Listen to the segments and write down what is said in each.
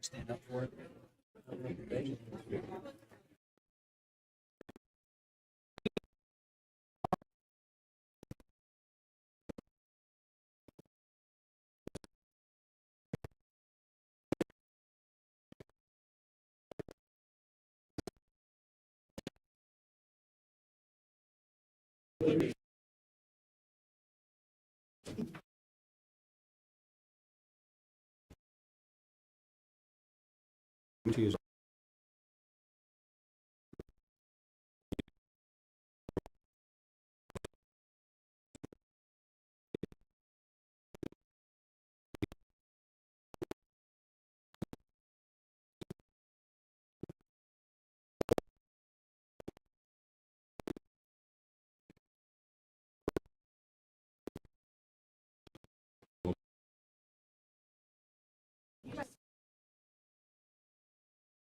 Stand up for it.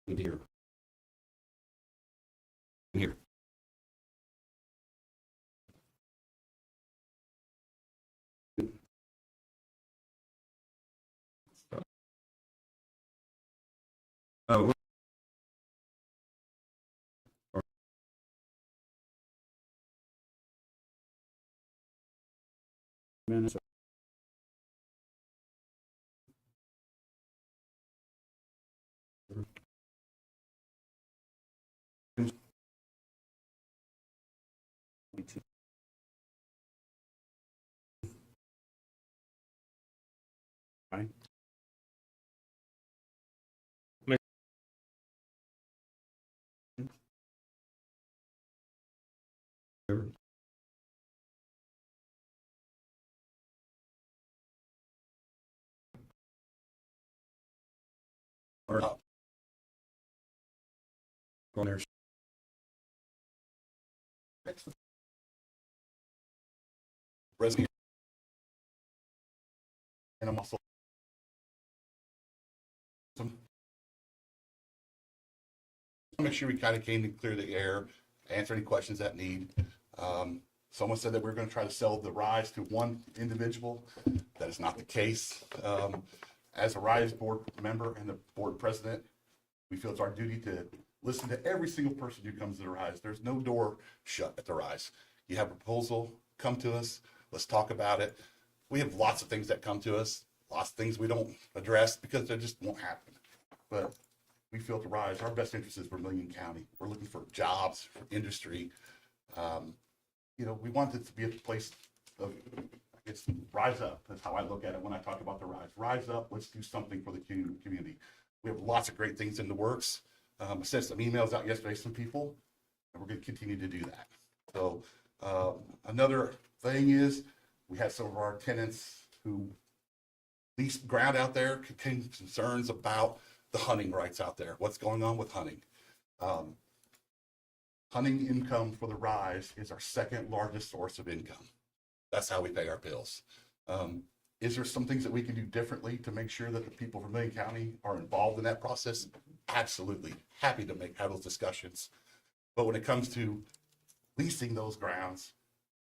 Here. Here. Oh. Minutes. Right. Or on there. Resident. And I'm also make sure we kind of came to clear the air, answer any questions that need. Someone said that we're going to try to sell the RISE to one individual. That is not the case. As a RISE board member and the board president, we feel it's our duty to listen to every single person who comes to the RISE. There's no door shut at the RISE. You have a proposal, come to us, let's talk about it. We have lots of things that come to us, lots of things we don't address because they just won't happen. But we feel at the RISE, our best interest is Vermilion County. We're looking for jobs, for industry. We want it to be a place of, I guess, rise up. That's how I look at it when I talk about the RISE. Rise up, let's do something for the community. We have lots of great things in the works. I sent some emails out yesterday to some people, and we're going to continue to do that. So another thing is we have some of our tenants who lease ground out there, concerns about the hunting rights out there. What's going on with hunting? Hunting income for the RISE is our second largest source of income. That's how we pay our bills. Is there some things that we can do differently to make sure that the people from Vermilion County are involved in that process? Absolutely. Happy to have those discussions. But when it comes to leasing those grounds,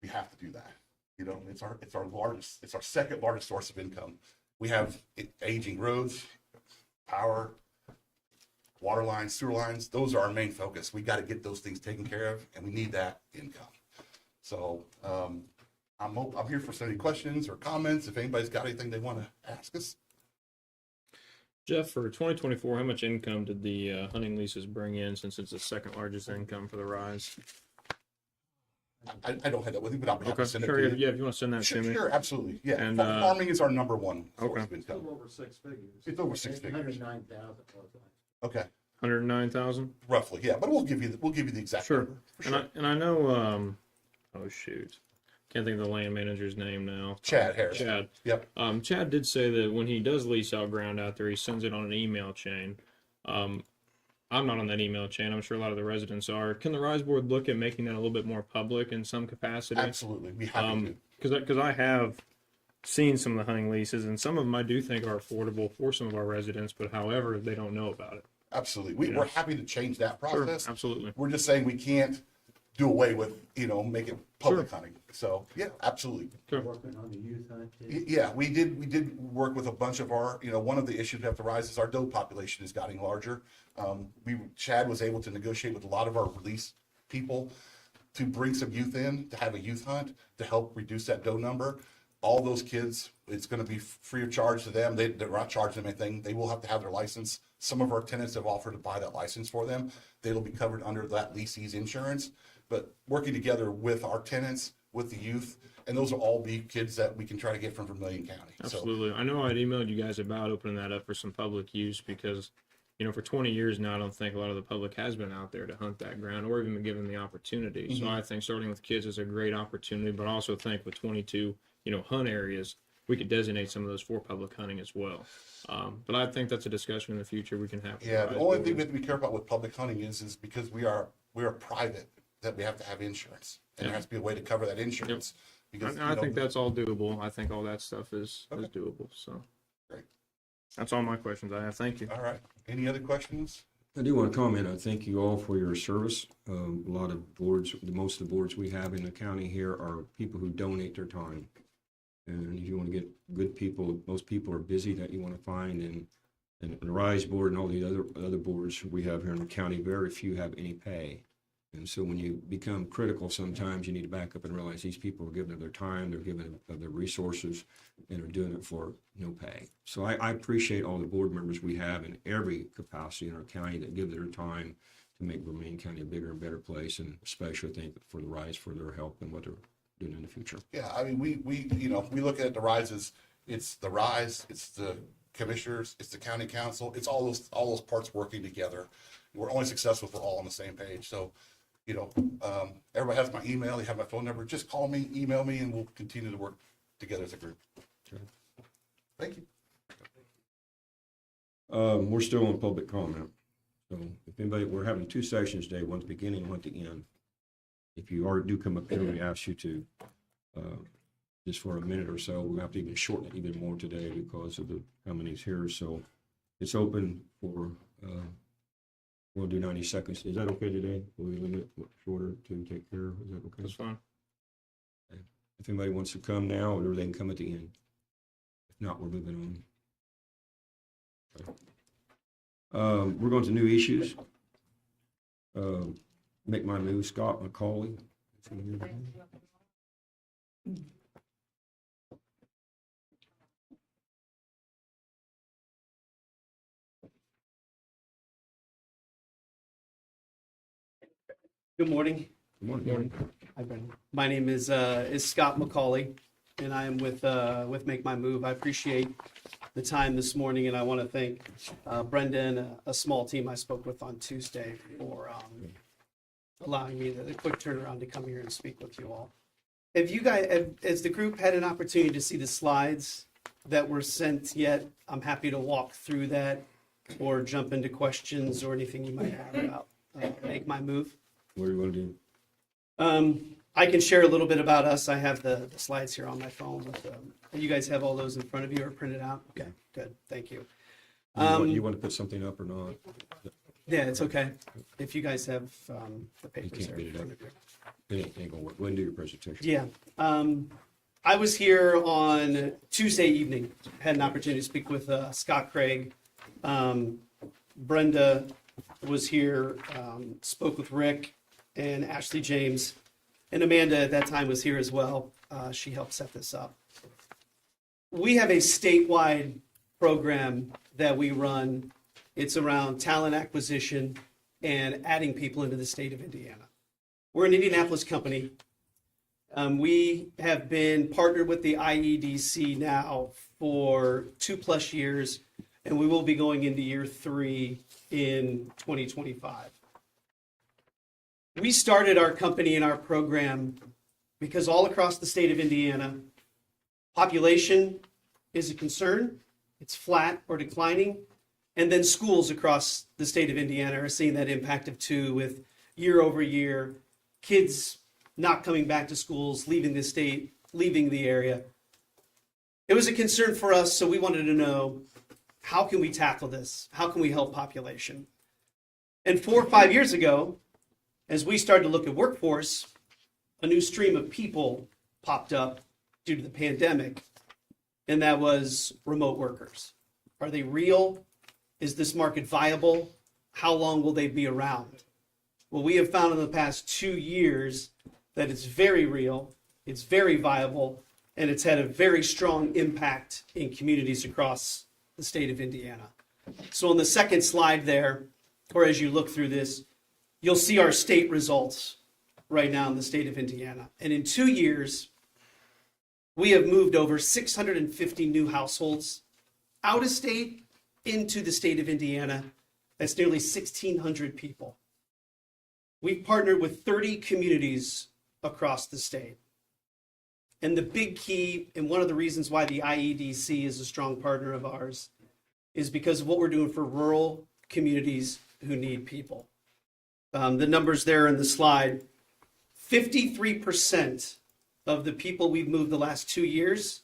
we have to do that. It's our second largest source of income. We have aging roads, power, water lines, sewer lines. Those are our main focus. We got to get those things taken care of, and we need that income. So I'm here for any questions or comments. If anybody's got anything they want to ask us. Jeff, for 2024, how much income did the hunting leases bring in, since it's the second largest income for the RISE? I don't have that with you, but I'm happy to send sure, it to you. yeah, if you want to send that to me. Sure, absolutely. Yeah, And, farming is our number one source okay. of income. It's over six figures. It's over six figures. 109,000. Okay, 109,000. roughly, yeah. But we'll give you the exact Sure. number. For sure. And I know. Oh shoot, can't think of the land manager's name now. Chad Harris. Chad. Yep. Chad did say that when he does lease out ground out there, he sends it on an email chain. I'm not on that email chain. I'm sure a lot of the residents are. Can the RISE board look at making that a little bit more public in some capacity? Absolutely, we have to. Because I have seen some of the hunting leases, and some of them I do think are affordable for some of our residents, but however, they don't know about it. Absolutely, we're happy to change that process. Sure, absolutely. We're just saying we can't do away with, make it public hunting. So, yeah, absolutely. Working on the youth hunt too. Yeah, we did work with a bunch of our, one of the issues we have to rise is our doe population is getting larger. Chad was able to negotiate with a lot of our release people to bring some youth in, to have a youth hunt, to help reduce that doe number. All those kids, it's gonna be free of charge to them. They're not charging them anything. They will have to have their license. Some of our tenants have offered to buy that license for them. They'll be covered under that leasee's insurance. But working together with our tenants, with the youth, and those will all be kids that we can try to get from Vermilion County. So, Absolutely. I know I'd emailed you guys about opening that up for some public use because, for 20 years now, I don't think a lot of the public has been out there to hunt that ground or even been given the opportunity. So I think starting with kids is a great opportunity, but I also think with 22, hunt areas, we could designate some of those for public hunting as well. But I think that's a discussion in the future we can have. with yeah, the Rise only Board. thing we have to be careful about with public hunting is because we are private, that we have to have insurance. And there has to be a way to cover that insurance. Because, I think that's all doable. I think all that stuff is doable. So Great. That's all my questions I have. Thank you. All right. Any other questions? I do want to comment. I thank you all for your service. A lot of boards, most of the boards we have in the county here are people who donate their time. And if you want to get good people, most people are busy that you want to find. And the RISE board and all the other boards we have here in the county, very few have any pay. And so when you become critical, sometimes you need to back up and realize these people are giving of their time, they're giving of their resources, and are doing it for no pay. So I appreciate all the board members we have in every capacity in our county that give their time to make Vermilion County a bigger and better place, and especially thank for the RISE for their help and what they're doing in the future. Yeah, I mean, we look at the RISE as, it's the RISE, it's the commissioners, it's the county council, it's all those parts working together. We're only successful if we're all on the same page. So, everybody has my email, they have my phone number. Just call me, email me, and we'll continue to work together as a group. Okay. Thank you. We're still on public comment. So if anybody, we're having two sessions today, one at the beginning, one at the end. If you do come up here, we ask you to, just for a minute or so, we'll have to even shorten it even more today because of how many's here. So it's open for, we'll do 90 seconds. Is that okay today? Will we limit it shorter to take care of? Is that okay? That's fine. If anybody wants to come now, or they can come at the end. If not, we're moving on. We're going to new issues. Make my move, Scott McCauley. Good morning. Good morning. Hi, Brendan. My name is Scott McCauley, and I am with Make My Move. I appreciate the time this morning, and I want to thank Brendan, a small team I spoke with on Tuesday, for allowing me the quick turnaround to come here and speak with you all. Have you guys, as the group, had an opportunity to see the slides that were sent yet? I'm happy to walk through that or jump into questions or anything you might have about Make My Move. What do you want to do? I can share a little bit about us. I have the slides here on my phone. You guys have all those in front of you or printed out? Okay, good. Thank you. You want to put something up or not? Yeah, it's okay. If you guys have the papers can't there get in it front up. of you. It ain't gonna work. Go ahead and do your presentation. Yeah. I was here on Tuesday evening. Had an opportunity to speak with Scott Craig. Brenda was here, spoke with Rick and Ashley James. And Amanda at that time was here as well. She helped set this up. We have a statewide program that we run. It's around talent acquisition and adding people into the state of Indiana. We're an Indianapolis company. We have been partnered with the IEDC now for 2+ years, and we will be going into year 3 in 2025. We started our company and our program because all across the state of Indiana, population is a concern. It's flat or declining. And then schools across the state of Indiana are seeing that impact of 2 with year over year, kids not coming back to schools, leaving the state, leaving the area. It was a concern for us, so we wanted to know, how can we tackle this? How can we help population? And 4 or 5 years ago, As we started to look at workforce, a new stream of people popped up due to the pandemic, and that was remote workers. Are they real? Is this market viable? How long will they be around? Well, we have found in the past 2 years that it's very real, it's very viable, and it's had a very strong impact in communities across the state of Indiana. So on the second slide there, or as you look through this, you'll see our state results right now in the state of Indiana. And in 2 years, we have moved over 650 new households out of state into the state of Indiana. That's nearly 1,600 people. We've partnered with 30 communities across the state. And the big key, and one of the reasons why the IEDC is a strong partner of ours, is because of what we're doing for rural communities who need people. The numbers there in the slide, 53% of the people we've moved the last 2 years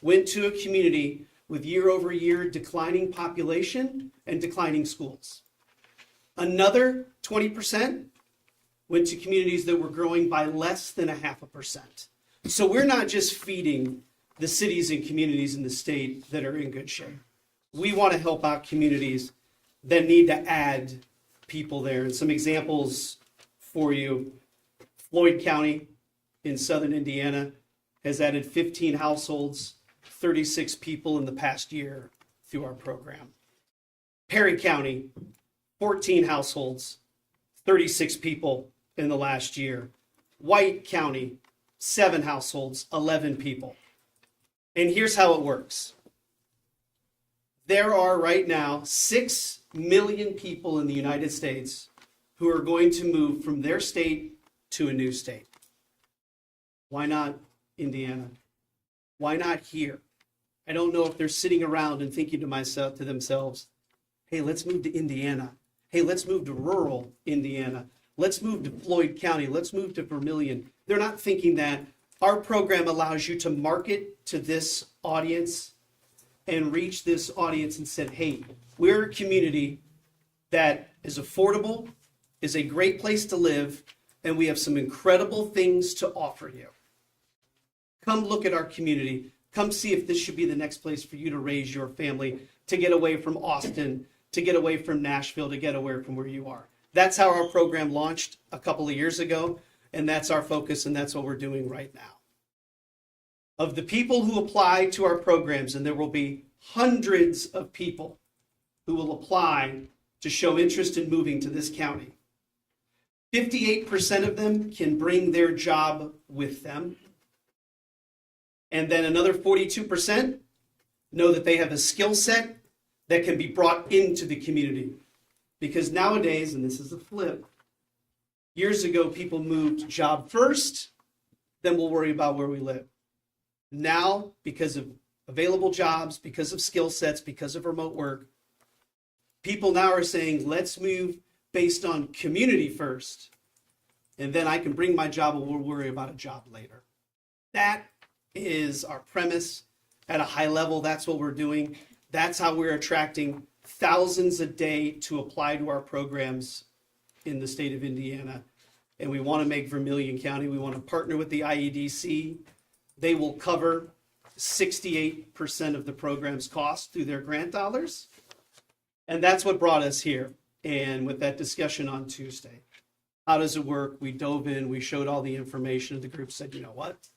went to a community with year-over-year declining population and declining schools. Another 20% went to communities that were growing by less than 0.5%. So we're not just feeding the cities and communities in the state that are in good shape. We want to help out communities that need to add people there. And some examples for you, Floyd County in southern Indiana has added 15 households, 36 people in the past year through our program. Perry County, 14 households, 36 people in the last year. White County, 7 households, 11 people. And here's how it works. There are right now 6 million people in the United States who are going to move from their state to a new state. Why not Indiana? Why not here? I don't know if they're sitting around and thinking to themselves, hey, let's move to Indiana. Hey, let's move to rural Indiana. Let's move to Floyd County. Let's move to Vermilion. They're not thinking that. Our program allows you to market to this audience and reach this audience and said, hey, we're a community that is affordable, is a great place to live, and we have some incredible things to offer you. Come look at our community. Come see if this should be the next place for you to raise your family, to get away from Austin, to get away from Nashville, to get away from where you are. That's how our program launched a couple of years ago, and that's our focus, and that's what we're doing right now. Of the people who apply to our programs, and there will be hundreds of people who will apply to show interest in moving to this county, 58% of them can bring their job with them. And then another 42% know that they have a skill set that can be brought into the community. Because nowadays, and this is a flip, years ago, people moved job first, then we'll worry about where we live. Now, because of available jobs, because of skill sets, because of remote work, people now are saying, let's move based on community first, and then I can bring my job and we'll worry about a job later. That is our premise at a high level. That's what we're doing. That's how we're attracting thousands a day to apply to our programs in the state of Indiana. And we want to make Vermilion County, we want to partner with the IEDC. They will cover 68% of the program's cost through their grant dollars. And that's what brought us here. And with that discussion on Tuesday, how does it work? We dove in, we showed all the information. The group said, you know what?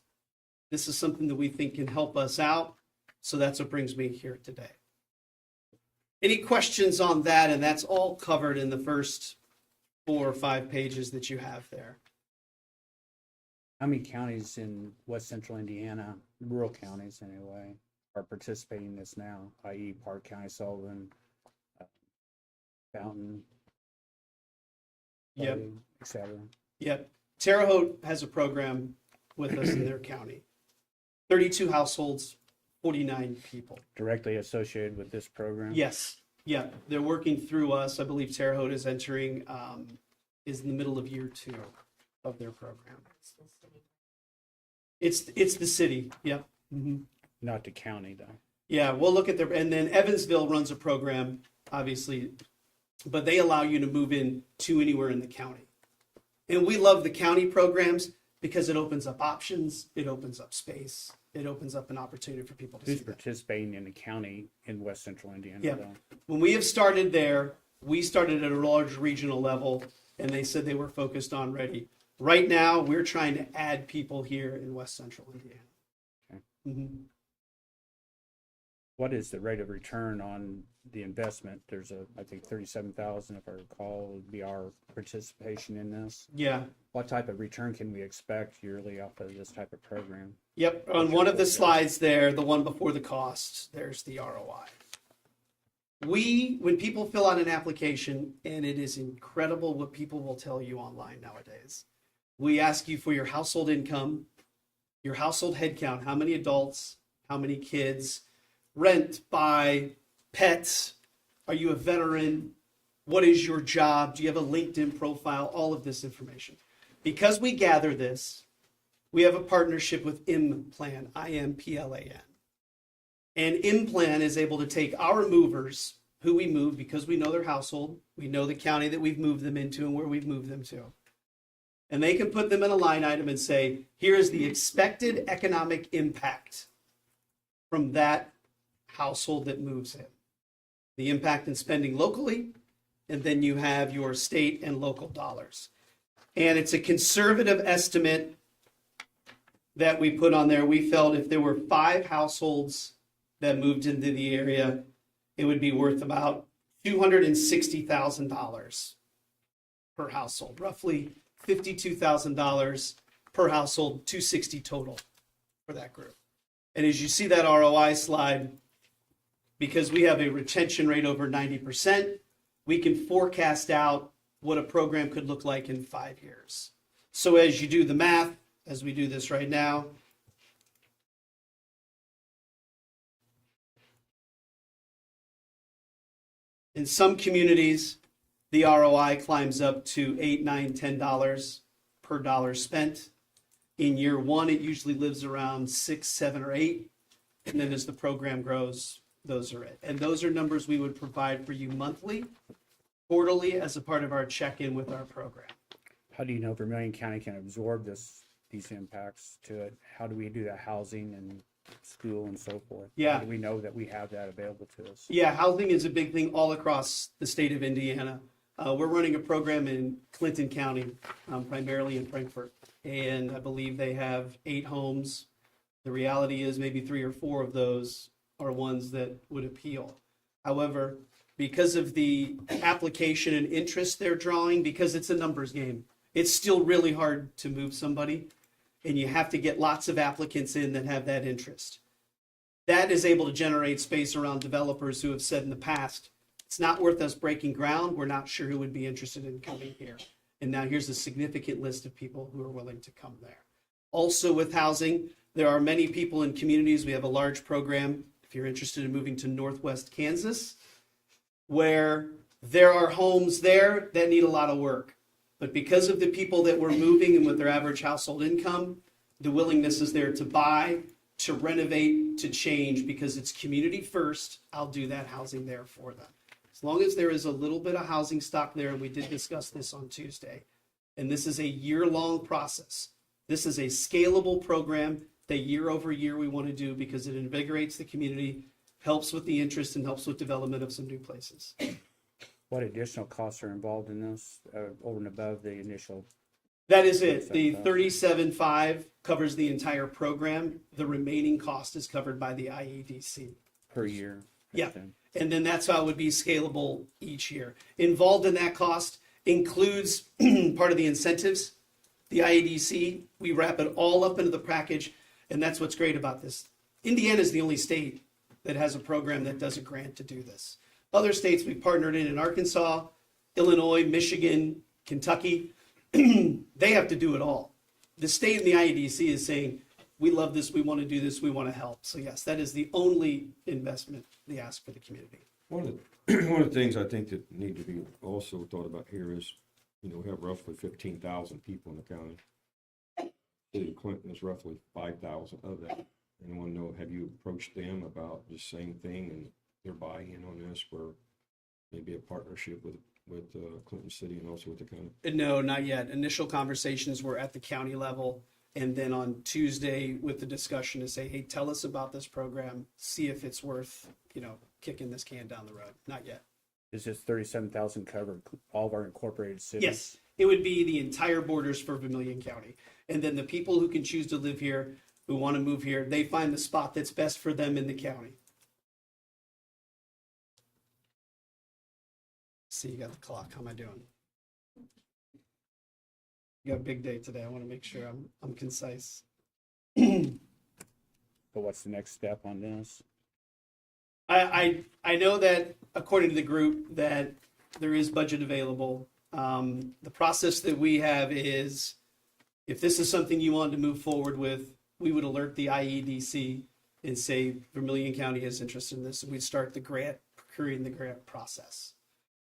This is something that we think can help us out. So that's what brings me here today. Any questions on that? And that's all covered in the first 4 or 5 pages that you have there. How many counties in West Central Indiana, rural counties anyway, are participating in this now, i.e. Park County, Sullivan, Fountain, Yep. et cetera? Yep. Terre Haute has a program with us in their county. 32 households, 49 people. Directly associated with this program? Yes. Yeah. They're working through us. I believe Terre Haute is entering, is in the middle of year 2 of their program. It's the city. Yep. Mm-hmm. Not the county, though. Yeah, we'll look at their, and then Evansville runs a program, obviously, but they allow you to move in to anywhere in the county. And we love the county programs because it opens up options, it opens up space, it opens up an opportunity for people to Who's see that. participating in the county in West Central Indiana? Yeah. though? When we have started there, we started at a large regional level, and they said they were focused on ready. Right now, we're trying to add people here in West Central Indiana. Okay. Mhm. What is the rate of return on the investment? There's I think 37,000, if I recall, would be our participation in this. Yeah. What type of return can we expect yearly off of this type of program? Yep. On one of the slides there, the one before the cost, there's the ROI. When people fill out an application, and it is incredible what people will tell you online nowadays, we ask you for your household income, your household head count, how many adults, how many kids, rent, buy, pets, are you a veteran, what is your job, do you have a LinkedIn profile, all of this information. Because we gather this, we have a partnership with IMPLAN, IMPLAN. And IMPLAN is able to take our movers, who we move because we know their household, we know the county that we've moved them into and where we've moved them to. And they can put them in a line item and say, here is the expected economic impact from that household that moves in. The impact in spending locally, and then you have your state and local dollars. And it's a conservative estimate that we put on there. We felt if there were 5 households that moved into the area, it would be worth about $260,000 per household, roughly $52,000 per household, $260,000 total for that group. And as you see that ROI slide, because we have a retention rate over 90%, we can forecast out what a program could look like in 5 years. So as you do the math, as we do this right now, in some communities, the ROI climbs up to $8, $9, $10 per dollar spent. In year 1, it usually lives around 6, 7, or 8. And then as the program grows, those are it. And those are numbers we would provide for you monthly, quarterly, as a part of our check-in with our program. How do you know Vermilion County can absorb these impacts to it? How do we do that housing and school and so forth? Yeah. How do we know that we have that available to us? Yeah, housing is a big thing all across the state of Indiana. We're running a program in Clinton County, primarily in Frankfort, and I believe they have 8 homes. The reality is maybe 3 or 4 of those are ones that would appeal. However, because of the application and interest they're drawing, because it's a numbers game, it's still really hard to move somebody, and you have to get lots of applicants in that have that interest. That is able to generate space around developers who have said in the past, it's not worth us breaking ground. We're not sure who would be interested in coming here. And now here's a significant list of people who are willing to come there. Also with housing, there are many people in communities. We have a large program, if you're interested in moving to Northwest Kansas, where there are homes there that need a lot of work. But because of the people that we're moving and with their average household income, the willingness is there to buy, to renovate, to change, because it's community first. I'll do that housing there for them. As long as there is a little bit of housing stock there, and we did discuss this on Tuesday, and this is a year-long process. This is a scalable program that year over year we want to do because it invigorates the community, helps with the interest, and helps with development of some new places. What additional costs are involved in this over and above the initial? That is it. The 37,500. 37.5 covers the entire program. The remaining cost is covered by the IEDC. Per year? Yeah. And then that's how it would be scalable each year. Involved in that cost includes part of the incentives, the IEDC. We wrap it all up into the package, and that's what's great about this. Indiana is the only state that has a program that does a grant to do this. Other states we partnered in Arkansas, Illinois, Michigan, Kentucky, they have to do it all. The state and the IEDC is saying, we love this, we want to do this, we want to help. So yes, that is the only investment they ask for the community. One of the things I think that need to be also thought about here is, we have roughly 15,000 people in the county. City of Clinton is roughly 5,000 of that. And I want to know, have you approached them about the same thing and their buy-in on this, where maybe a partnership with with Clinton City and also with the county? No, not yet. Initial conversations were at the county level. And then on Tuesday with the discussion to say, hey, tell us about this program, see if it's worth, kicking this can down the road. Not yet. Is this 37,000 covered all of our incorporated cities? Yes, it would be the entire borders for Vermilion County. And then the people who can choose to live here, who want to move here, they find the spot that's best for them in the county. See, you got the clock. How am I doing? You got a big day today. I want to make sure I'm concise. But what's the next step on this? I know that according to the group that there is budget available. The process that we have is if this is something you want to move forward with, we would alert the IEDC and say Vermilion County is interested in this. And we'd start the grant, procuring the grant process.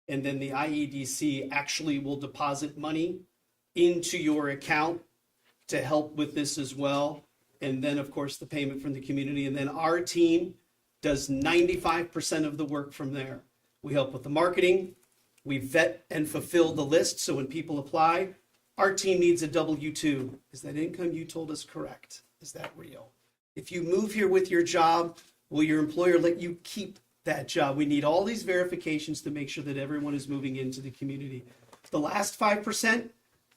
And then the IEDC actually will deposit money into your account to help with this as well. And then, of course, the payment from the community. And then our team does 95% of the work from there. We help with the marketing. We vet and fulfill the list. So when people apply, our team needs a W-2. Is that income you told us correct? Is that real? If you move here with your job, will your employer let you keep that job? We need all these verifications to make sure that everyone is moving into the community. The last 5%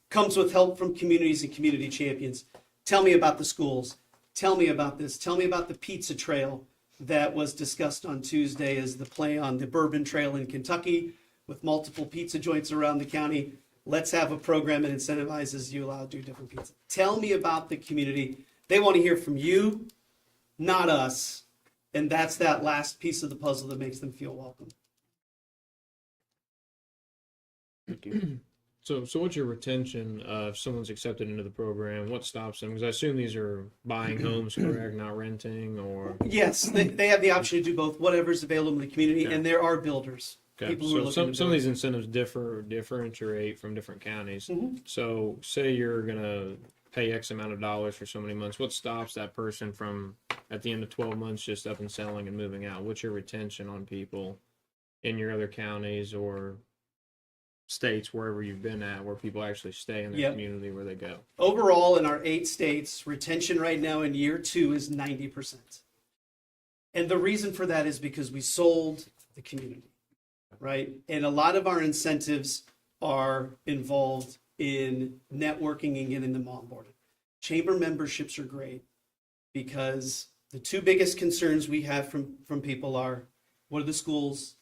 comes with help from communities and community champions. Tell me about the schools. Tell me about this. Tell me about the pizza trail that was discussed on Tuesday as the play on the Bourbon Trail in Kentucky with multiple pizza joints around the county. Let's have a program that incentivizes you allowed to do different pizza. Tell me about the community. They want to hear from you, not us. And that's that last piece of the puzzle that makes them feel welcome. Thank you. So what's your retention if someone's accepted into the program? What stops them? Because I assume these are buying homes, correct? Not renting or. Yes, they have the option to do both, whatever's available in the community, Okay. and there are builders. Okay. People who are So looking some to some of build. these incentives differentiate from different counties. Mhm. So say you're gonna pay X amount of dollars for so many months. What stops that person from at the end of 12 months just up and selling and moving out? What's your retention on people in your other counties or states, wherever you've been at, where people actually stay in their Yep. community where they go? Overall, in our 8 states, retention right now in year 2 is 90%. And the reason for that is because we sold the community, right? And a lot of our incentives are involved in networking and getting them onboarded. Chamber memberships are great because the 2 biggest concerns we have from people are, what are the schools?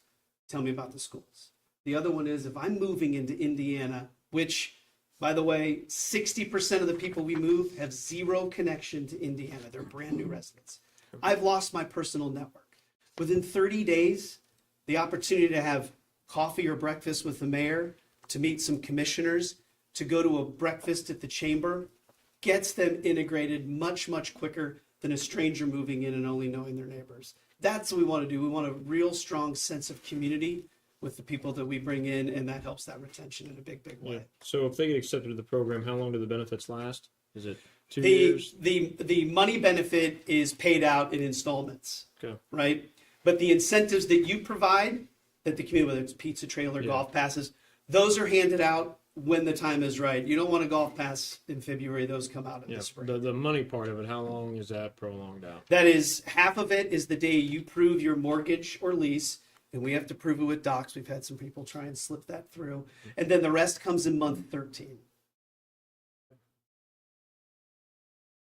Tell me about the schools. The other one is if I'm moving into Indiana, which, by the way, 60% of the people we move have zero connection to Indiana. They're brand new residents. I've lost my personal network. Within 30 days, the opportunity to have coffee or breakfast with the mayor, to meet some commissioners, to go to a breakfast at the chamber, gets them integrated much, much quicker than a stranger moving in and only knowing their neighbors. That's what we want to do. We want a real strong sense of community with the people that we bring in, and that helps that retention in a big, big way. So if they get accepted to the program, how long do the benefits last? Is it 2 The, years? the money benefit is paid out in installments, Okay. right? But the incentives that you provide, that the community, whether it's pizza trailer, Yeah. golf passes, those are handed out when the time is right. You don't want a golf pass in February; those come out in Yeah. the spring. The money part of it, how long is that prolonged out? That is, half of it is the day you prove your mortgage or lease, and we have to prove it with docs. We've had some people try and slip that through. And then the rest comes in month 13.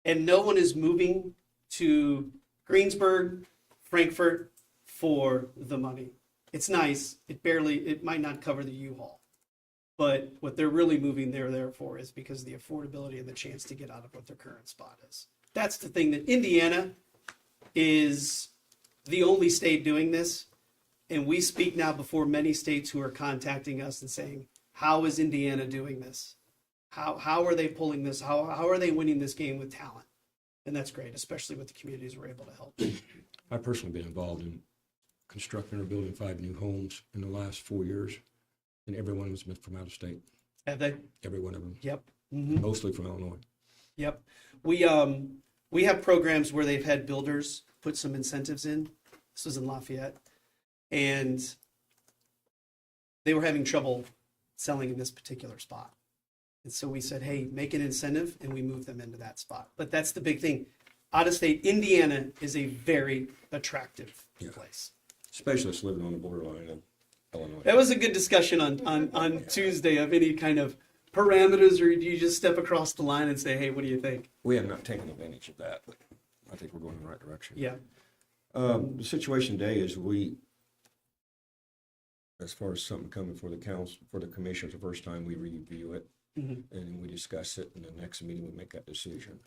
And no one is moving to Greensburg, Frankfurt for the money. It's nice. It might not cover the U-Haul. But what they're really moving there for is because of the affordability and the chance to get out of what their current spot is. That's the thing, that Indiana is the only state doing this. And we speak now before many states who are contacting us and saying, how is Indiana doing this? How are they pulling this? How are they winning this game with talent? And that's great, especially with the communities we're able to help. I've personally been involved in constructing or building 5 new homes in the last 4 years, and every one of them's been from out of state. Have they? Every one of them, Yep. Mhm. mostly from Illinois. Yep. We have programs where they've had builders put some incentives in. This was in Lafayette. And they were having trouble selling in this particular spot. And so we said, hey, make an incentive, and we moved them into that spot. But that's the big thing. Out of state, Indiana is a very attractive place. Specialists living on the borderline of Illinois. That was a good discussion on Tuesday of any kind of parameters, or do you just step across the line and say, hey, what do you think? We have not taken advantage of that, but I think we're going in the right direction. Yeah. The situation today is as far as something coming for the council, for the commission, the first time we review it, Mhm. and we discuss it, and the next meeting we make that decision.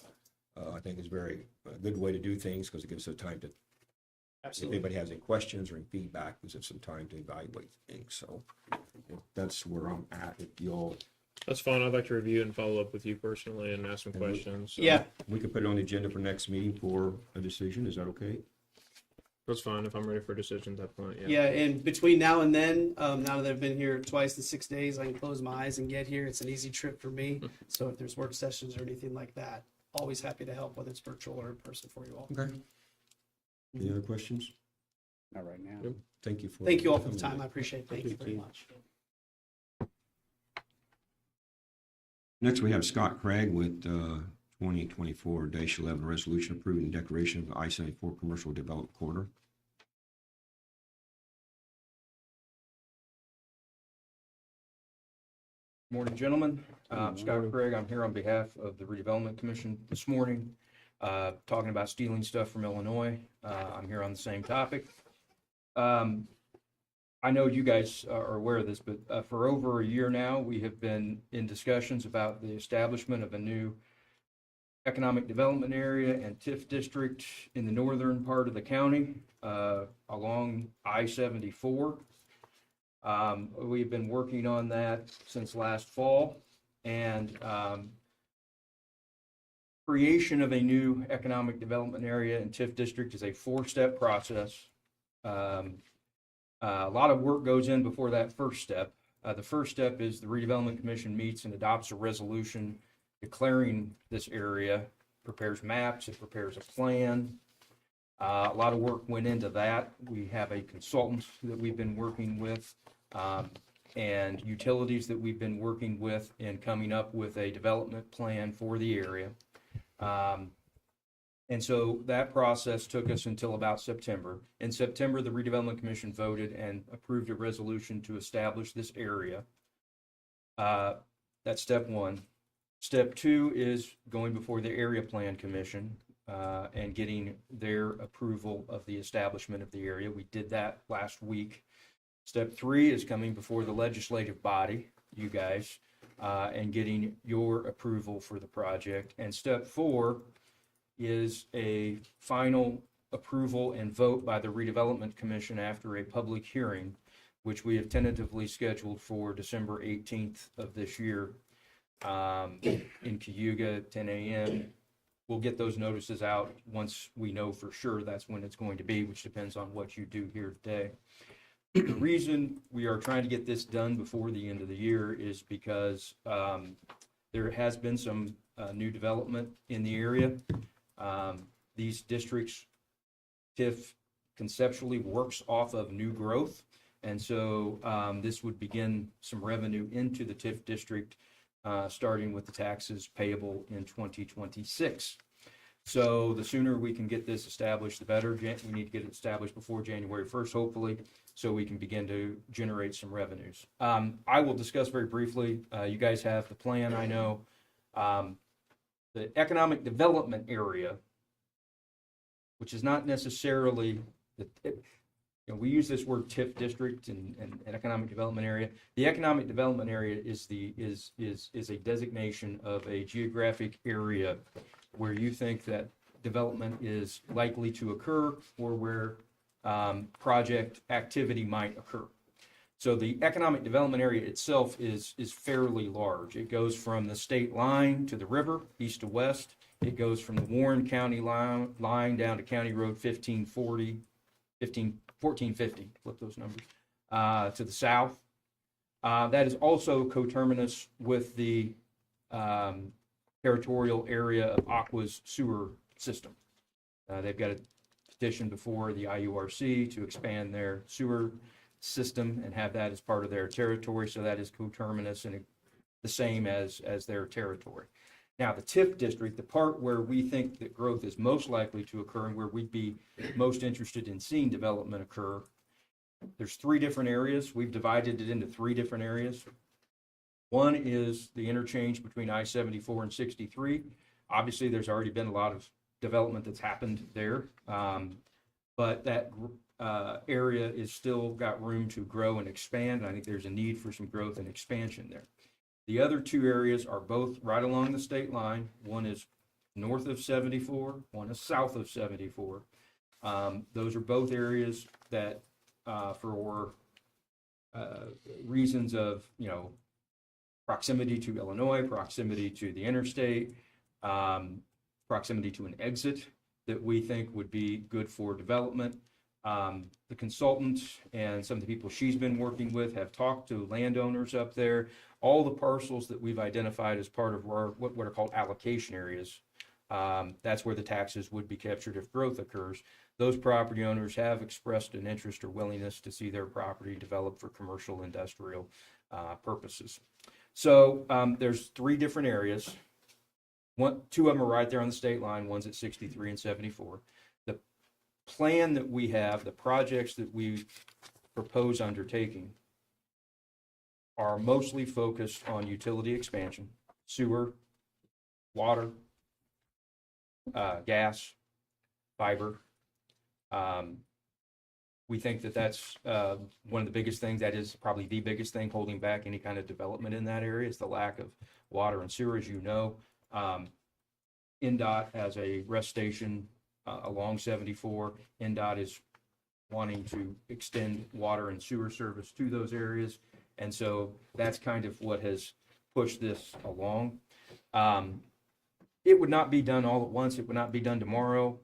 I think it's a good way to do things, because it gives us time to, if Absolutely. anybody has any questions or any feedback, gives us some time to evaluate things, so that's where I'm at. If y'all, That's fine. I'd like to review it and follow up with you personally and ask some questions. So Yeah. we could put it on the agenda for next meeting for a decision, is that okay? that's fine if I'm ready for a decision at that point. Yeah. Yeah, and between now and then, now that I've been here twice in 6 days, I can close my eyes and get here. It's an easy trip for me. So if there's work sessions or anything like that, always happy to help, whether it's virtual or in person for you all. Okay. Any other questions? Not right now. Yep. Thank you for. Thank you all for the coming. time. I appreciate it. Thank you very much. Next, we have Scott Craig with 2024-11 resolution approving declaration of I-74 commercial development corridor. Morning, gentlemen. Scott Craig. I'm here on behalf of the Redevelopment Commission this morning, talking about stealing stuff from Illinois. I'm here on the same topic. I know you guys are aware of this, but for over a year now, we have been in discussions about the establishment of a new economic development area and TIF district in the northern part of the county, along I-74. We've been working on that since last fall, and creation of a new economic development area and TIF district is a 4-step process. A lot of work goes in before that first step. The first step is the Redevelopment Commission meets and adopts a resolution declaring this area, prepares maps, it prepares a plan. A lot of work went into that. We have a consultant that we've been working with, and utilities that we've been working with in coming up with a development plan for the area. And so that process took us until about September. In September, the Redevelopment Commission voted and approved a resolution to establish this area. That's step one. Step two is going before the Area Plan Commission and getting their approval of the establishment of the area. We did that last week. Step three is coming before the legislative body, you guys, and getting your approval for the project. And step four is a final approval and vote by the Redevelopment Commission after a public hearing, which we have tentatively scheduled for December 18th of this year in Cayuga, 10 a.m. We'll get those notices out once we know for sure that's when it's going to be, which depends on what you do here today. The reason we are trying to get this done before the end of the year is because there has been some new development in the area. These districts, TIF conceptually works off of new growth. And so this would begin some revenue into the TIF district, starting with the taxes payable in 2026. So the sooner we can get this established, the better. We need to get it established before January 1st, hopefully, so we can begin to generate some revenues. I will discuss very briefly. You guys have the plan, I know. The economic development area, which is not necessarily, we use this word TIF district and economic development area. The economic development area is a designation of a geographic area where you think that development is likely to occur or where project activity might occur. So the economic development area itself is fairly large. It goes from the state line to the river, east to west. It goes from the Warren County line down to County Road 1450, flip those numbers, to the south. That is also coterminous with the territorial area of Aqua's sewer system. They've got a petition before the IURC to expand their sewer system and have that as part of their territory. So that is coterminous and the same as their territory. Now, the TIF district, the part where we think that growth is most likely to occur and where we'd be most interested in seeing development occur, there's 3 different areas. We've divided it into 3 different areas. One is the interchange between I-74 and 63. Obviously, there's already been a lot of development that's happened there, but that area is still got room to grow and expand. And I think there's a need for some growth and expansion there. The other 2 areas are both right along the state line. One is north of 74, one is south of 74. Those are both areas that, for reasons of, proximity to Illinois, proximity to the interstate, proximity to an exit, that we think would be good for development. The consultant and some of the people she's been working with have talked to landowners up there. All the parcels that we've identified as part of our, what are called allocation areas, that's where the taxes would be captured if growth occurs. Those property owners have expressed an interest or willingness to see their property developed for commercial, industrial purposes. So there's 3 different areas. 2 of them are right there on the state line. One's at 63 and 74. The plan that we have, the projects that we propose undertaking, are mostly focused on utility expansion, sewer, water, gas, fiber. We think that that's one of the biggest things, that is probably the biggest thing holding back any kind of development in that area, is the lack of water and sewer. As you know, NDOT has a rest station along 74. NDOT is wanting to extend water and sewer service to those areas. And so that's kind of what has pushed this along. It would not be done all at once. It would not be done tomorrow.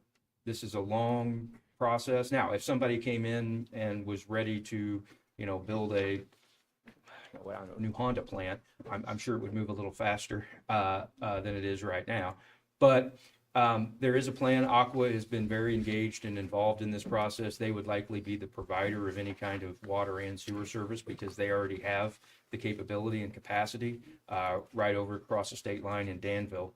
This is a long process. Now, if somebody came in and was ready to, build a new Honda plant, I'm sure it would move a little faster than it is right now. But there is a plan. Aqua has been very engaged and involved in this process. They would likely be the provider of any kind of water and sewer service because they already have the capability and capacity right over across the state line in Danville.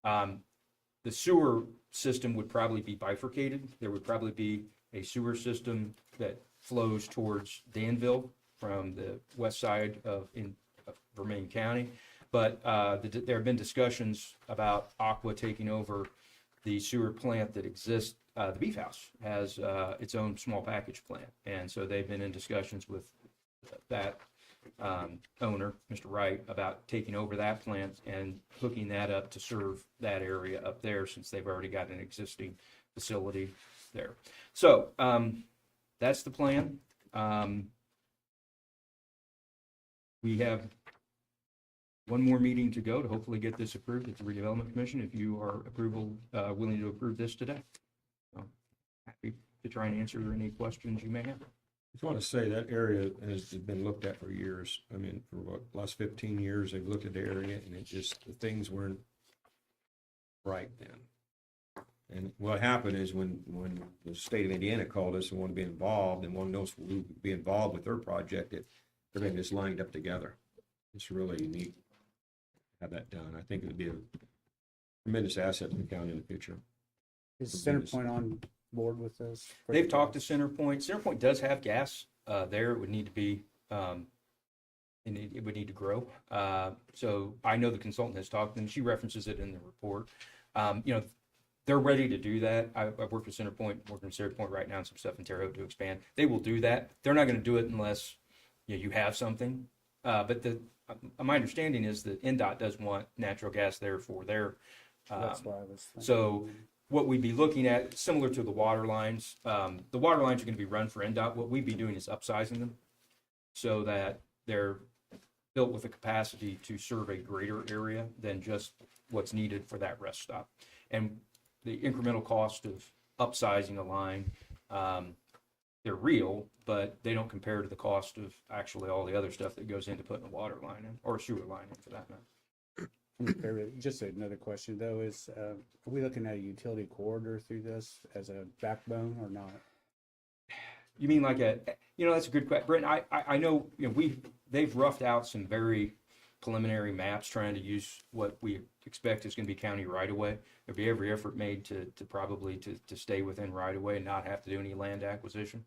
The sewer system would probably be bifurcated. There would probably be a sewer system that flows towards Danville from the west side of Vermilion County. But there have been discussions about Aqua taking over the sewer plant that exists. The Beef House has its own small package plant. And so they've been in discussions with that owner, Mr. Wright, about taking over that plant and hooking that up to serve that area up there, since they've already got an existing facility there. So that's the plan. We have one more meeting to go to hopefully get this approved at the Redevelopment Commission, if you are willing to approve this today. So, happy to try and answer any questions you may have. I just want to say that area has been looked at for years. I mean, for what, last 15 years, they've looked at the area, and it just, the things weren't right then. And what happened is when the state of Indiana called us and wanted to be involved and wanted to know if we would be involved with their project, everything just lined up together. It's really unique to have that done. I think it would be a tremendous asset to the county in the future. Is Centerpoint on board with this? They've talked to Centerpoint. Centerpoint does have gas there. It would need to be, and it would need to grow. So I know the consultant has talked, and she references it in the report. They're ready to do that. I've worked with Centerpoint, working with Centerpoint right now, and some stuff in Terre Haute to expand. They will do that. They're not going to do it unless you have something. But my understanding is that NDOT does want natural gas there for their. That's why I was thinking. So what we'd be looking at, similar to the water lines, the water lines are going to be run for NDOT. What we'd be doing is upsizing them so that they're built with the capacity to serve a greater area than just what's needed for that rest stop. And the incremental cost of upsizing a line, they're real, but they don't compare to the cost of actually all the other stuff that goes into putting a water line in, or a sewer line in for that matter. Just another question though is, are we looking at a utility corridor through this as a backbone or not? You mean like that's a good question. Brent, I know, they've roughed out some very preliminary maps trying to use what we expect is going to be county right of way. There'll be every effort made to probably to stay within right of way and not have to do any land acquisition.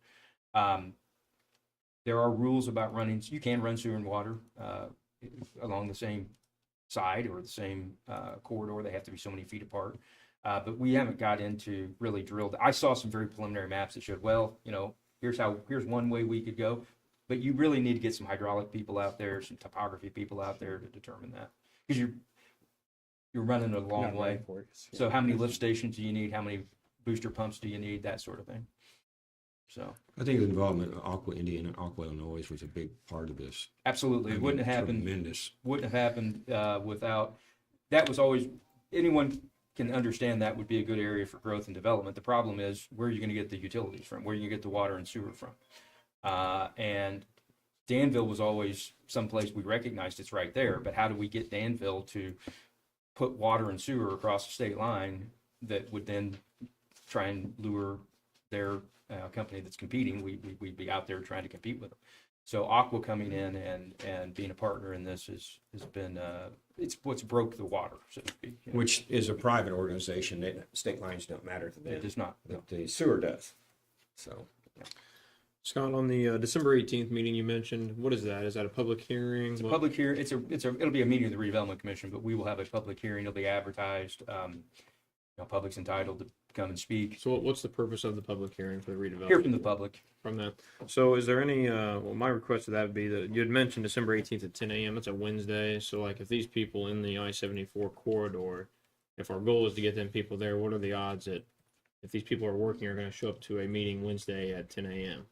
There are rules about running, you can run sewer and water, along the same side or the same, corridor. They have to be so many feet apart. But we haven't got into really drilled. I saw some very preliminary maps that showed, well, here's one way we could go. But you really need to get some hydraulic people out there, some topography people out there to determine that. Because you're running a long Not way. ready for it. So how many lift stations do you need? How many booster pumps do you need? That sort of thing. So I think the involvement of Aqua Indiana and Aqua Illinois was a big part of this. absolutely, I it mean, wouldn't have happened. Tremendous. Wouldn't have happened without. That was always, anyone can understand that would be a good area for growth and development. The problem is, where are you going to get the utilities from? Where are you going to get the water and sewer from? And Danville was always someplace we recognized it's right there, but how do we get Danville to put water and sewer across the state line that would then try and lure their company that's competing? We'd be out there trying to compete with them. So Aqua coming in and being a partner in this has been, it's what's broke the water, so to speak. Which is a private organization, that state lines don't matter to It them, does not. No. but the sewer does. So, Scott, on the December 18th meeting you mentioned, what is that? Is that a public hearing? It's a public hearing. It'll be a meeting of the redevelopment commission, but we will have a public hearing. It'll be advertised. Public's entitled to come and speak. So what's the purpose of the public hearing for the redevelopment? Hear from the public. From that. So is there any, well, my request to that would be that you had mentioned December 18th at 10 a.m. It's a Wednesday. So like if these people in the I-74 corridor, if our goal is to get them people there, what are the odds that if these people are working are going to show up to a meeting Wednesday at 10 a.m.?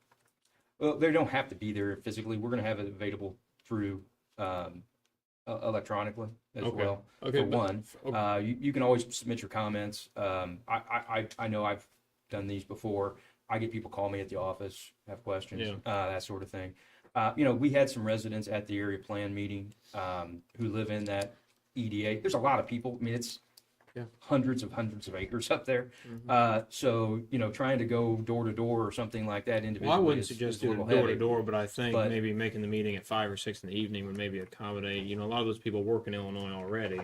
Well, they don't have to be there physically. We're going to have it available through electronically as Okay. well. Okay, For but- one, you can always submit your comments. I know I've done these before. I get people call me at the office, have questions, Yeah. that sort of thing. We had some residents at the area plan meeting who live in that EDA. There's a lot of people. I mean, it's Yeah. hundreds of acres up there. So, trying to go door to door or something like that individually. Well, I wouldn't is suggest a doing little door to heavy. door, but I think But- maybe making the meeting at 5 or 6 in the evening would maybe accommodate, a lot of those people work in Illinois already.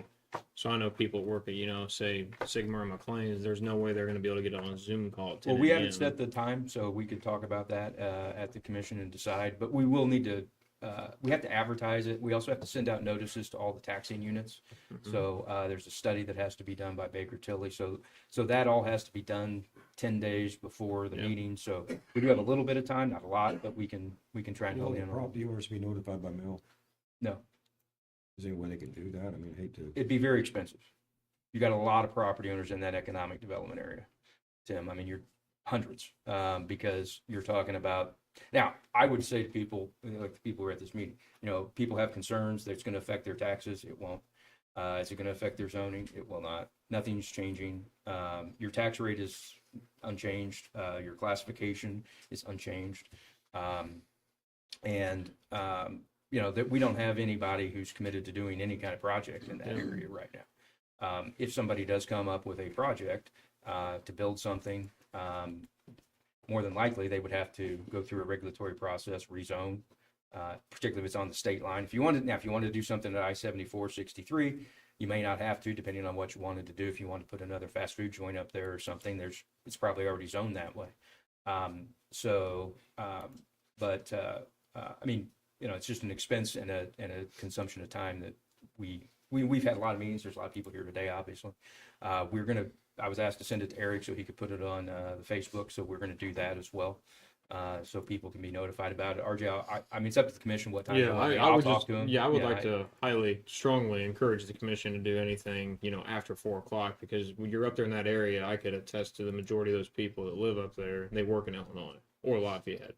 So I know people work at, say Sigma or McLean's, there's no way they're going to be able to get on a Zoom call at 10 Well, we haven't a.m. set the time, so we could talk about that at the commission and decide, but we will need to, we have to advertise it. We also have to send out notices to all the taxing units. So there's a study that has to be done by Baker Tilly. So that all has to be done 10 days before the Yeah. meeting. So we do have a little bit of time, not a lot, but we can try and Will hold the in on it. property owners be notified by mail? No, Is there any way they can do that? I mean, I hate to. it'd be very expensive. You got a lot of property owners in that economic development area, Tim. I mean, you're hundreds, because you're talking about, now, I would say to people, like the people who are at this meeting, people have concerns that it's going to affect their taxes. It won't. Is it going to affect their zoning? It will not. Nothing's changing. Your tax rate is unchanged. Your classification is unchanged. That we don't have anybody who's committed to doing any kind of project in that area right now. If somebody does come up with a project to build something, more than likely they would have to go through a regulatory process, rezone, particularly if it's on the state line. If you wanted to do something at I-74, 63, you may not have to, depending on what you wanted to do. If you want to put another fast food joint up there or something, it's probably already zoned that way. It's just an expense and a consumption of time that we've had a lot of meetings. There's a lot of people here today, obviously. I was asked to send it to Eric so he could put it on the Facebook. So we're going to do that as well. So people can be notified about it. RJ, it's up to the commission what time. Yeah, they want. I I'll would talk just, to him. I would like to strongly encourage the commission to do anything, after 4 o'clock, because when you're up there in that area, I could attest to the majority of those people that live up there, they work in Illinois or Lafayette.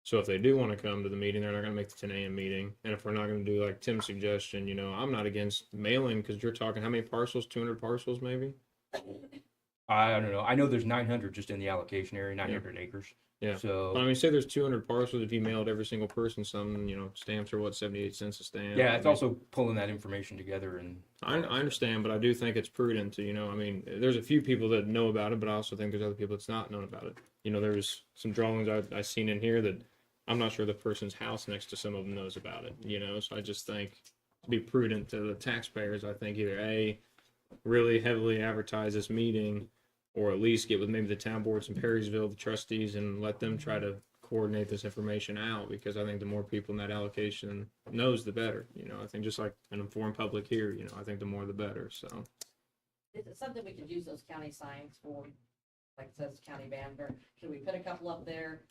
So if they do want to come to the meeting, they're not going to make the 10 a.m. meeting. And if we're not going to do like Tim's suggestion, I'm not against mailing, because you're talking how many parcels? 200 parcels maybe? I don't know. I know there's 900 just in the allocation area, 900 acres. Yeah. So But say there's 200 parcels. If you mailed every single person some, stamps are 78 cents a stamp. yeah, it's also pulling that information together and. I understand, but I do think it's prudent to, there's a few people that know about it, but I also think there's other people that's not known about it. there was some drawings I seen in here that I'm not sure the person's house next to some of them knows about it, so I just think to be prudent to the taxpayers, I think either A, really heavily advertise this meeting, or at least get with maybe the town boards in Perrysville, the trustees, and let them try to coordinate this information out, because I think the more people in that allocation knows, the better. I think just like an informed public here, I think the more the better. So Is it something we could use those county signs for, like it says County Banner? Should we put a couple up there?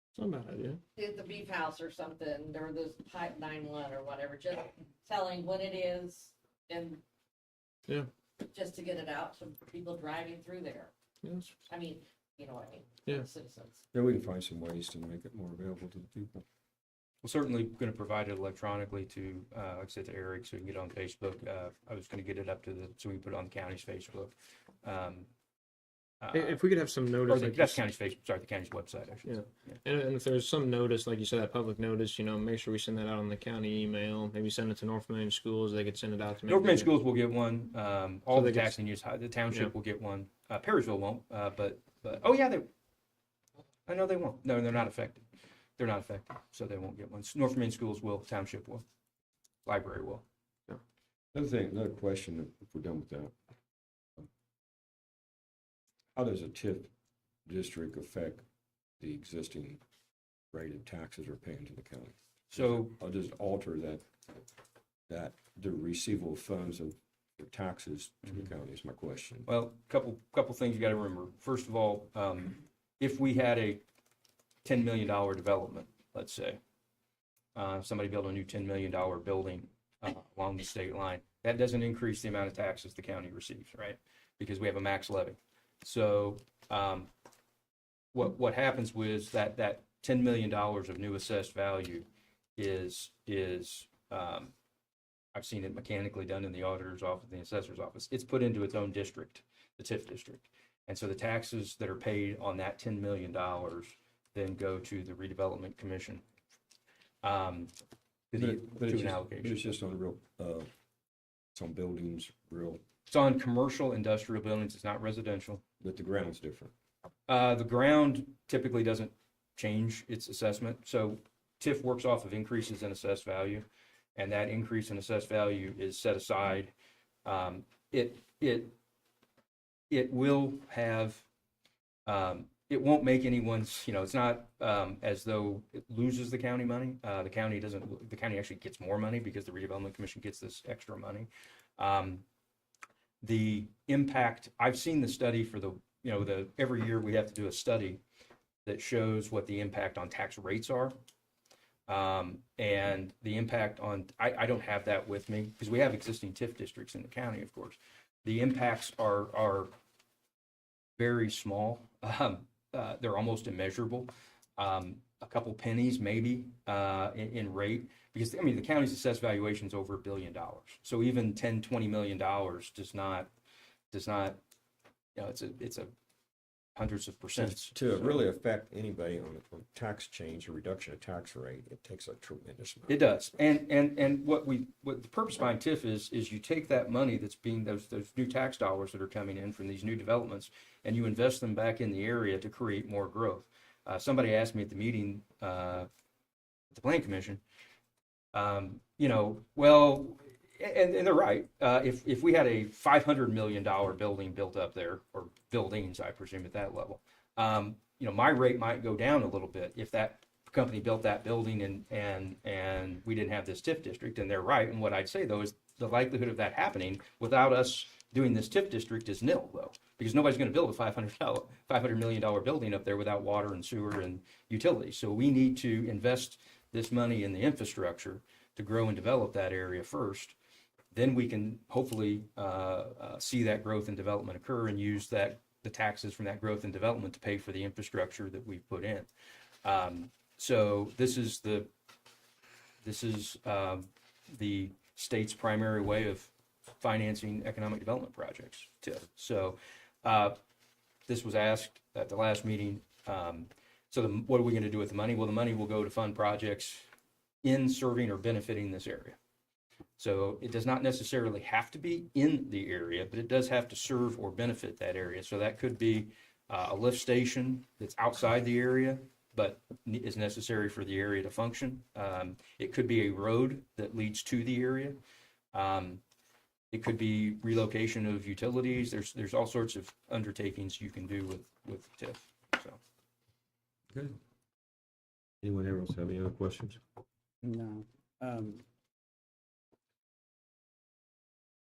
it's not a bad idea. At the beef house or something, or this pipe 9-1 or whatever, just telling when it is and Yeah. just to get it out to people driving through there. Yes. I mean, you know what I mean? Yeah. Citizens. Yeah, we can find some ways to make it more available to the people. We're certainly going to provide it electronically to, like I said, to Eric, so he can get it on Facebook. I was going to get it up so we can put it on the county's Facebook. If we could have some Or notice, like that's county's Facebook, sorry, the county's website, I should say. Yeah. And if there's some notice, like you said, that public notice, make sure we send that out on the county email. Maybe send it to North Main schools. They could send it out to. North Main schools will get one. All So the they get- taxing use, the township Yeah. will get one. Perrysville won't, but, oh yeah, I know they won't. No, they're not affected. They're not affected, so they won't get one. North Main schools will, township will, library will. Another question, if we're done with that. How does a TIF district affect the existing rate of taxes we're paying to the county? So I'll just alter that the receivable funds of the taxes to the county is my question. well, couple things you gotta remember. First of all, if we had a $10 million development, let's say, somebody built a new $10 million building along the state line, that doesn't increase the amount of taxes the county receives, right? Because we have a max levy. So, what happens with that $10 million of new assessed value is, I've seen it mechanically done in the auditor's office, the assessor's office. It's put into its own district, the TIF district. And so the taxes that are paid on that $10 million then go to the redevelopment commission. To But an it's allocation. just on real, it's on buildings, real, It's on commercial industrial buildings. It's not residential. but the ground's different. The ground typically doesn't change its assessment. So TIF works off of increases in assessed value, and that increase in assessed value is set aside. It will have, it won't make anyone's, it's not as though it loses the county money. The county actually gets more money because the redevelopment commission gets this extra money. The impact, I've seen the study for every year we have to do a study that shows what the impact on tax rates are. And the impact on, I don't have that with me because we have existing TIF districts in the county, of course. The impacts are very small. They're almost immeasurable. A couple pennies maybe in rate, because the county's assessed valuation is over $1 billion. So even $10-20 million does not, it's a hundreds of percents. To really affect anybody on tax change or reduction of tax rate, it takes a tremendous amount. It does. And what the purpose behind TIF is you take that money that's being, those new tax dollars that are coming in from these new developments, and you invest them back in the area to create more growth. Somebody asked me at the meeting, at the Plan Commission, well, and they're right. If we had a $500 million building built up there, or buildings, I presume at that level, my rate might go down a little bit if that company built that building and we didn't have this TIF district. And they're right. And what I'd say though is the likelihood of that happening without us doing this TIF district is nil though, because nobody's going to build a $500 million building up there without water and sewer and utilities. So we need to invest this money in the infrastructure to grow and develop that area first. Then we can hopefully see that growth and development occur and use the taxes from that growth and development to pay for the infrastructure that we've put in. So this is the state's primary way of financing economic development projects, TIF. So this was asked at the last meeting. So what are we going to do with the money? Well, the money will go to fund projects in serving or benefiting this area. So it does not necessarily have to be in the area, but it does have to serve or benefit that area. So that could be a lift station that's outside the area, but is necessary for the area to function. It could be a road that leads to the area. It could be relocation of utilities. There's all sorts of undertakings you can do with TIF, so. Good. Anyone else have any other questions? No.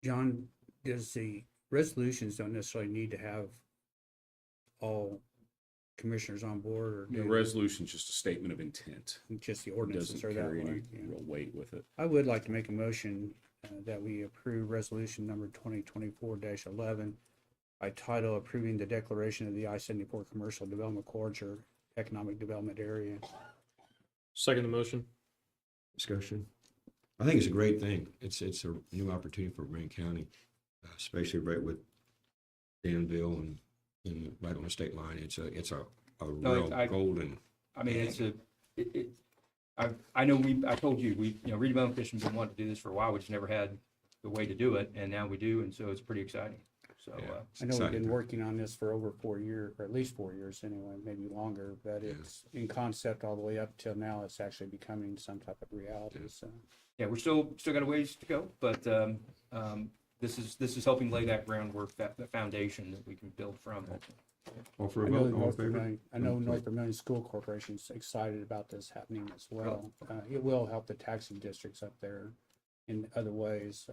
John, does the resolutions don't necessarily need to have all commissioners on board, or The do resolution's just a statement of intent. just the It ordinances doesn't are that carry any way? Yeah. real weight with it. I would like to make a motion that we approve resolution number 2024-11 by title approving the declaration of the I-74 Commercial Development Corridor Economic Development Area. Second the motion. Discussion? I think it's a great thing. It's a new opportunity for Wayne County, especially right with Danville and right on the state line. It's a real golden. I mean, I know I told you, Reedy Bone Commission's been wanting to do this for a while. We just never had the way to do it, and now we do, and so it's pretty exciting. So, Yeah. I know we've Exciting. been working on this for over 4 years, or at least 4 years anyway, maybe longer, but Yeah. it's in concept all the way up till now. It's actually becoming some type of reality, so. yeah, we're still got a ways to go, but this is helping lay that groundwork, that foundation that we can build from. All for I a know vote, all in North favor? Vermillion, I know North Vermillion School Corporation's excited about this happening as well. It will help the taxing districts up there in other ways,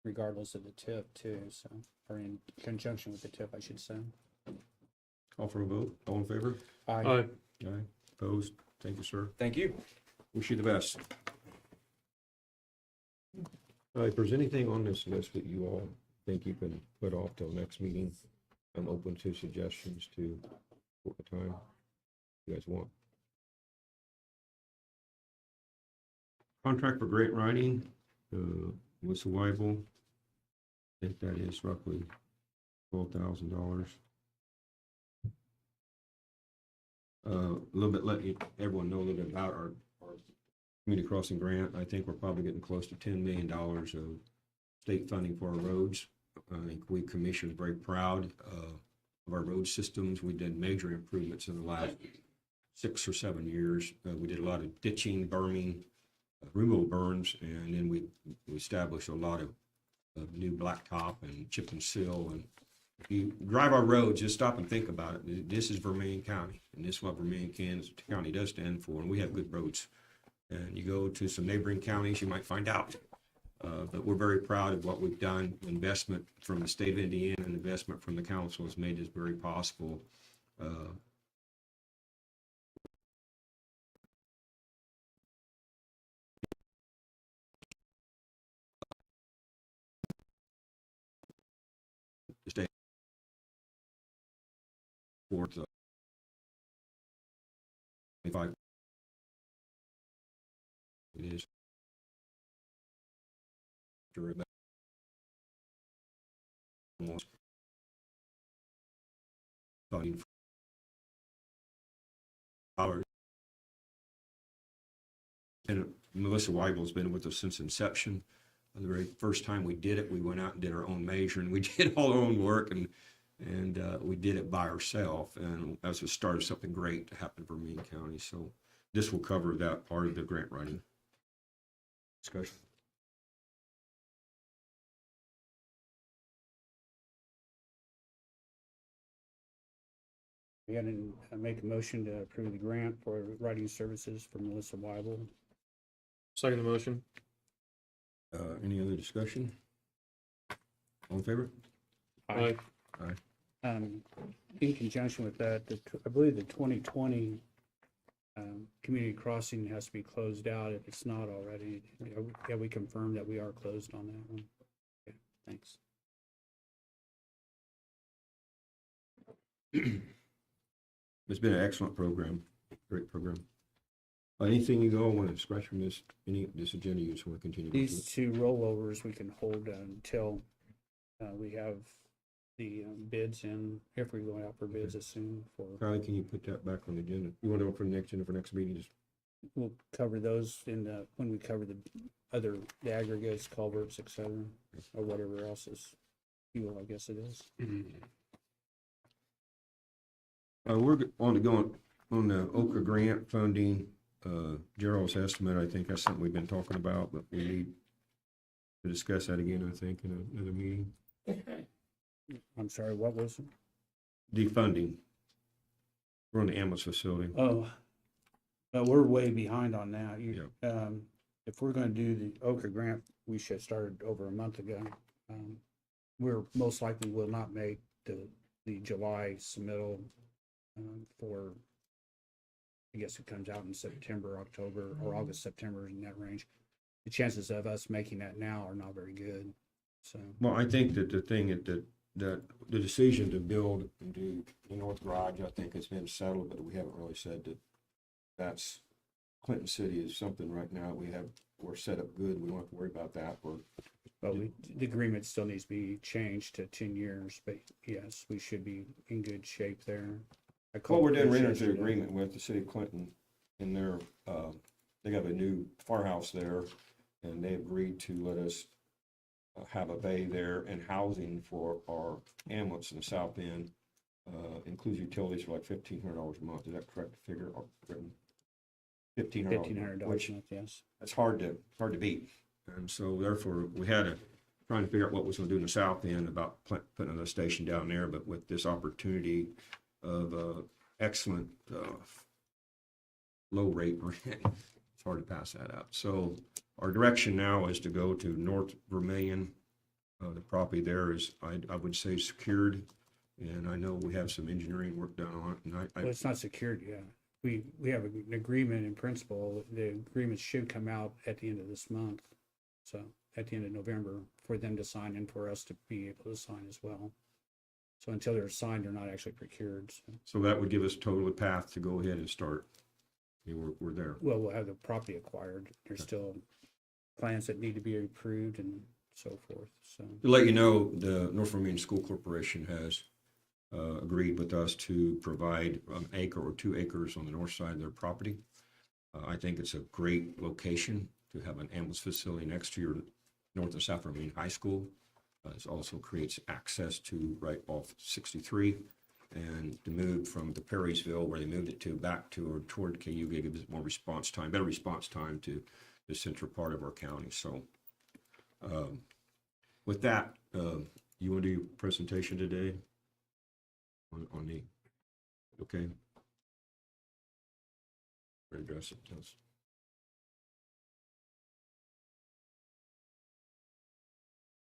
regardless of the TIF too, so, or in conjunction with the TIF, I should say. All for a vote, all in favor? Aye. Aye. Opposed? Thank you, sir. Thank you. Wish you the best. If there's anything on this list that you all think you can put off till next meeting, I'm open to suggestions to what the time you guys want. Contract for grant writing, Melissa Weibel. I think that is roughly $12,000. A little bit, everyone know a little bit about our community crossing grant. I think we're probably getting close to $10 million of state funding for our roads. I think we commissioned very proud of our road systems. We did major improvements in the last 6 or 7 years. We did a lot of ditching, berming, removal burns, and then we established a lot of new blacktop and chip and seal. And if you drive our roads, just stop and think about it. This is Vermillion County, and this is what Vermillion County does stand for, and we have good roads. And you go to some neighboring counties, you might find out. But we're very proud of what we've done. Investment from the state of Indiana and investment from the council has made this very possible. The state for the 25. It is. Almost. $40. And Melissa Weibel's been with us since inception. The very first time we did it, we went out and did our own measuring. We did all our own work, and we did it by ourselves. And that's the start of something great to happen for Vermillion County. So this will cover that part of the grant writing. Discussion. We got to make a motion to approve the grant for writing services for Melissa Weibel. Second the motion. Any other discussion? All in favor? Aye. In conjunction with that, I believe the 2020 community crossing has to be closed out if it's not already. Yeah, we confirmed that we are closed on that one. Okay, thanks. It's been an excellent program, great program. Anything you all want to scratch from this agenda you just want to continue? These two rollovers we can hold until we have the bids in, if we go out for bids as soon for, Kylie, can you put that back on the agenda? You want to go for the next agenda for next meeting? Just we'll cover those when we cover the aggregates, culverts, et cetera, or whatever else is fuel, I guess it is. On to go on the Okra grant funding, Gerald's estimate, I think that's something we've been talking about, but we need to discuss that again, I think, in another meeting. I'm sorry, what was it? Defunding. We're on the ambulance facility. Oh, we're way behind on that. If we're gonna do the Okra grant, we should have started over a month ago. We're most likely will not make the July submittal for, I guess it comes out in September, October, or August, September, in that range. The chances of us making that now are not very good, so. Well, I think that the thing that the decision to build and do the north garage, I think has been settled, but we haven't really said that that's, Clinton City is something right now we're set up good. We don't have to worry about that. But the agreement still needs to be changed to 10 years, but yes, we should be in good shape there. Well, we're doing Chris enter into yesterday. agreement with the city of Clinton in their, they got a new firehouse there, and they agreed to let us have a bay there and housing for our ambulance in the south end, includes utilities for like $1,500 a month. Is that correct figure? Or written? $1,500, $1,500 which a month, yes. that's hard to beat. And so therefore, we had trying to figure out what was going to do in the south end about putting another station down there, but with this opportunity of excellent low rate rent, it's hard to pass that up. So our direction now is to go to North Vermillion. The property there is, I would say, secured, and I know we have some engineering work done on it. And Well, it's not secured yet. We have an agreement in principle. The agreement should come out at the end of this month. So at the end of November for them to sign and for us to be able to sign as well. So until they're signed, they're not actually procured. so that would give us total path to go ahead and start. I mean, we're there. Well, we'll have the property acquired. There's still plans that need to be approved and so forth, so. To let you know, the North Vermillion School Corporation has agreed with us to provide an acre or 2 acres on the north side of their property. I think it's a great location to have an ambulance facility next to your North and South Vermillion High School. It also creates access to right off 63, and to move from the Perrysville, where they moved it to, back to or toward Cayuga, gives it more response time, better response time to the central part of our county. So with that, you want to do your presentation today on the, okay? Address it, yes.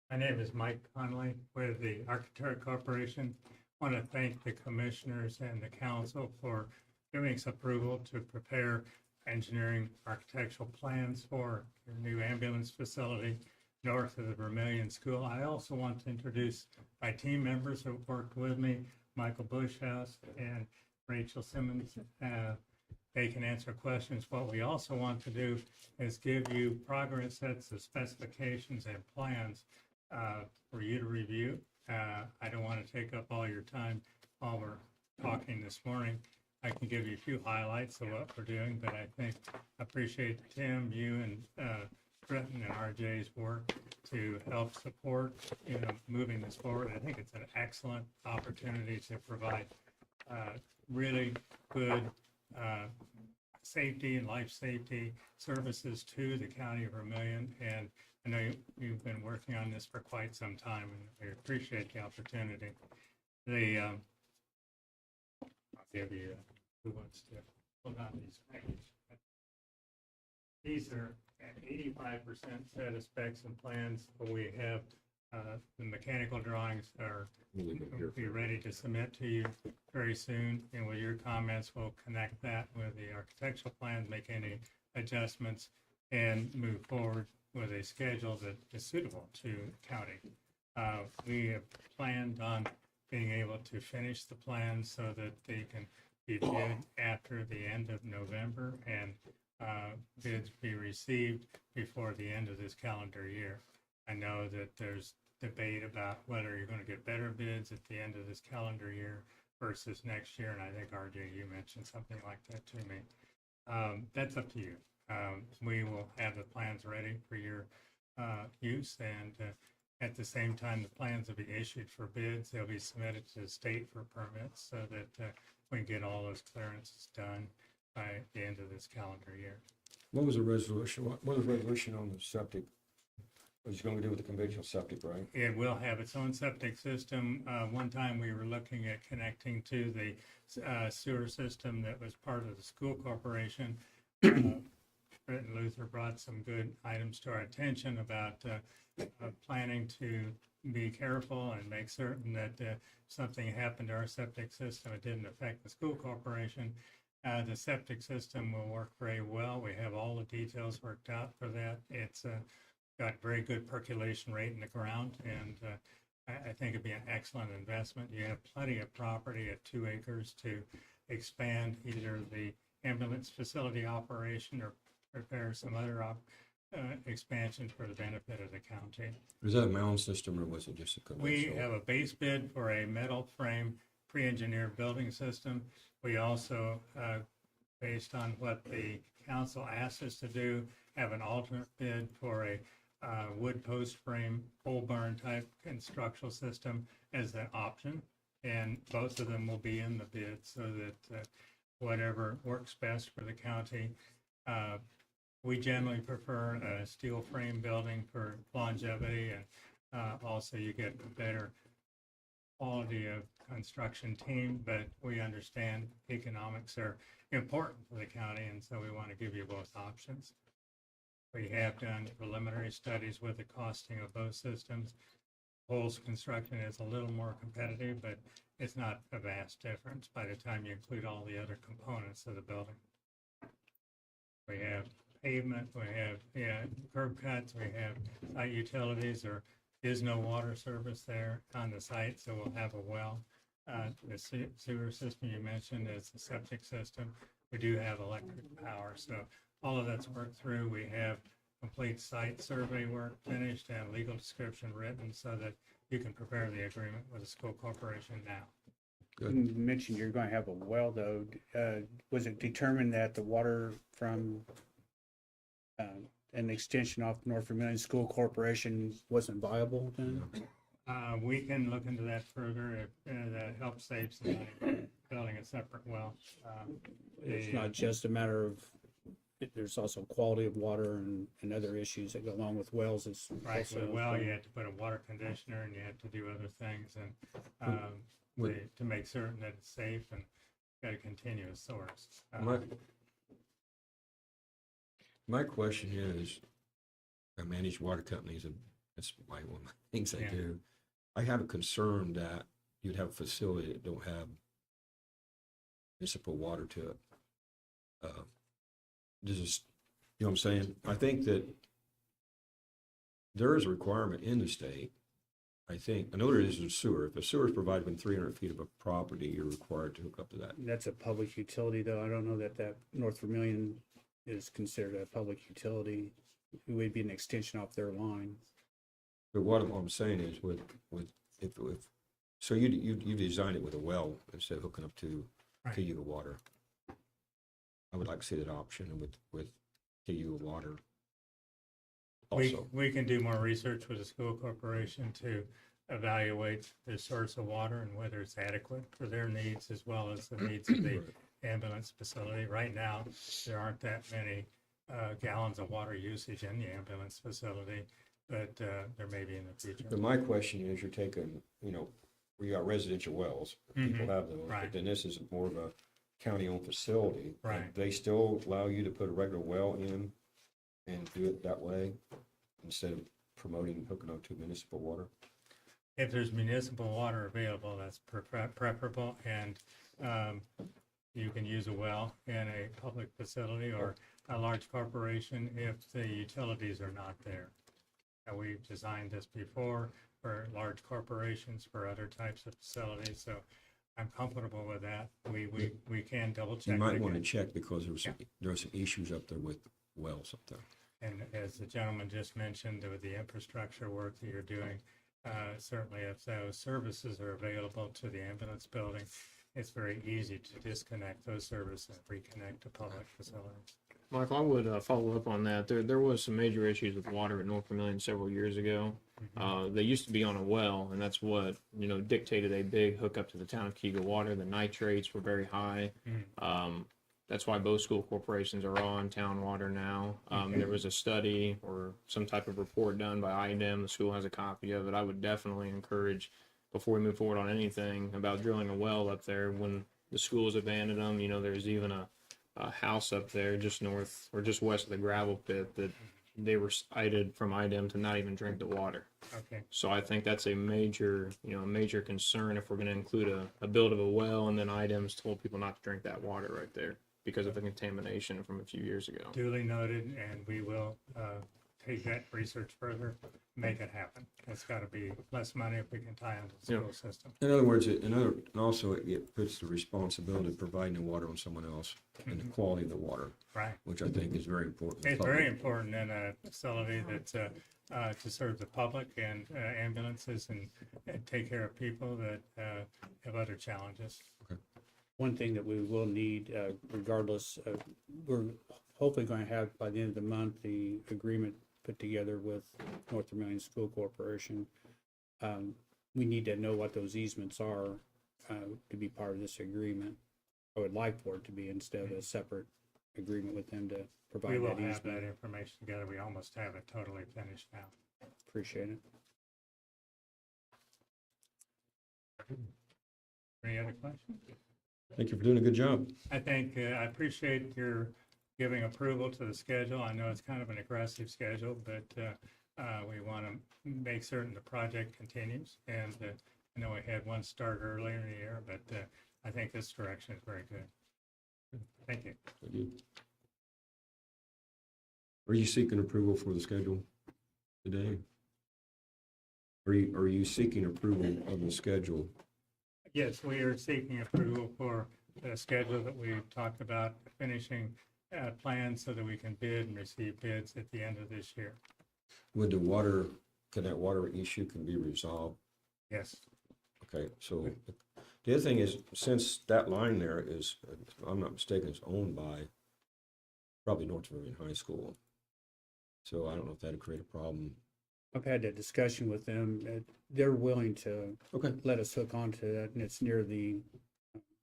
My name is Mike Conley with the Architect Corporation. I want to thank the commissioners and the council for giving us approval to prepare engineering architectural plans for your new ambulance facility north of the Vermillion School. I also want to introduce my team members who worked with me, Michael Bushhouse and Rachel Simmons. They can answer questions. What we also want to do is give you progress sets of specifications and plans for you to review. I don't want to take up all your time while we're talking this morning. I can give you a few highlights of what we're doing, but I think I appreciate Tim, you, and Britton and RJ's work to help support, moving this forward. I think it's an excellent opportunity to provide really good safety and life safety services to the county of Vermillion. And I know you've been working on this for quite some time, and we appreciate the opportunity. I'll give you, who wants to hold on these pages? These are at 85% set of specs and plans, but we have the mechanical drawings are will be ready to submit to you very soon. And with your comments, we'll connect that with the architectural plans, make any adjustments, and move forward with a schedule that is suitable to the county. We have planned on being able to finish the plans so that they can be bid after the end of November and bids be received before the end of this calendar year. I know that there's debate about whether you're going to get better bids at the end of this calendar year versus next year, and I think RJ, you mentioned something like that to me. That's up to you. We will have the plans ready for your use, and At the same time, the plans will be issued for bids. They'll be submitted to the state for permits so that we can get all those clearances done by the end of this calendar year. What was the resolution, what was the resolution on the septic? It was going to do with the conventional septic, right? It will have its own septic system. One time we were looking at connecting to the sewer system that was part of the school corporation. Brett and Luther brought some good items to our attention about planning to be careful and make certain that if something happened to our septic system, it didn't affect the school corporation. The septic system will work very well. We have all the details worked out for that. It's got very good percolation rate in the ground, and I think it'd be an excellent investment. You have plenty of property at 2 acres to expand either the ambulance facility operation or prepare some other expansion for the benefit of the county. Was that a mound system or was it just a We conventional? have a base bid for a metal frame pre-engineered building system. We also, based on what the council asked us to do, have an alternate bid for a wood post frame pole barn type construction system as an option. And both of them will be in the bid so that whatever works best for the county. We generally prefer a steel frame building for longevity, and also you get better quality of construction team, but we understand economics are important for the county, and so we want to give you both options. We have done preliminary studies with the costing of both systems. Poles construction is a little more competitive, but it's not a vast difference by the time you include all the other components of the building. We have pavement, we have curb cuts, we have site utilities. There is no water service there on the site, so we'll have a well. The sewer system you mentioned is the septic system. We do have electric power, so all of that's worked through. We have complete site survey work finished and legal description written so that you can prepare the agreement with the school corporation now. You mentioned you're going to have a well, though. Was it determined that the water from an extension off North Vermillion School Corporation wasn't viable then? We can look into that further if that helps save some money building a separate well. It's not just a matter of, there's also quality of water and other issues that go along with wells as Right, also. with a well, you have to put a water conditioner and you have to do other things and to make certain that it's safe and got a continuous source. My question is, I manage water companies and that's one of my things I Yeah. do. I have a concern that you'd have a facility that don't have municipal water to it. This is, you know what I'm saying? I think that there is a requirement in the state. I know there is in sewer. If a sewer is provided within 300 feet of a property, you're required to hook up to that. That's a public utility, though. I don't know that North Vermillion is considered a public utility. It would be an extension off their line. But what I'm saying is if so you designed it with a well instead of hooking up to Right. Cayuga water. I would like to see that option with Cayuga water. Also, We can do more research with the school corporation to evaluate the source of water and whether it's adequate for their needs as well as the needs of the ambulance facility. Right now, there aren't that many gallons of water usage in the ambulance facility, but there may be in the future. but my question is, you're taking, where you got residential wells, people have those, Right. but then this is more of a county-owned facility. Right. And they still allow you to put a regular well in and do it that way instead of promoting hooking up to municipal water? If there's municipal water available, that's preferable, and you can use a well in a public facility or a large corporation if the utilities are not there. We've designed this before for large corporations, for other types of facilities, so I'm comfortable with that. We can double check. You might it want to again. check because there are some issues up there with wells up there. And as the gentleman just mentioned, with the infrastructure work that you're doing, certainly if those services are available to the ambulance building, it's very easy to disconnect those services and reconnect to public facilities. Michael, I would follow up on that. There was some major issues with water at North Vermillion several years ago. They used to be on a well, and that's what, dictated a big hookup to the town of Kega water. The nitrates were very high. That's why both school corporations are on town water now. There was a study or some type of report done by IDEM. The school has a copy of it. I would definitely encourage, before we move forward on anything, about drilling a well up there. When the schools abandoned them, there's even a house up there just north or just west of the gravel pit that they were cited from IDEM to not even drink the water. Okay, So I think that's a major concern if we're going to include a build of a well, and then IDEM's told people not to drink that water right there because of the contamination from a few years ago. duly noted, and we will take that research further, make it happen. It's got to be less money if we can tie into the Yeah. school system. In other words, and also it puts the responsibility of providing the water on someone else and the quality of the water, Right. which I think is very important. It's very important in a facility that's to serve the public and ambulances and take care of people that have other challenges. One thing that we will need, regardless, we're hopefully going to have by the end of the month, the agreement put together with North Vermillion School Corporation. We need to know what those easements are to be part of this agreement. I would like for it to be instead of a separate agreement with them to We provide will that have easement. that information together. We almost have it totally finished now. Appreciate it. Any other questions? Thank you for doing a good job. I think, I appreciate your giving approval to the schedule. I know it's kind of an aggressive schedule, but we want to make certain the project continues. And I know we had one start earlier in the year, but I think this direction is very good. Thank you. Thank you. Are you seeking approval for the schedule today? Are you seeking approval of the schedule? Yes, we are seeking approval for the schedule that we talked about, finishing plans so that we can bid and receive bids at the end of this year. Can that water issue can be resolved? Yes, Okay, so the other thing is, since that line there is, if I'm not mistaken, is owned by probably North Vermillion High School. So I don't know if that'd create a problem. I've had that discussion with them. They're willing to Okay. let us hook onto that, and it's near the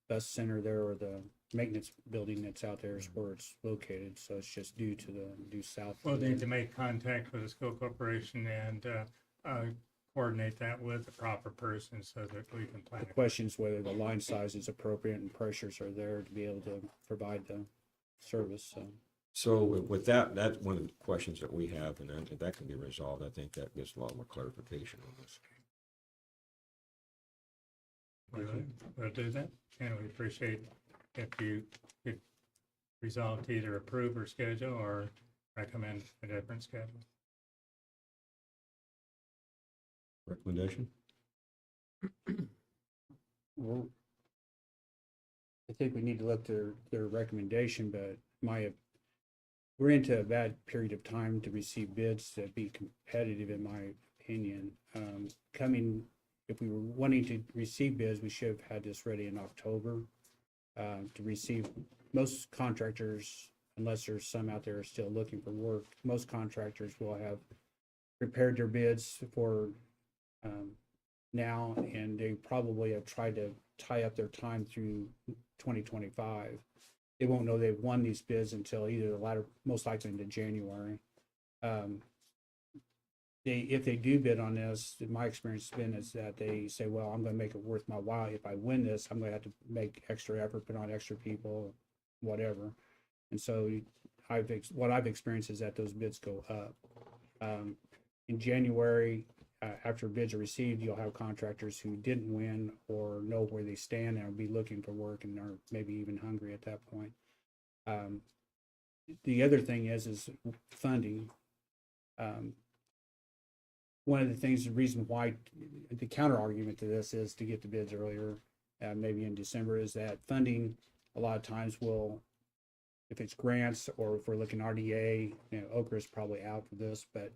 bus center there, or the maintenance building that's out there is where it's located. So it's just due south. we'll need to make contact with the school corporation and coordinate that with the proper person so that we can plan. The question is whether the line size is appropriate and pressures are there to be able to provide the service. So So with that, that's one of the questions that we have, and if that can be resolved, I think that gives a lot more clarification on this. We'll do that, and we appreciate if you could resolve to either approve or schedule or recommend a different schedule. Recommendation? we're, I think we need to look to their recommendation, but we're into a bad period of time to receive bids to be competitive, in my opinion. If we were wanting to receive bids, we should have had this ready in October to receive. Most contractors, unless there's some out there still looking for work, most contractors will have prepared their bids for now, and they probably have tried to tie up their time through 2025. They won't know they've won these bids until either the latter, most likely into January. If they do bid on this, my experience has been is that they say, well, I'm going to make it worth my while. If I win this, I'm going to have to make extra effort, put on extra people, whatever. And so what I've experienced is that those bids go up. In January, after bids are received, you'll have contractors who didn't win or know where they stand and will be looking for work and are maybe even hungry at that point. The other thing is funding. One of the things, the reason why the counter argument to this is to get the bids earlier, maybe in December, is that funding a lot of times will, if it's grants or if we're looking RDA, Okra is probably out for this, but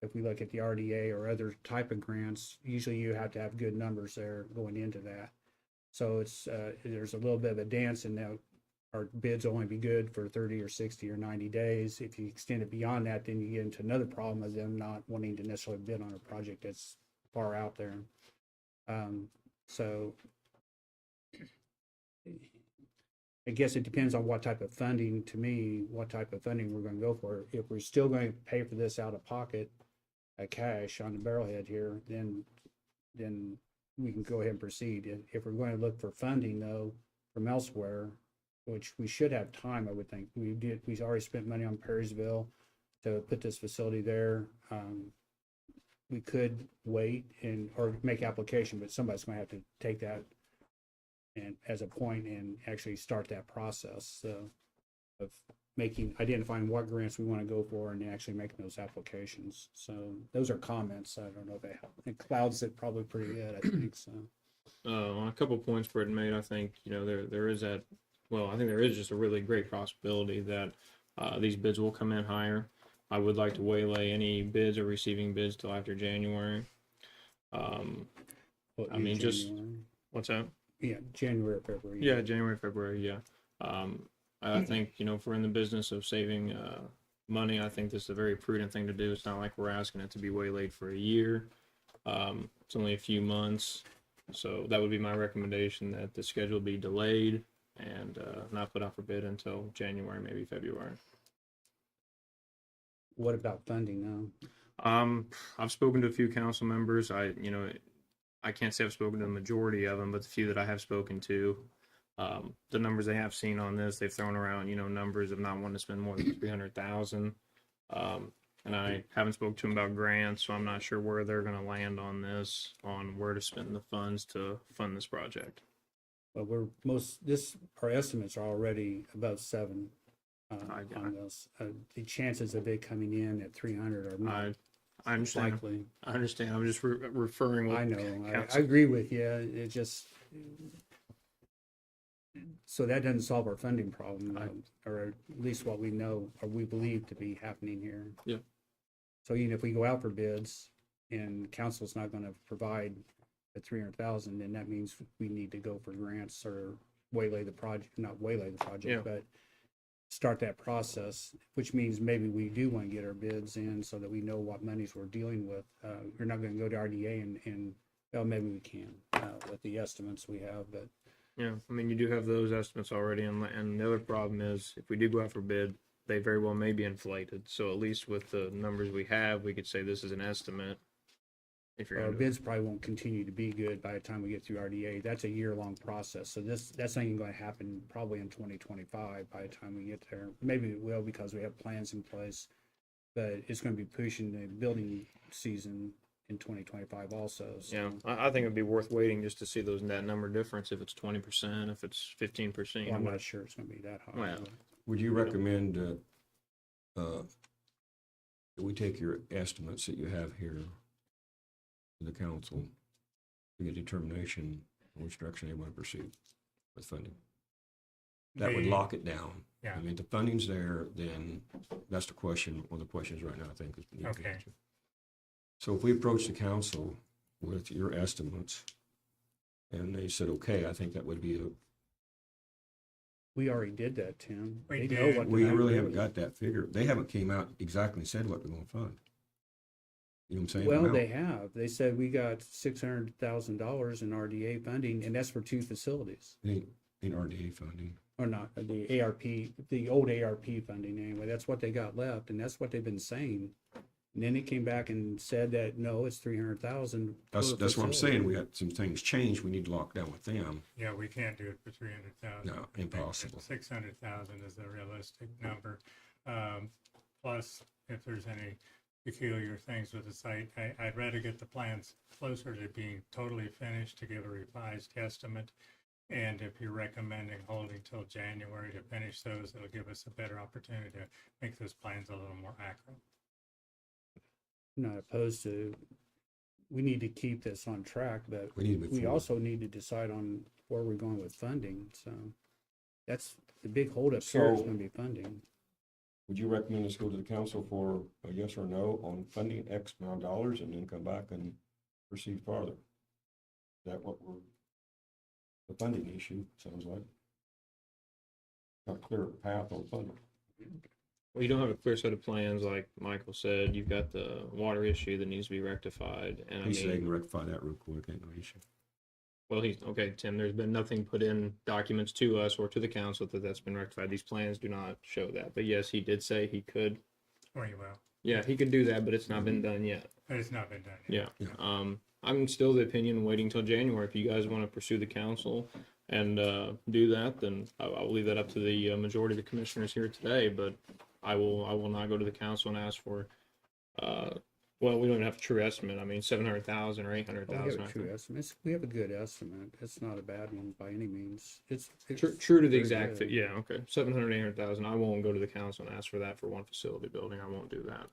if we look at the RDA or other type of grants, usually you have to have good numbers there going into that. So there's a little bit of a dance in that our bids only be good for 30 or 60 or 90 days. If you extend it beyond that, then you get into another problem of them not wanting to necessarily bid on a project that's far out there. So I guess it depends on what type of funding, to me, what type of funding we're gonna go for. If we're still going to pay for this out of pocket, cash on the barrelhead here, then we can go ahead and proceed. And if we're going to look for funding though, from elsewhere, which we should have time, I would think. We've already spent money on Perrysville to put this facility there. We could wait or make application, but somebody's gonna have to take that and as a point and actually start that process of identifying what grants we want to go for and actually making those applications. So those are comments. I don't know if it clouds it probably pretty good, I think so. On a couple points Britt made, I think, there is that, well, I think there is just a really great possibility that these bids will come in higher. I would like to waylay any bids or receiving bids till after January. What, I mean, just- January? What's that? Yeah, January or February. Yeah, January, February, yeah. I think, if we're in the business of saving money, I think this is a very prudent thing to do. It's not like we're asking it to be waylaid for a year. It's only a few months. So that would be my recommendation, that the schedule be delayed and not put out for bid until January, maybe February. What about funding now? I've spoken to a few council members. I can't say I've spoken to the majority of them, but the few that I have spoken to, the numbers they have seen on this, they've thrown around, numbers of not wanting to spend more than 300,000. And I haven't spoken to them about grants, so I'm not sure where they're going to land on this, on where to spend the funds to fund this project. But our estimates are already above 7 on this. The chances of it coming in at 300 are not I understand. likely. I understand. I'm just referring. What I know. I council- agree with you. It just, so that doesn't solve our funding problem, or at least what we know or we believe to be happening here. Yeah. So even if we go out for bids and council's not going to provide the 300,000, then that means we need to go for grants or waylay the project, not waylay the project, Yeah. but start that process, which means maybe we do want to get our bids in so that we know what monies we're dealing with. We're not going to go to RDA and well, maybe we can with the estimates we have, but Yeah, I mean, you do have those estimates already, and the other problem is, if we do go out for bid, they very well may be inflated. So at least with the numbers we have, we could say this is an estimate. If you're our gonna do it. bids probably won't continue to be good by the time we get through RDA. That's a year-long process. So that's not even going to happen probably in 2025 by the time we get there. Maybe it will because we have plans in place, but it's going to be pushing the building season in 2025 also. So. Yeah, I think it'd be worth waiting just to see that number difference. If it's 20%, if it's 15%. Well, I'm not sure it's going to be that high. Well, but- Would you recommend that we take your estimates that you have here to the council to get determination on which direction they want to proceed with funding? That would The- lock it down. Yeah. I mean, if the funding's there, then that's the question, one of the questions right now, I think. Is need to be Okay. answered. So if we approach the council with your estimates and they said, okay, I think that would be We already did that, Tim. We They know did. what the we number really haven't is. got that figure. They haven't came out exactly and said what they're going to fund. You know what I'm saying? Well, Amount. they have. They said we got $600,000 in RDA funding, and that's for 2 facilities. In RDA funding. Or not, the ARP, the old ARP funding anyway. That's what they got left, and that's what they've been saying. And then they came back and said that, no, it's 300,000. That's per what I'm facility. saying. We got some things changed. We need to lock down with them. Yeah, we can't do it for 300,000. No, impossible. 600,000 is the realistic number. Plus, if there's any peculiar things with the site, I'd rather get the plans closer to being totally finished to give a revised estimate. And if you're recommending holding till January to finish those, it'll give us a better opportunity to make those plans a little more accurate. Not opposed to, we need to keep this on track, but We need to move we forward. also need to decide on where we're going with funding. So that's the big holdup here is So- going to be funding. Would you recommend us go to the council for a yes or no on funding X amount of dollars and then come back and proceed farther? Is that what the funding issue sounds like? a clear path on funding. Well, you don't have a clear set of plans, like Michael said. You've got the water issue that needs to be rectified, and I He said they mean, can rectify that real quick, ain't no issue. well, he's okay, Tim. There's been nothing put in documents to us or to the council that that's been rectified. These plans do not show that. But yes, he did say he could. Or you will, Yeah, he could do that, but it's not been done yet. but it's not been done yet. Yeah. I'm still the opinion waiting till January. If you guys want to pursue the council and do that, then I'll leave that up to the majority of the commissioners here today. But I will not go to the council and ask for. Well, we don't even have a true estimate. I mean, 700,000 or We have 800,000. a true estimate. We have a good estimate. It's not a bad one by any means. It's True to the very exact. good. Yeah. Okay. 700, 800,000. I won't go to the council and ask for that for one facility building. I won't do that.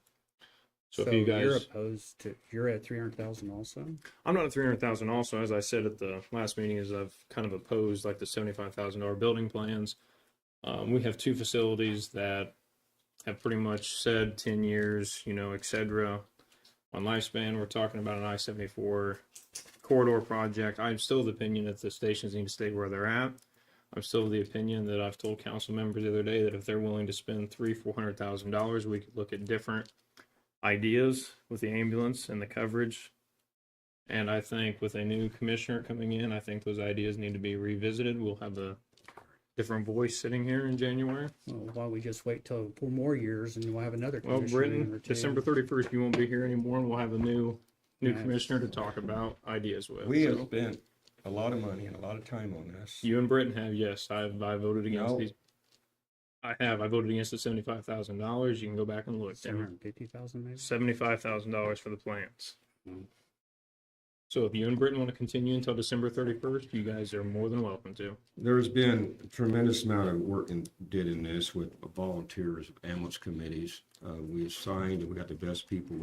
So if you you're guys, opposed to, you're at 300,000 also? I'm not at 300,000. Also, as I said at the last meeting, is I've kind of opposed like the $75,000 building plans. We have two facilities that have pretty much said 10 years, et cetera. On lifespan, we're talking about an I-74 corridor project. I'm still of the opinion that the stations need to stay where they're at. I'm still of the opinion that I've told council members the other day that if they're willing to spend $300,000-$400,000, we could look at different ideas with the ambulance and the coverage. And I think with a new commissioner coming in, I think those ideas need to be revisited. We'll have a different voice sitting here in January. Well, why don't we just wait till 4 more years and we'll have another Well, commissioner in Britton, or two? December 31st, you won't be here anymore, and we'll have a new Nice. commissioner to talk about ideas with. We have So, spent a lot of money and a lot of time on this. you and Britton have, yes, I voted against No. these. I voted against the $75,000. You can go back and look. Tim. 750,000 maybe? $75,000 for the plants. Mm. So if you and Britton want to continue until December 31st, you guys are more than welcome to. There's been a tremendous amount of work did in this with volunteers, ambulance committees. We assigned, we got the best people,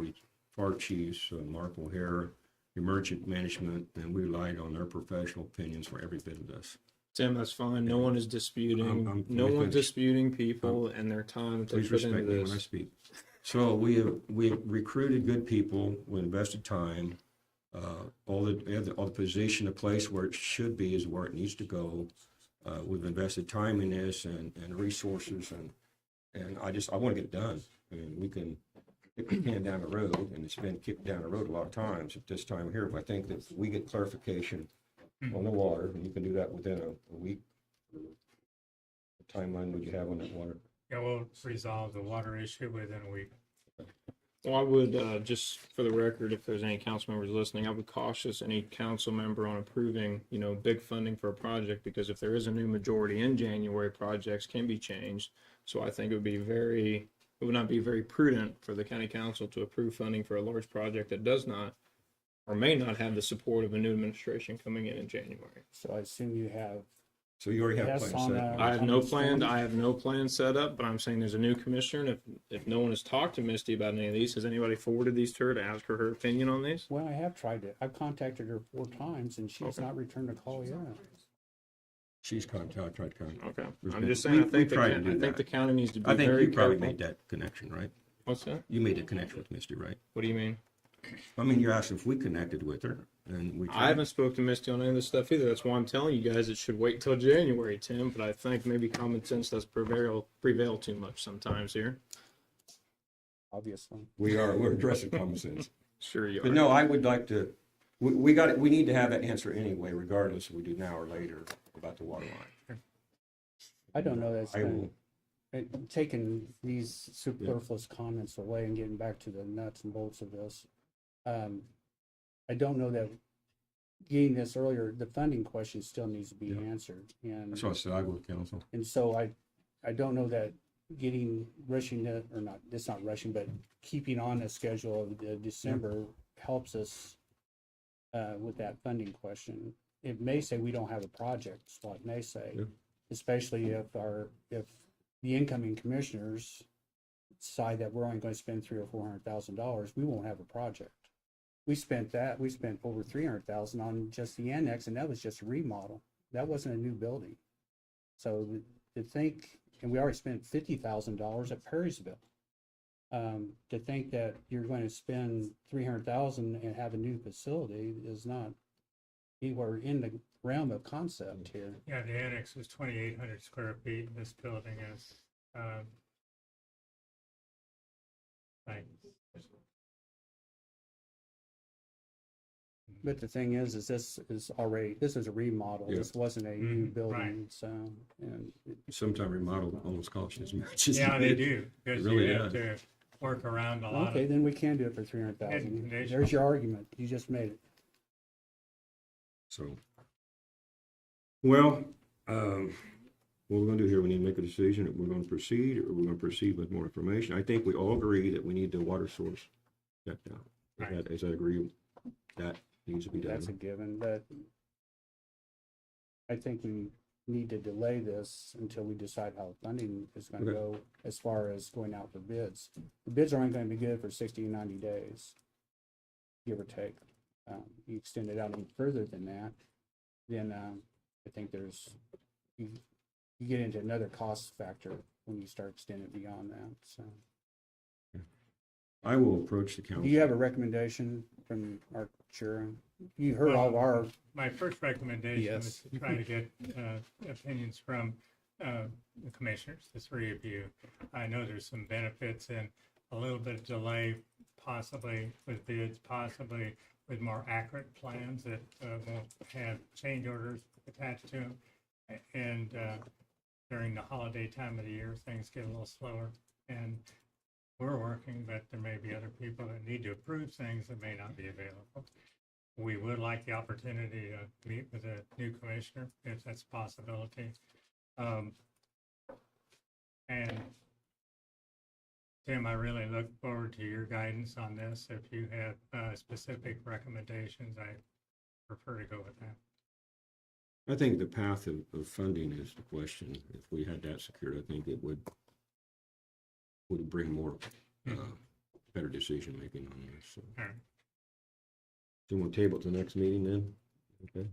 fire chiefs, Mark O'Hare, emergent management, and we relied on their professional opinions for every bit of this. Tim, that's fine. No one is disputing. No let me one's finish. disputing people and their time that they Please put into respect me when I this. speak. So we recruited good people, we invested time. All the position, the place where it should be is where it needs to go. We've invested time in this and resources and I want to get it done. I mean, we can kick the can down the road, and it's been kicked down the road a lot of times. At this time here, if I think that we get clarification on the water, and you can do that within a week. What timeline would you have on that water? Yeah, we'll resolve the water issue within a week. Well, I would, just for the record, if there's any council members listening, I would cautious any council member on approving, big funding for a project, because if there is a new majority in January, projects can be changed. So I think it would not be very prudent for the county council to approve funding for a large project that does not or may not have the support of a new administration coming in January. So I assume you have, So you already have Yes, plans on set. that. I have no plan set up, but I'm saying there's a new commissioner, and if no one has talked to Misty about any of these, has anybody forwarded these to her to ask her opinion on these? well, I have tried it. I've contacted her 4 times and she's Okay. not returned a call yet. She's tried to contact. Okay, There's I'm been- just saying, I we think tried to do that. the county needs to be I think very you probably careful. made that connection, right? What's that? You made a connection with Misty, right? What do you mean? I mean, you're asking if we connected with her, and we. I haven't spoke to Misty on any of this stuff either. That's why I'm telling you guys it should wait till January, Tim. But I think maybe common sense does prevail too much sometimes here. Obviously. We're addressing common sense. Sure you are. But no, I would like to, we need to have that answer anyway, regardless if we do now or later about the water line. I don't know that's I gonna, will, taking these superfluous comments away and getting back to the nuts and bolts of this. I don't know that getting this earlier, the funding question still needs to be Yeah. answered. And, that's what I said, I go with council. and so I don't know that rushing it, or not, it's not rushing, but keeping on the schedule of the December helps us with that funding question. It may say we don't have a project, is what it may say, Yeah. especially if the incoming commissioners decide that we're only going to spend $300,000 or $400,000, we won't have a project. We spent over 300,000 on just the annex, and that was just a remodel. That wasn't a new building. So to think, and we already spent $50,000 at Perrysville. To think that you're going to spend 300,000 and have a new facility is not you were in the realm of concept here. Yeah, the annex is 2,800 square feet. This building is, like, But the thing is this is a remodel. Yeah. This wasn't a new Mhm, building, so, and Sometime remodel almost costs as much as. yeah, it they did. do, because really you have does. to work around a lot okay, of, then we can do it for 300,000. Hidden conditions. There's your argument. You just made it. So, well, what we're gonna do here, we need to make a decision, if we're gonna proceed, or we're gonna proceed with more information. I think we all agree that we need the water source checked out. Right. Is that agree? That needs to be That's a done. given, but I think we need to delay this until we decide how funding is gonna Okay. go as far as going out for bids. The bids are only gonna be good for 60 and 90 days, give or take. You extend it out any further than that, then, I think you get into another cost factor when you start extending beyond that, so. I will approach the council. Do you have a recommendation from our chair? You heard all of our, my first recommendation Yes. was to try to get opinions from the commissioners, the three of you. I know there's some benefits and a little bit of delay, possibly with bids, possibly with more accurate plans that won't have change orders attached to them. And during the holiday time of the year, things get a little slower. And we're working, but there may be other people that need to approve things that may not be available. We would like the opportunity to meet with a new commissioner, if that's a possibility. And Tim, I really look forward to your guidance on this. If you have specific recommendations, I prefer to go with that. I think the path of funding is the question. If we had that secured, I think it would bring more, better decision making on this. So, All right. so we'll table it to the next meeting then? Okay,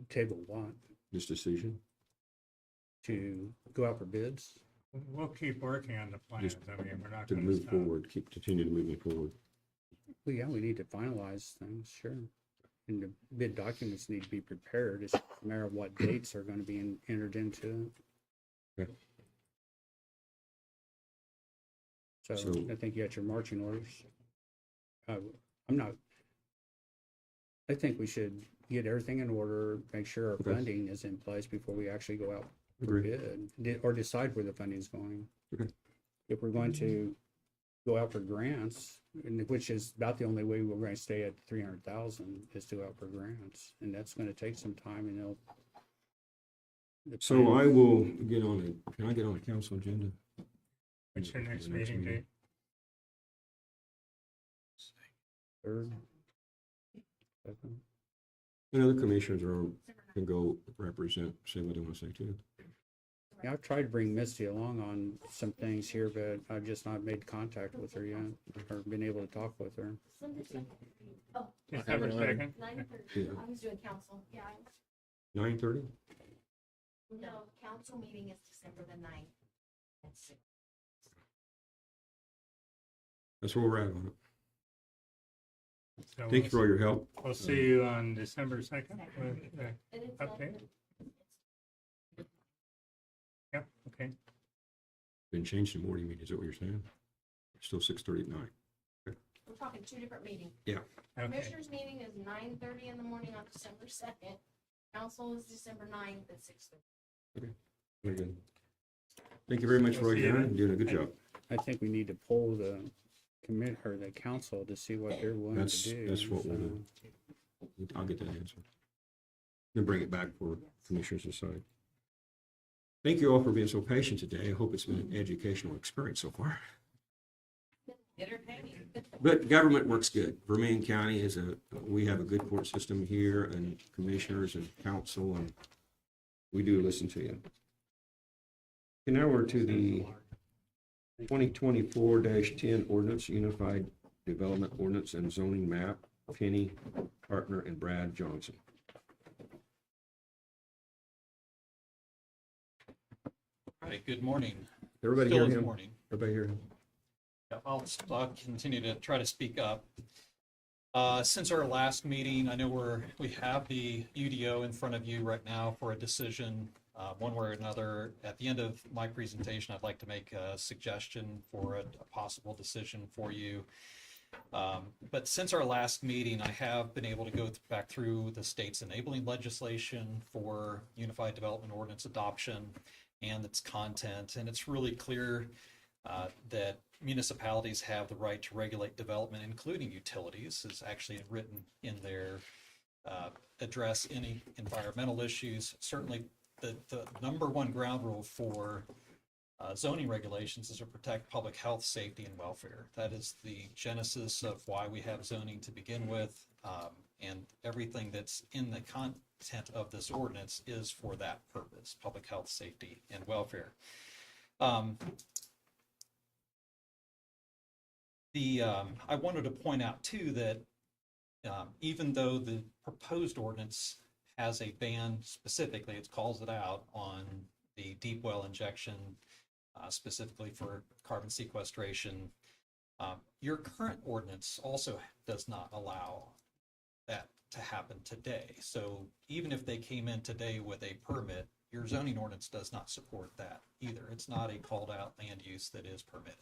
table one, this decision? to go out for bids. We'll keep working on the plans. I mean, we're not To going to move stop. forward, continue to moving forward. Well, yeah, we need to finalize things, sure. And the bid documents need to be prepared. It's a matter of what dates are gonna be entered into. Okay. So So- I think you got your marching orders. I think we should get everything in order, make sure our Okay. funding is in place before we actually go out for Agree. bid, or decide where the funding's going. Okay. If we're going to go out for grants, and which is about the only way we're going to stay at 300,000 is to go out for grants, and that's going to take some time, and they'll. the So plan- I will get on can I get on the council agenda? What's your next The meeting date? Third. Second. And other commissioners can go represent, say what they want to say too. Yeah, I've tried to bring Misty along on some things here, but I've just not made contact with her yet, or been able to talk with her. December 2nd? 9:30. Yeah. I was doing council, yeah. 9:30? No, council meeting is December the 9th. at 6. That's where we're at on it. So Thank you for all your help. We'll see you on December 2nd with the And it's update. Yep, okay. Been changed to morning meeting, is that what you're saying? Still 6:30 at night. We're talking two different meetings. Okay. Commissioners meeting is 9:30 in the morning on December 2nd. Council is December 9th at 6:30. Very good. Thank you very much for all See you you're then. doing a good job. I think we need to poll the or the council to see what they're willing That's- to do. that's what we'll do. I'll get that answer. Then bring it back for commissioners to decide. Thank you all for being so patient today. I hope it's been an educational experience so far. Entertaining. But government works good. Vermillion County we have a good court system here and commissioners and council, and we do listen to you. Okay, now we're to the 2024-10 ordinance, Unified Development Ordinance and Zoning Map, Penny Partner and Brad Johnson. All right, good morning. Everybody Still hear is him? morning. Everybody hear him? Yeah, I'll continue to try to speak up. Since our last meeting, I know we have the UDO in front of you right now for a decision, one way or another. At the end of my presentation, I'd like to make a suggestion for a possible decision for you. But since our last meeting, I have been able to go back through the state's enabling legislation for Unified Development Ordinance adoption and its content, and it's really clear that municipalities have the right to regulate development, including utilities, is actually written in their address any environmental issues. Certainly, the number one ground rule for zoning regulations is to protect public health, safety, and welfare. That is the genesis of why we have zoning to begin with, and everything that's in the content of this ordinance is for that purpose: public health, safety, and welfare. I wanted to point out too that even though the proposed ordinance has a ban specifically, it calls it out on the deep well injection, specifically for carbon sequestration, your current ordinance also does not allow that to happen today. So even if they came in today with a permit, your zoning ordinance does not support that either. It's not a called out land use that is permitted.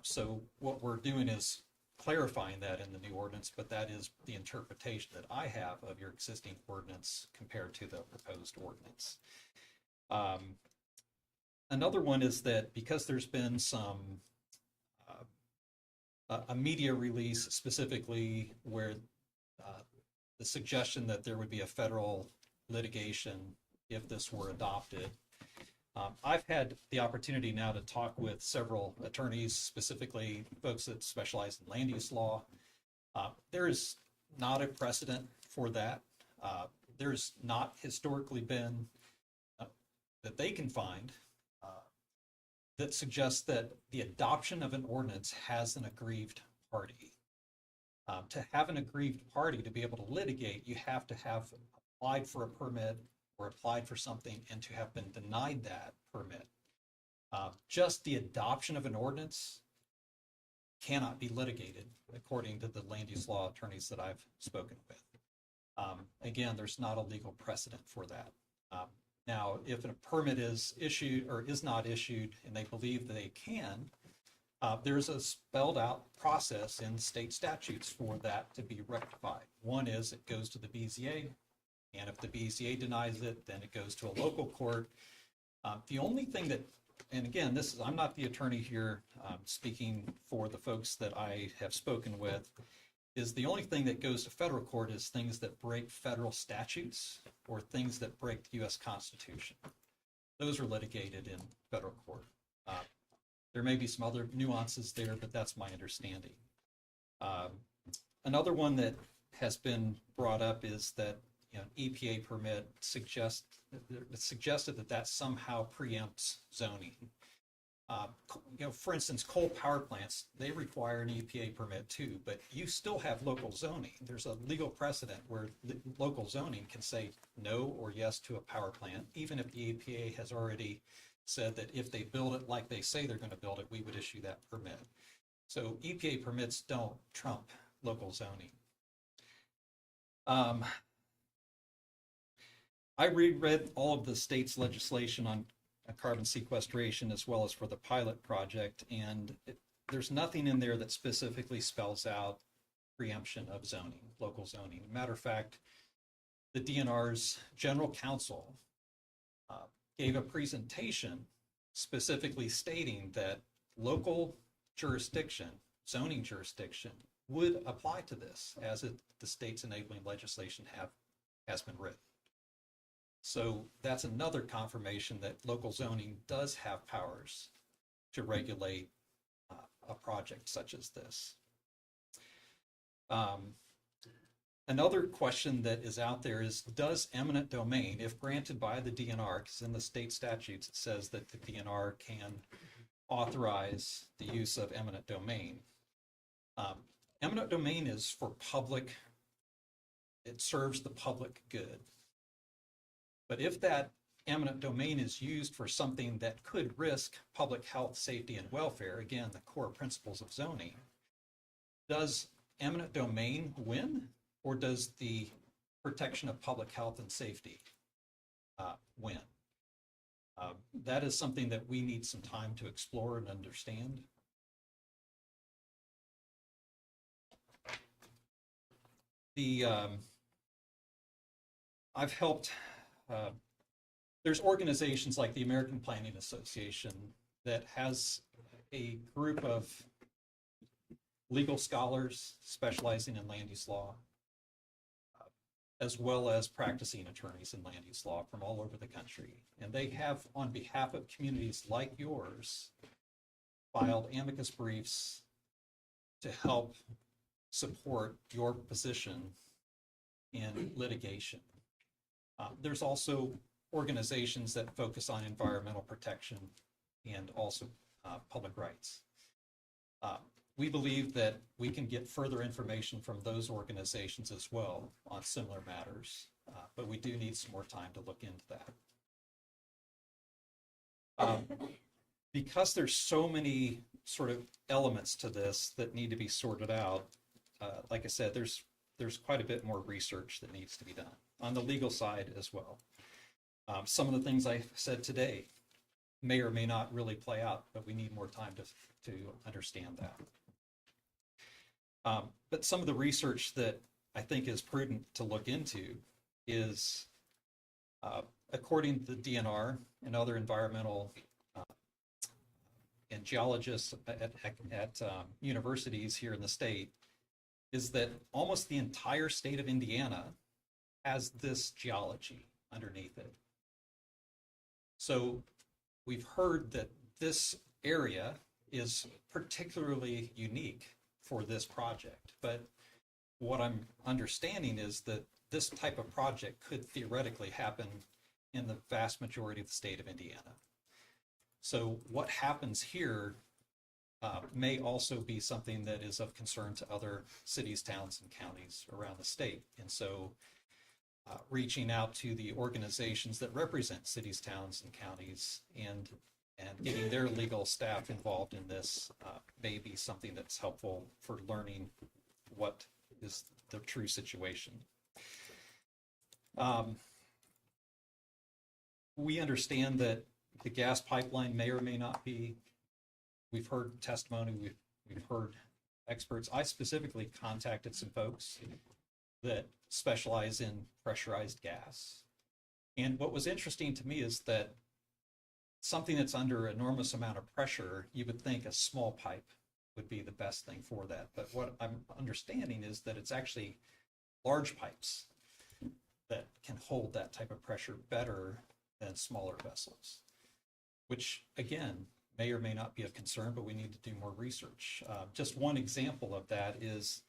So what we're doing is clarifying that in the new ordinance, but that is the interpretation that I have of your existing ordinance compared to the proposed ordinance. Another one is that because there's been some a media release specifically where the suggestion that there would be a federal litigation if this were adopted. I've had the opportunity now to talk with several attorneys, specifically folks that specialize in land use law. There is not a precedent for that. There's not historically been that they can find that suggests that the adoption of an ordinance has an aggrieved party. To have an aggrieved party to be able to litigate, you have to have applied for a permit or applied for something and to have been denied that permit. Just the adoption of an ordinance cannot be litigated according to the land use law attorneys that I've spoken with. Again, there's not a legal precedent for that. Now, if a permit is issued or is not issued and they believe that they can, there's a spelled out process in state statutes for that to be rectified. One is it goes to the BZA, and if the BZA denies it, then it goes to a local court. The only thing that, and again, I'm not the attorney here speaking for the folks that I have spoken with, is the only thing that goes to federal court is things that break federal statutes or things that break the U.S. Constitution. Those are litigated in federal court. There may be some other nuances there, but that's my understanding. Another one that has been brought up is that an EPA permit suggested that somehow preempts zoning. For instance, coal power plants, they require an EPA permit too, but you still have local zoning. There's a legal precedent where local zoning can say no or yes to a power plant, even if the EPA has already said that if they build it like they say they're going to build it, we would issue that permit. So EPA permits don't trump local zoning. I reread all of the state's legislation on carbon sequestration as well as for the pilot project, and there's nothing in there that specifically spells out preemption of zoning, local zoning. Matter of fact, the DNR's general counsel gave a presentation specifically stating that local jurisdiction, zoning jurisdiction, would apply to this as the state's enabling legislation has been written. So that's another confirmation that local zoning does have powers to regulate a project such as this. Another question that is out there is, does eminent domain, if granted by the DNR, because in the state statutes it says that the DNR can authorize the use of eminent domain. Eminent domain is for public, it serves the public good. But if that eminent domain is used for something that could risk public health, safety, and welfare, again, the core principles of zoning, does eminent domain win, or does the protection of public health and safety win? That is something that we need some time to explore and understand. I've helped, there's organizations like the American Planning Association that has a group of legal scholars specializing in land use law, as well as practicing attorneys in land use law from all over the country. And they have, on behalf of communities like yours, filed amicus briefs to help support your position in litigation. There's also organizations that focus on environmental protection and also public rights. We believe that we can get further information from those organizations as well on similar matters, but we do need some more time to look into that. Because there's so many sort of elements to this that need to be sorted out, like I said, there's quite a bit more research that needs to be done on the legal side as well. Some of the things I said today may or may not really play out, but we need more time to understand that. But some of the research that I think is prudent to look into is, according to the DNR and other environmental and geologists at universities here in the state, is that almost the entire state of Indiana has this geology underneath it. So we've heard that this area is particularly unique for this project, but what I'm understanding is that this type of project could theoretically happen in the vast majority of the state of Indiana. So what happens here may also be something that is of concern to other cities, towns, and counties around the state. And so reaching out to the organizations that represent cities, towns, and counties and getting their legal staff involved in this may be something that's helpful for learning what is the true situation. We understand that the gas pipeline may or may not be. We've heard testimony, we've heard experts. I specifically contacted some folks that specialize in pressurized gas. And what was interesting to me is that something that's under enormous amount of pressure, you would think a small pipe would be the best thing for that. But what I'm understanding is that it's actually large pipes that can hold that type of pressure better than smaller vessels, which again, may or may not be of concern, but we need to do more research. Just one example of that is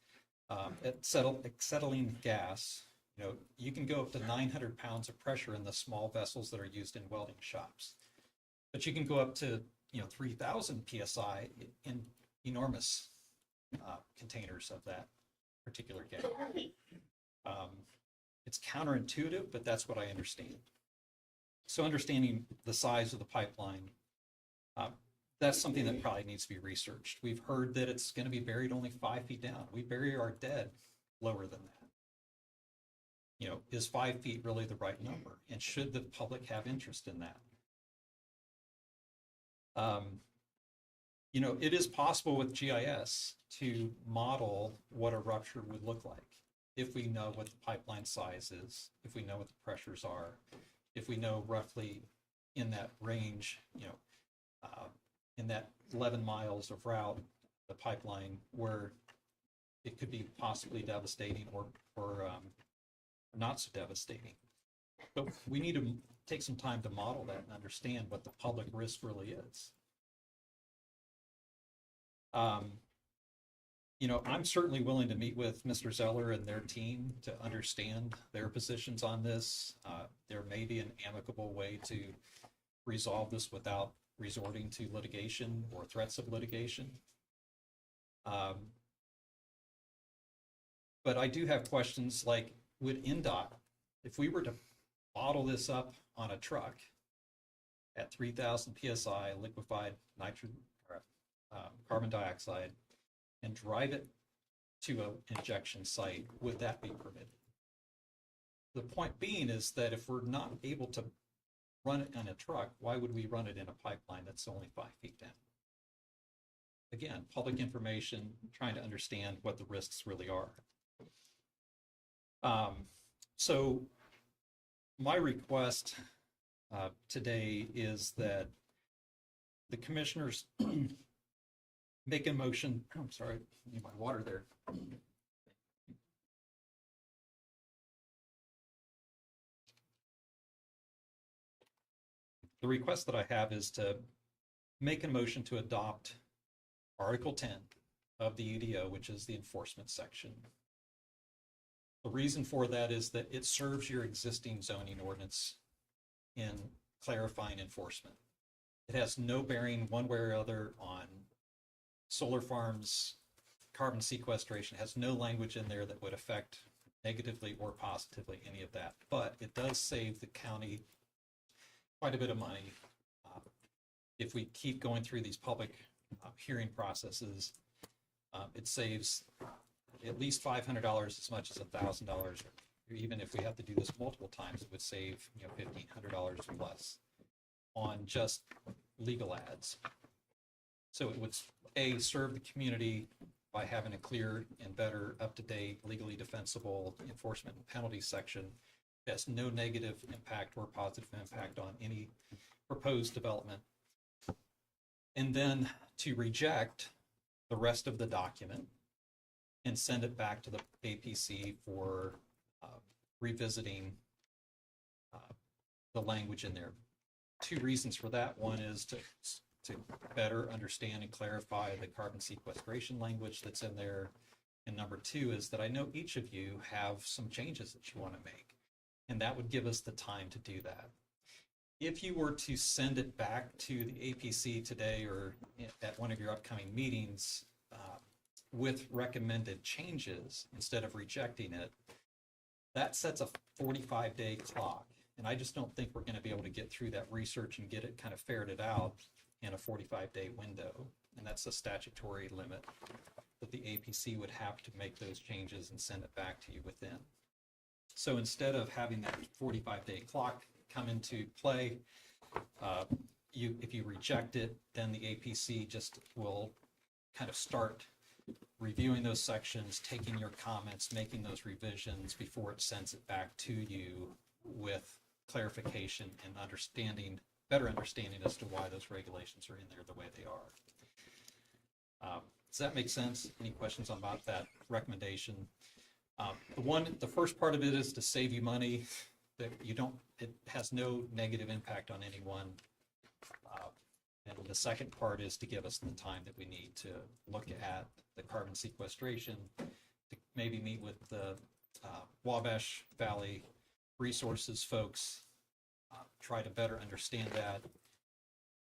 acetylene gas. You know, you can go up to 900 pounds of pressure in the small vessels that are used in welding shops, but you can go up to 3,000 psi in enormous containers of that particular gas. It's counterintuitive, but that's what I understand. So understanding the size of the pipeline, that's something that probably needs to be researched. We've heard that it's going to be buried only 5 feet down. We bury our dead lower than that. Is 5 feet really the right number? And should the public have interest in that? It is possible with GIS to model what a rupture would look like if we know what the pipeline size is, if we know what the pressures are, if we know roughly in that range, in that 11 miles of route, the pipeline, where it could be possibly devastating or not so devastating. But we need to take some time to model that and understand what the public risk really is. I'm certainly willing to meet with Mr. Zeller and their team to understand their positions on this. There may be an amicable way to resolve this without resorting to litigation or threats of litigation. But I do have questions like, would NDOT, if we were to bottle this up on a truck at 3,000 psi liquefied nitrogen, carbon dioxide, and drive it to an injection site, would that be permitted? The point being is that if we're not able to run it in a truck, why would we run it in a pipeline that's only 5 feet down? Again, public information, trying to understand what the risks really are. So my request today is that the commissioners make a motion. I'm sorry, I need my water there. The request that I have is to make a motion to adopt Article 10 of the UDO, which is the enforcement section. The reason for that is that it serves your existing zoning ordinance in clarifying enforcement. It has no bearing one way or other on solar farms, carbon sequestration. It has no language in there that would affect negatively or positively any of that. But it does save the county quite a bit of money if we keep going through these public hearing processes. It saves at least $500, as much as $1,000. Or even if we have to do this multiple times, it would save $1,500 or less on just legal ads. So it would serve the community by having a clear and better, up-to-date, legally defensible enforcement and penalty section. It has no negative impact or positive impact on any proposed development. And then to reject the rest of the document and send it back to the APC for revisiting the language in there. Two reasons for that. One is to better understand and clarify the carbon sequestration language that's in there. And number two is that I know each of you have some changes that you want to make, and that would give us the time to do that. If you were to send it back to the APC today or at one of your upcoming meetings with recommended changes instead of rejecting it, that sets a 45-day clock. And I just don't think we're going to be able to get through that research and get it kind of ferreted out in a 45-day window. And that's a statutory limit that the APC would have to make those changes and send it back to you within. So instead of having that 45-day clock come into play, if you reject it, then the APC just will kind of start reviewing those sections, taking your comments, making those revisions before it sends it back to you with clarification and better understanding as to why those regulations are in there the way they are. Does that make sense? Any questions about that recommendation? The first part of it is to save you money, that it has no negative impact on anyone. And the second part is to give us the time that we need to look at the carbon sequestration, to maybe meet with the Wabash Valley Resources folks, try to better understand that,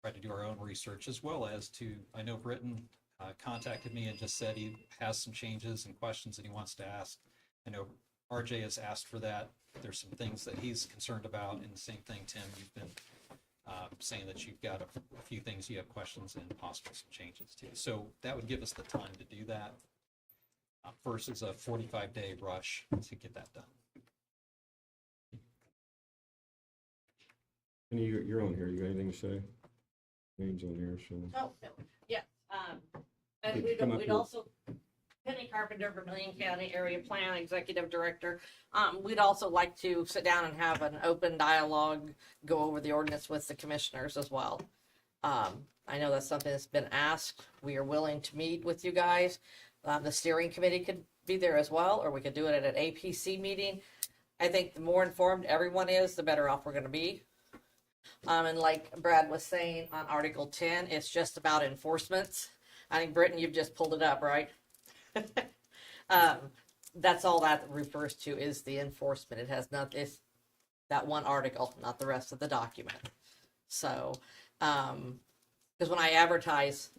try to do our own research, as well as I know Britton contacted me and just said he has some changes and questions that he wants to ask. I know RJ has asked for that. There's some things that he's concerned about, and the same thing, Tim, you've been saying that you've got a few things you have questions and possible some changes too. So that would give us the time to do that versus a 45-day rush to get that done. And you're on here. You got anything to say? Name's on here, so. Oh, no, yeah, and Come up we'd here. also, Penny Carpenter, Vermillion County Area Plan Executive Director, we'd also like to sit down and have an open dialogue, go over the ordinance with the commissioners as well. I know that's something that's been asked. We are willing to meet with you guys. The steering committee could be there as well, or we could do it at an APC meeting. I think the more informed everyone is, the better off we're gonna be. And like Brad was saying on Article 10, it's just about enforcement. I think, Britton, you've just pulled it up, right? That's all that refers to is the enforcement. It has it's that one article, not the rest of the document. So, because when I advertise,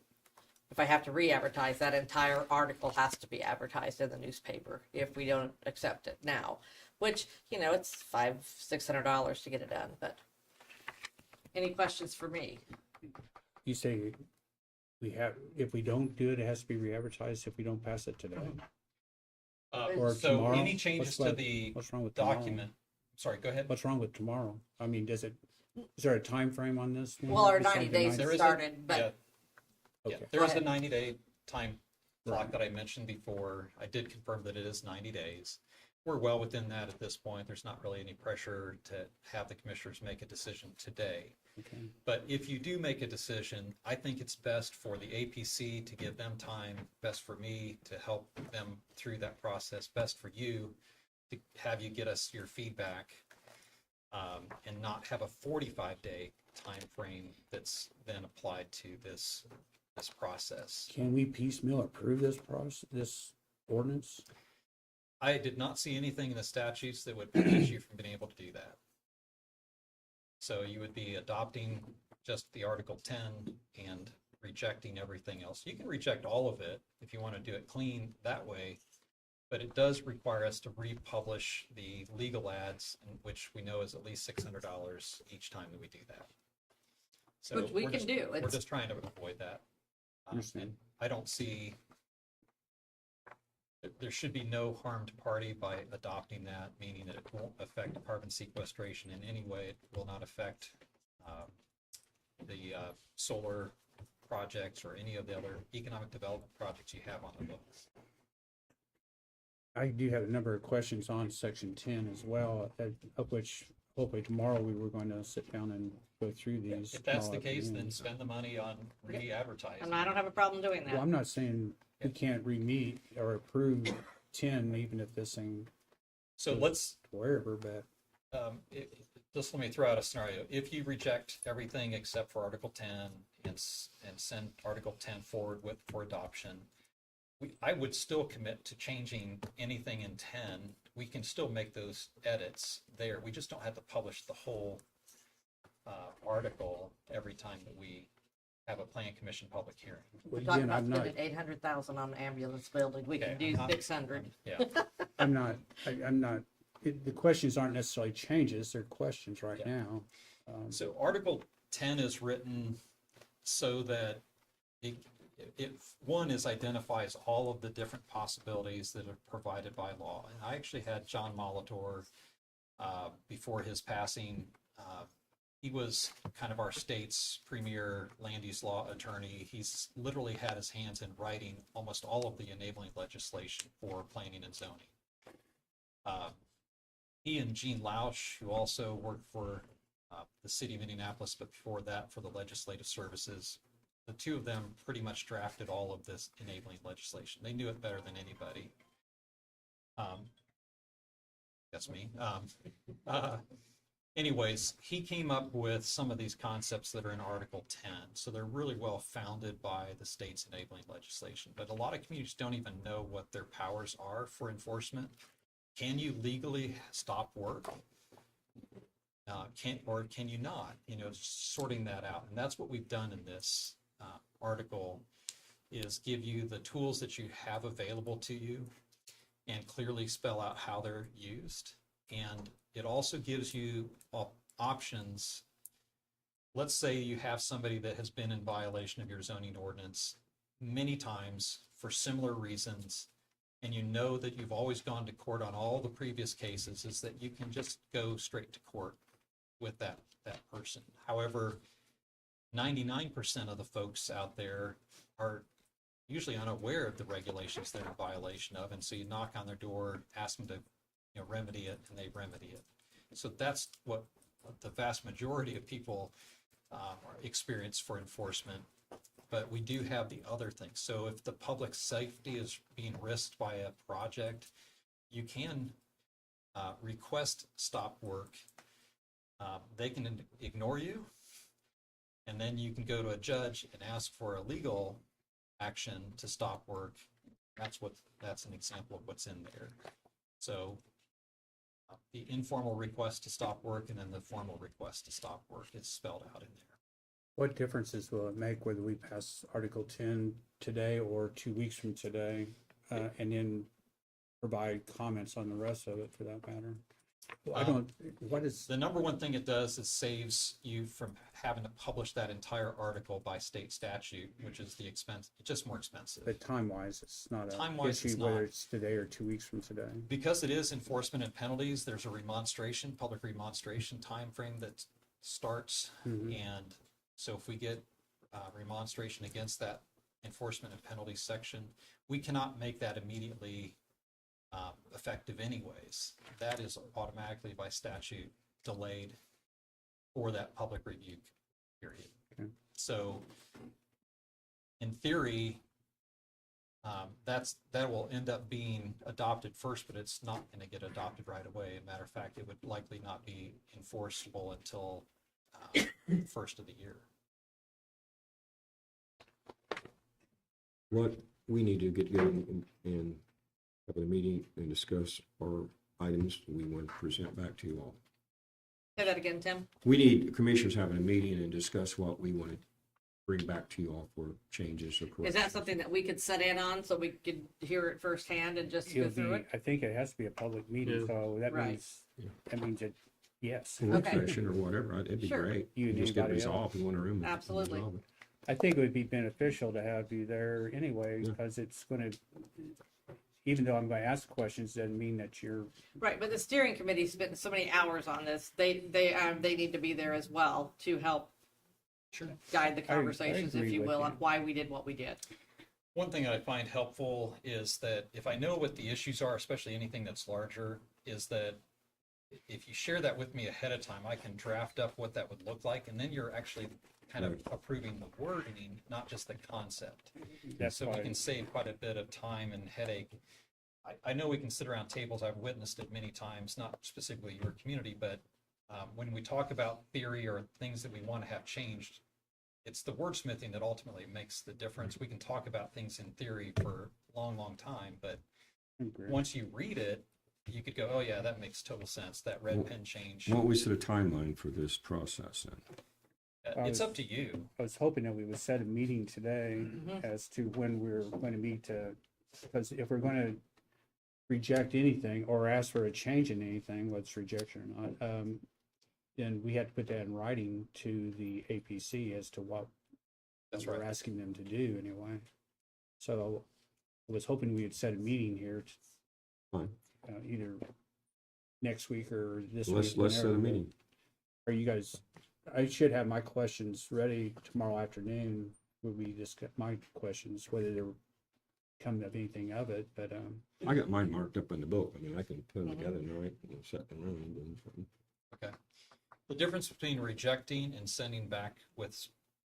if I have to re-advertise, that entire article has to be advertised in the newspaper if we don't accept it now, which, it's $500-600 to get it done. But any questions for me? You say if we don't do it, it has to be re-advertised if we don't pass it today. Or So tomorrow? any changes to the What's wrong with tomorrow? document, sorry, go ahead. What's wrong with tomorrow? I mean, is there a time frame on this? one? Well, our Besides 90 the days 90? There is a- started, Yeah, but yeah, Okay. there is Go a ahead. 90-day time clock Right. that I mentioned before. I did confirm that it is 90 days. We're well within that at this point. There's not really any pressure to have the commissioners make a decision today. Okay. But if you do make a decision, I think it's best for the APC to give them time, best for me to help them through that process, best for you to have you get us your feedback, and not have a 45-day time frame that's then applied to this process. Can we piecemeal approve this ordinance? I did not see anything in the statutes that would prevent you from being able to do that. So you would be adopting just the Article 10 and rejecting everything else. You can reject all of it if you want to do it clean that way, but it does require us to republish the legal ads, which we know is at least $600 each time that we do that. So Which we we're can just- do. We're It's- just trying to avoid that. Understand. I don't see, there should be no harmed party by adopting that, meaning that it won't affect carbon sequestration in any way. It will not affect the solar projects or any of the other economic development projects you have on the books. I do have a number of questions on section 10 as well, of which hopefully tomorrow we were going to sit down and go through these. If that's the all case, then afternoon. spend the money on re-advertising. and I don't have a problem doing Well, that. I'm not saying we can't re-meet or approve 10, even if this thing So let's, wherever, but just let me throw out a scenario. If you reject everything except for Article 10 and send Article 10 forward for adoption, I would still commit to changing anything in 10. We can still make those edits there. We just don't have to publish the whole article every time that we have a plan commission public hearing. We're talking again, about I'm not, spending 800,000 on the ambulance building. We can Okay, do I'm- 600. Yeah. I'm not, the questions aren't necessarily changes, they're questions right Yeah. now. So Article 10 is written so that one is identifies all of the different possibilities that are provided by law. And I actually had John Molitor, before his passing, he was kind of our state's premier land use law attorney. He's literally had his hands in writing almost all of the enabling legislation for planning and zoning. He and Gene Lausch, who also worked for the city of Indianapolis, but before that for the legislative services, the two of them pretty much drafted all of this enabling legislation. They knew it better than anybody. That's me. Anyways, he came up with some of these concepts that are in Article 10. So they're really well founded by the state's enabling legislation. But a lot of communities don't even know what their powers are for enforcement. Can you legally stop work? Can you not? Sorting that out. And that's what we've done in this article, is give you the tools that you have available to you and clearly spell out how they're used. And it also gives you options. Let's say you have somebody that has been in violation of your zoning ordinance many times for similar reasons, and you know that you've always gone to court on all the previous cases, is that you can just go straight to court with that person. However, 99% of the folks out there are usually unaware of the regulations they're in violation of, and so you knock on their door, ask them to remedy it, and they remedy it. So that's what the vast majority of people experience for enforcement. But we do have the other things. So if the public safety is being risked by a project, you can request stop work. They can ignore you, and then you can go to a judge and ask for a legal action to stop work. That's an example of what's in there. So the informal request to stop work and then the formal request to stop work is spelled out in there. What differences will it make whether we pass Article 10 today or 2 weeks from today, and then provide comments on the rest of it for that matter? I don't, what is, The number one thing it does is saves you from having to publish that entire article by state statute, which is the expense, it's just more expensive. but time-wise, it's not a Time-wise, it's issue whether not. it's today or 2 weeks from today. Because it is enforcement and penalties, there's a remonstration, public remonstration timeframe that starts. And so if we get remonstration against that enforcement and penalties section, we cannot make that immediately effective anyways. That is automatically by statute delayed for that public review period. Okay. So in theory, that will end up being adopted first, but it's not going to get adopted right away. As a matter of fact, it would likely not be enforceable until first of the year. What we need to get together and have a meeting and discuss our items we want to present back to you all. Say that again, Tim. We need commissioners having a meeting and discuss what we want to bring back to you all for changes or corrections. Is that something that we could set in on so we could hear it firsthand and just go It'll through be, it? I think it has to be a public meeting, Yeah. so that Right. means that, yes. A work Okay. session or whatever, it'd be Sure. great. You and Just get anybody else. resolved in one room. and Absolutely. resolve it. I think it would be beneficial to have you there anyway, Yeah. because it's gonna, even though I'm gonna ask questions, doesn't mean that you're, Right, but the steering committee spent so many hours on this. They need to be there as well to help guide the conversations, if agree you with will, you. on why we did what we did. One thing I find helpful is that if I know what the issues are, especially anything that's larger, is that if you share that with me ahead of time, I can draft up what that would look like, and then you're actually kind of approving the wording, not just the concept. that's So we why, can save quite a bit of time and headache. I know we can sit around tables, I've witnessed it many times, not specifically your community, but when we talk about theory or things that we want to have changed, it's the wordsmithing that ultimately makes the difference. We can talk about things in theory for a long, long time, but agree. once you read it, you could go, oh yeah, that makes total sense, that red pen change. What was the timeline for this process then? It's up to you. I was hoping that we would set a meeting today as to when we're going to meet to, because if we're going to reject anything or ask for a change in anything, whether it's rejection or not, then we have to put that in writing to the APC as to what That's we're right. asking them to do anyway. So I was hoping we would set a meeting here, Fine. either next week or this Let's week. set a whenever, but meeting. Are you guys, I should have my questions ready tomorrow afternoon. Would we discuss my questions, whether there come of anything of it, but, I got mine marked up in the book. I mean, I can put them together tonight and set in the room. Okay. The difference between rejecting and sending back with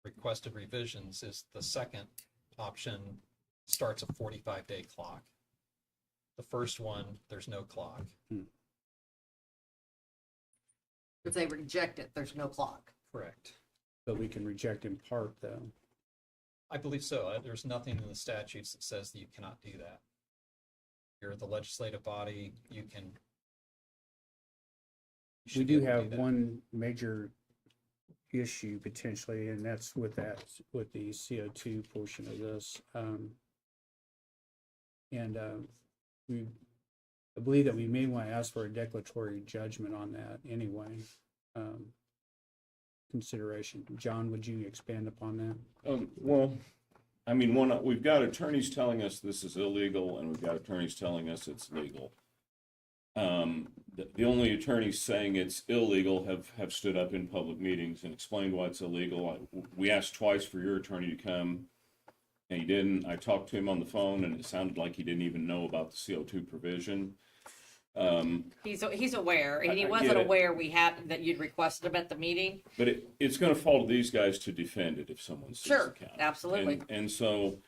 requested revisions is the second option starts a 45-day clock. The first one, there's no clock. If they reject it, there's no clock. Correct. but we can reject in part though. I believe so. There's nothing in the statutes that says that you cannot do that. You're the legislative body, you can. you We should be do able to have that. one major issue potentially, and that's with that, with the CO2 portion of this. I believe that we may want to ask for a declaratory judgment on that anyway. Consideration. John, would you expand upon that? Well, I mean, we've got attorneys telling us this is illegal, and we've got attorneys telling us it's legal. The only attorneys saying it's illegal have stood up in public meetings and explained why it's illegal. We asked twice for your attorney to come, and he didn't. I talked to him on the phone, and it sounded like he didn't even know about the CO2 provision. He's aware, and he I wasn't get it. aware we had, that you'd requested him at the meeting. But it's going to fall to these guys to defend it if someone sues Sure, the county. absolutely. And so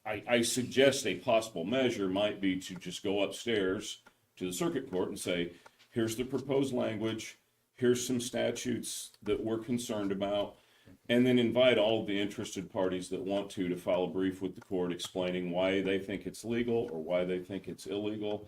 I suggest a possible measure might be to just go upstairs to the circuit court and say, here's the proposed language, here's some statutes that we're concerned about, and then invite all of the interested parties that want to file a brief with the court explaining why they think it's legal or why they think it's illegal.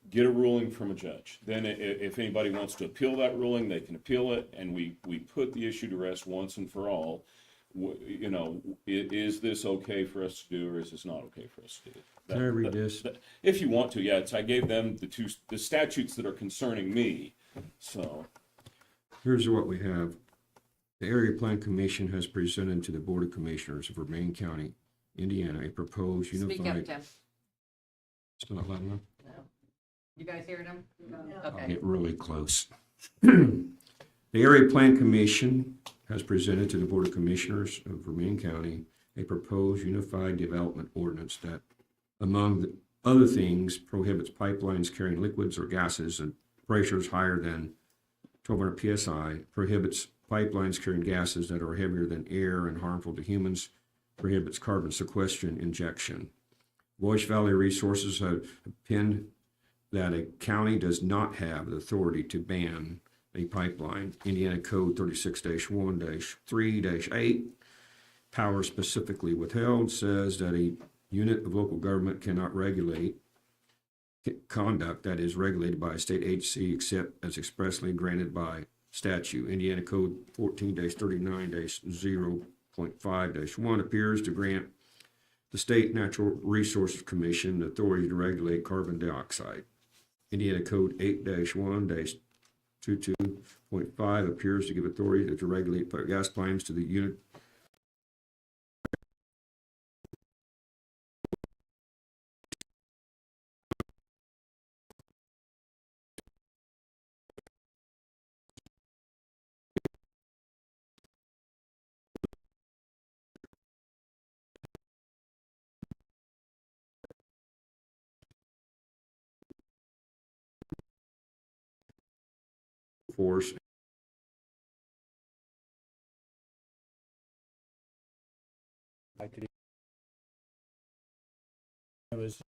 Get a ruling from a judge. Then if anybody wants to appeal that ruling, they can appeal it, and we put the issue to rest once and for all. You know, is this okay for us to do, or is this not okay for us to do? Can I read this? If you want to, yeah, I gave them the statutes that are concerning me, so. Here's what we have. The Area Plan Commission has presented to the Board of Commissioners of Vermillion County, Indiana, a proposed Speak up, unified. Tim. Still not loud enough? No. You guys hearing him? I'll Okay. get really close. The Area Plan Commission has presented to the Board of Commissioners of Vermillion County a proposed unified development ordinance that, among the other things, prohibits pipelines carrying liquids or gases at pressures higher than 1200 psi, prohibits pipelines carrying gases that are heavier than air and harmful to humans, prohibits carbon sequestration injection. Voice Valley Resources have pinned that a county does not have the authority to ban a pipeline. Indiana Code 36-1-3-8, power specifically withheld, says that a unit of local government cannot regulate conduct that is regulated by a state agency except as expressly granted by statute. Indiana Code 14-39-0.5-1 appears to grant the State Natural Resources Commission the authority to regulate carbon dioxide. Indiana Code 8-1-22.5 appears to give authority to regulate gas lines to the unit force Like to do. It was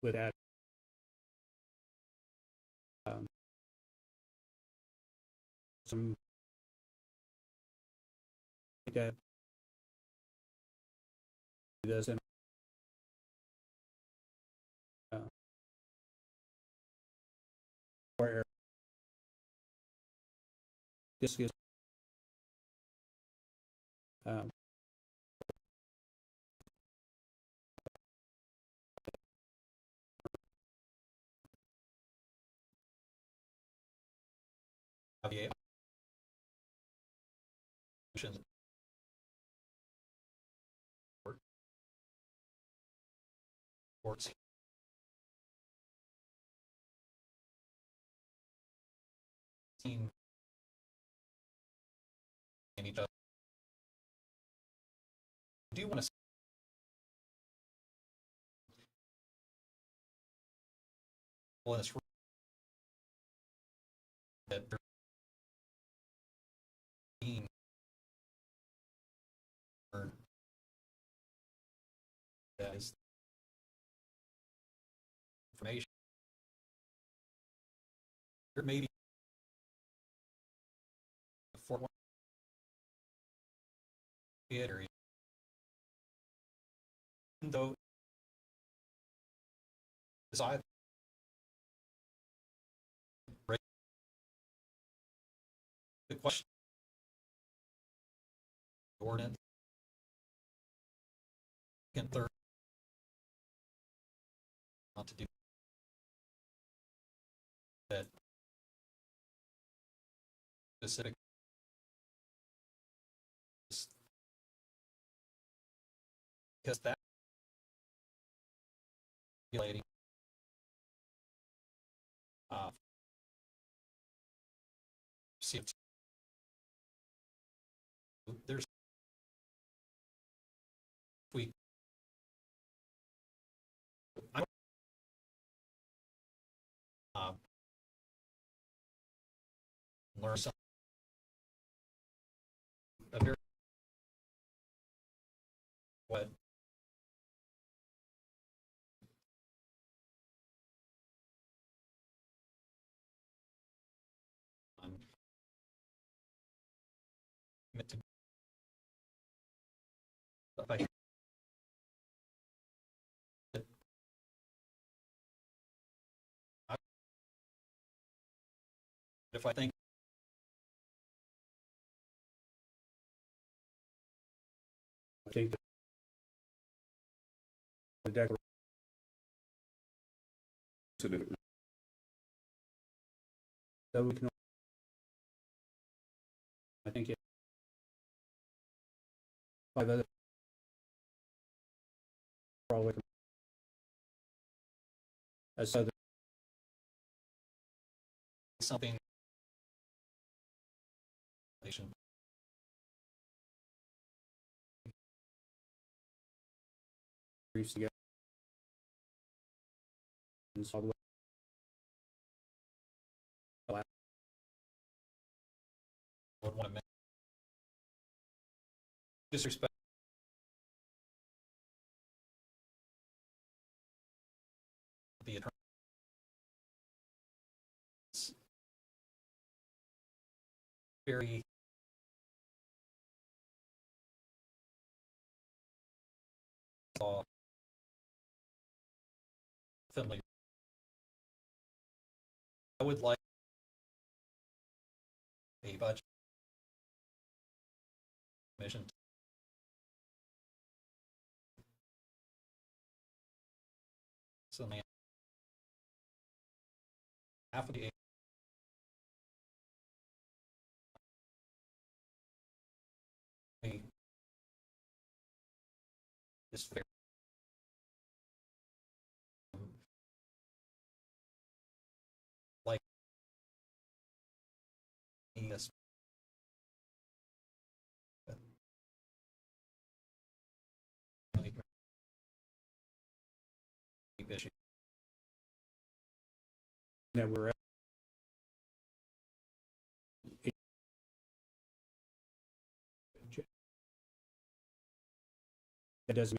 with that. Some that doesn't where this is Um, the motions. Courts. Team. And each other. I do want to. Well, it's that there being that is information. There may be for one area, even though it's either the question ordinance and third not to do that specific because that regulating CO2. There's we I'm, learn some a very what I'm meant to if I think I think the declaration that we can. I think it. 5 other probably as other something briefs together and all the way. would want to make disrespect the attorney. It's very familiar. I would like a budget commission so man half of the is fair. Like yes. Issue. That we're at. That doesn't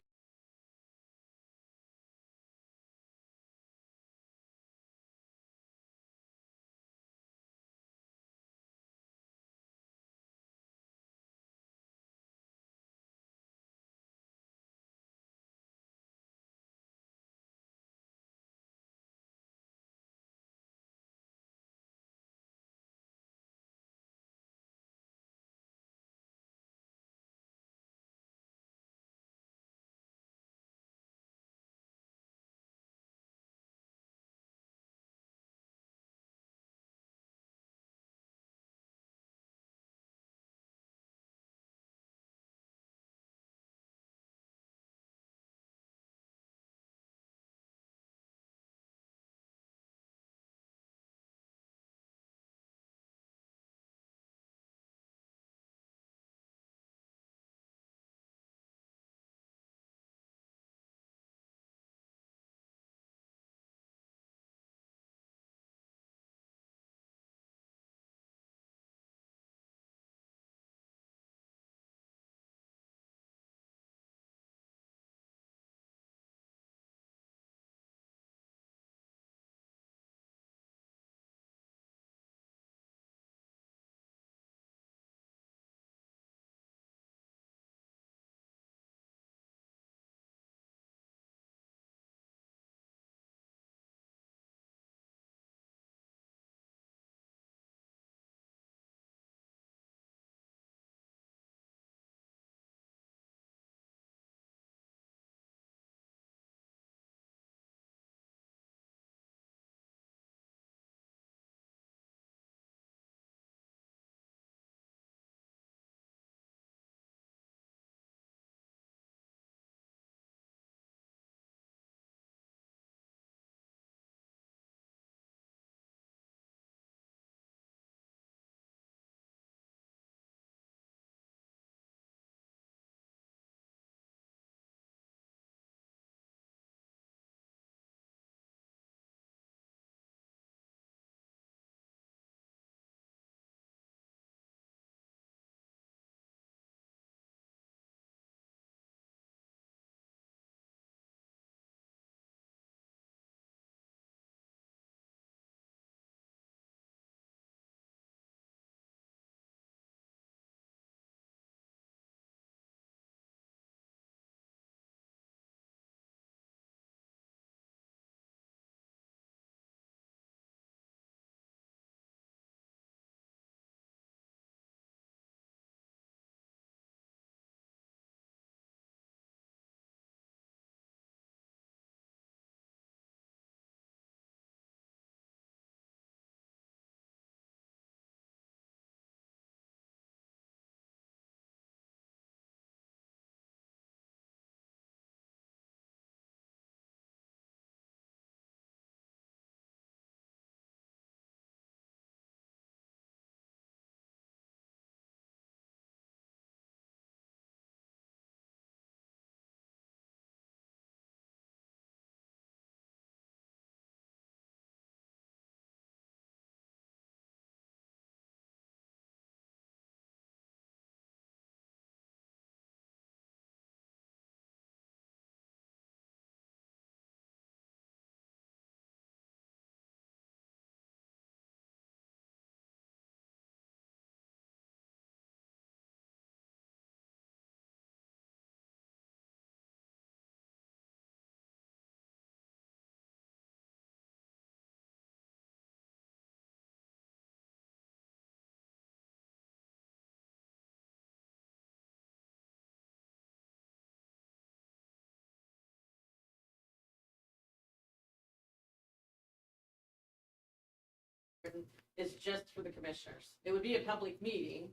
is just for the commissioners. It would be a public meeting.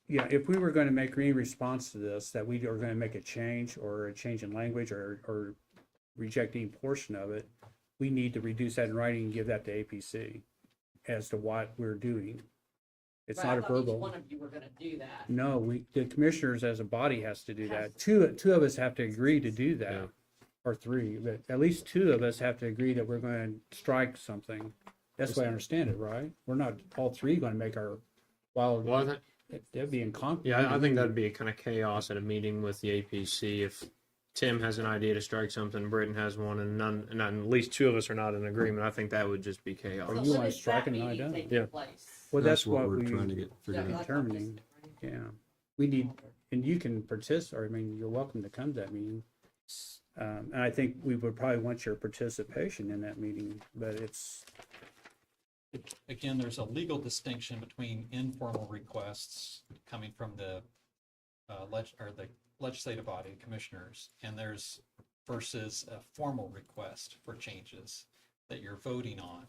Yeah, if we were going to make any response to this, that we are going to make a change or a change in language or reject any portion of it, we need to reduce that in writing and give that to APC as to what we're doing. It's But not I a thought each verbal. one of you were gonna do that. No, the commissioners as a body has to do Has that. Two of us have to agree to do that. Yeah. Or three, but at least two of us have to agree that we're going to strike something. That's the way I understand it, right? We're not all three going to make our wild, Well, that'd be in conflict. yeah, I think that'd be kind of chaos at a meeting with the APC if Tim has an idea to strike something, Britton has one, and and at least two of us are not in agreement. I think that would just be chaos. Or So you when wanna is strike that and I meeting don't. taking Yeah. place? Well, that's what we're we, trying to get figured Yeah, out. determining. Yeah, we need, and you can participate, or I mean, you're welcome to come to that meeting. And I think we would probably want your participation in that meeting, but it's, Again, there's a legal distinction between informal requests coming from the the legislative body, commissioners, and there's versus a formal request for changes that you're voting on.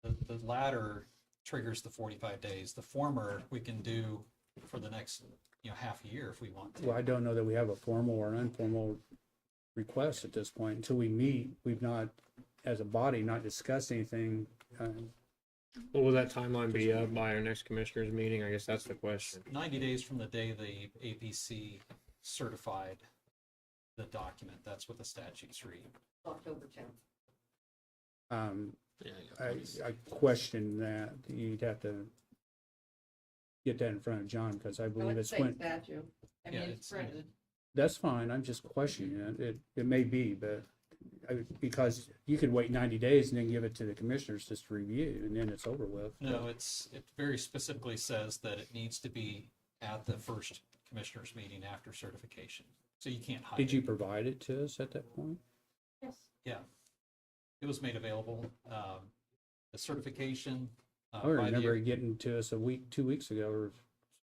The latter triggers the 45 days. The former, we can do for the next, half a year if we want to. well, I don't know that we have a formal or an informal request at this point. Until we meet, we've not, as a body, not discussed anything. What will that timeline be by our next commissioners meeting? I guess that's the question. 90 days from the day the APC certified the document. That's what the statutes read. October 10th. Yeah, I question that. You'd have to get that in front of John, because I believe it's when, statute. I mean, Yeah, it's it's- printed. that's fine. I'm just questioning it. It may be, but because you could wait 90 days and then give it to the commissioners just to review, and then it's over with. No, it very specifically says that it needs to be at the first commissioners meeting after certification. So you can't hide Did you it. provide it to us at that point? Yes. Yeah. It was made available. The certification. I remember it getting to us 2 weeks ago or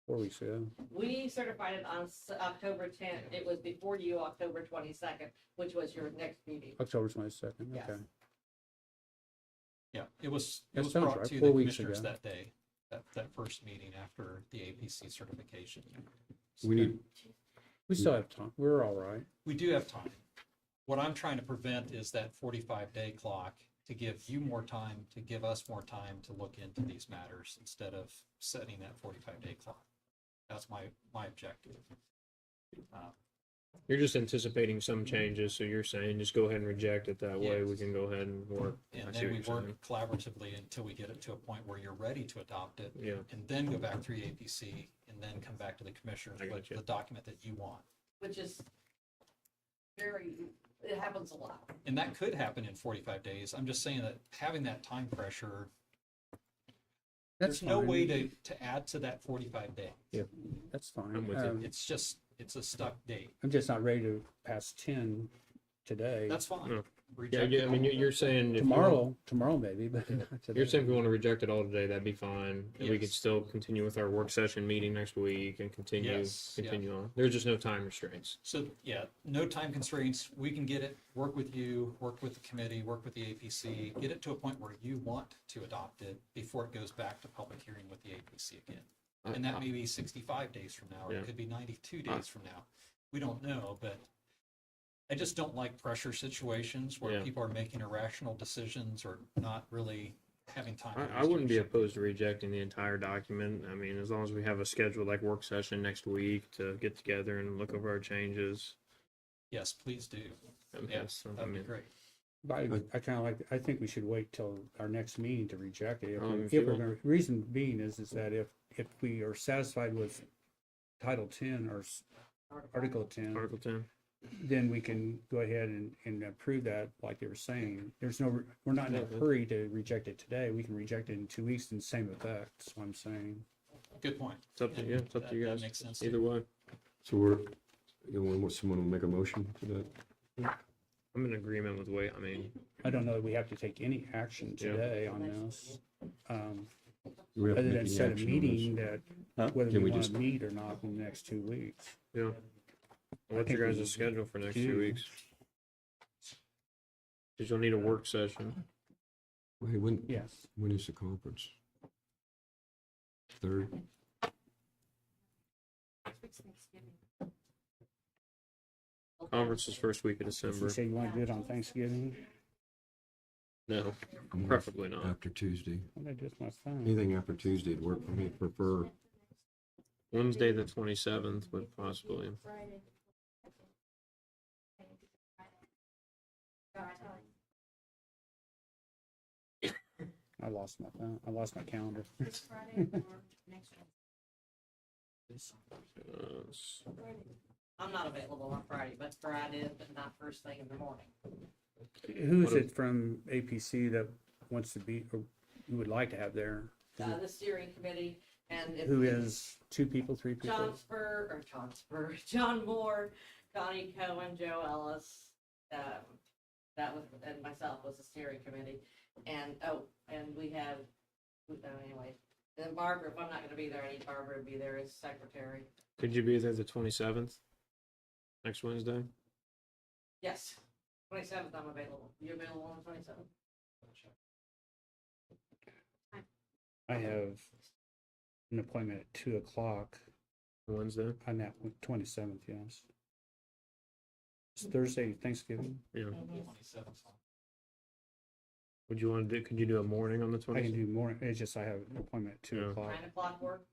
4 weeks ago. We certified it on October 10th. It was before you, October 22nd, which was your next meeting. October 22nd, Yes. okay. Yeah, it was That brought sounds right, to 4 the weeks commissioners ago. that day, that first meeting after the APC certification. We need, We still have time. We're all right. We do have time. What I'm trying to prevent is that 45-day clock to give you more time, to give us more time to look into these matters instead of setting that 45-day clock. That's my objective. You're just anticipating some changes, so you're saying just go ahead and reject it that way. We Yes. can go ahead and work. I And see then what we you're work saying. collaboratively until we get it to a point where you're ready to adopt it. Yeah. And then go back through the APC and then come back to the commissioners I with got you. the document that you want. Which is it happens a lot. And that could happen in 45 days. I'm just saying that having that time pressure, That's there's no fine. way to add to that 45 day. That's fine. I'm with you. It's a stuck date. I'm just not ready to pass 10 today. That's fine. No. Yeah, Reject yeah, it I mean, all. you're saying if you want- Tomorrow maybe, but not today. You're saying if we want to reject it all today, that'd be fine. And we could Yes. still continue with our work session meeting next week and continue Yes, yeah. on. There's just no time restraints. So, yeah, no time constraints. We can get it, work with you, work with the committee, work with the APC, get it to a point where you want to adopt it before it goes back to public hearing with the APC again. And that may be 65 days from now, or Yeah. it could be 92 days from now. We don't know, but I just don't like pressure situations where Yeah. people are making irrational decisions or not really having time. to I wouldn't be research. opposed to rejecting the entire document. I mean, as long as we have a scheduled like work session next week to get together and look over our changes. Yes, please do. I mean, Yes, I that'd be mean, great. But I kind of like, I think we should wait till our next meeting to reject it. If you want. Reason being is that if we are satisfied with Title 10 or Article 10, Article 10. then we can go ahead and approve that like they were saying. We're not in a Mhm. hurry to reject it today. We can reject it in 2 weeks and same effect. That's what I'm saying. Good point. It's up to you. It's up to you That guys. makes sense. Either way, so someone will make a motion to that? I'm in agreement with I mean, I don't know that we have to take any action Yeah. today on this. Do we have to Other make than any set a action on this? meeting that, whether Can we we want just- to meet or not in the next 2 weeks. yeah. What's think your we guys' need schedule for next to- 2 weeks? Because you'll need a work session. Hey, Yes. when is the conference? Third? Conference is first week of You December. say you want to do it on Thanksgiving? No, I'm off preferably not. After Tuesday. What did I do with my phone? Anything after Tuesday would work for me. Prefer Wednesday the 27th would possibly. Friday. I lost my phone. I lost my calendar. This Friday or next one? I'm not available on Friday, but Friday, but not first thing in the morning. Who is it from APC that wants to be, or you would like to have there? The steering committee and. if- Who is 2 people, 3 people? John Moore, Connie Cohen, Joe Ellis, that was, and myself was the steering committee. And, and we have, anyway, and Barbara, if I'm not gonna be there, I need Barbara to be there as secretary. Could you be there the 27th? Next Wednesday? Yes, 27th I'm available. You available on the 27th? I have an appointment at 2 o'clock Wednesday? on that 27th, yes. It's Thursday, Thanksgiving. Yeah. Mhm. Would you want to do, could you do a morning on the I can 27th? do more, it's just I have an appointment at 2 Yeah. o'clock. 9 o'clock work?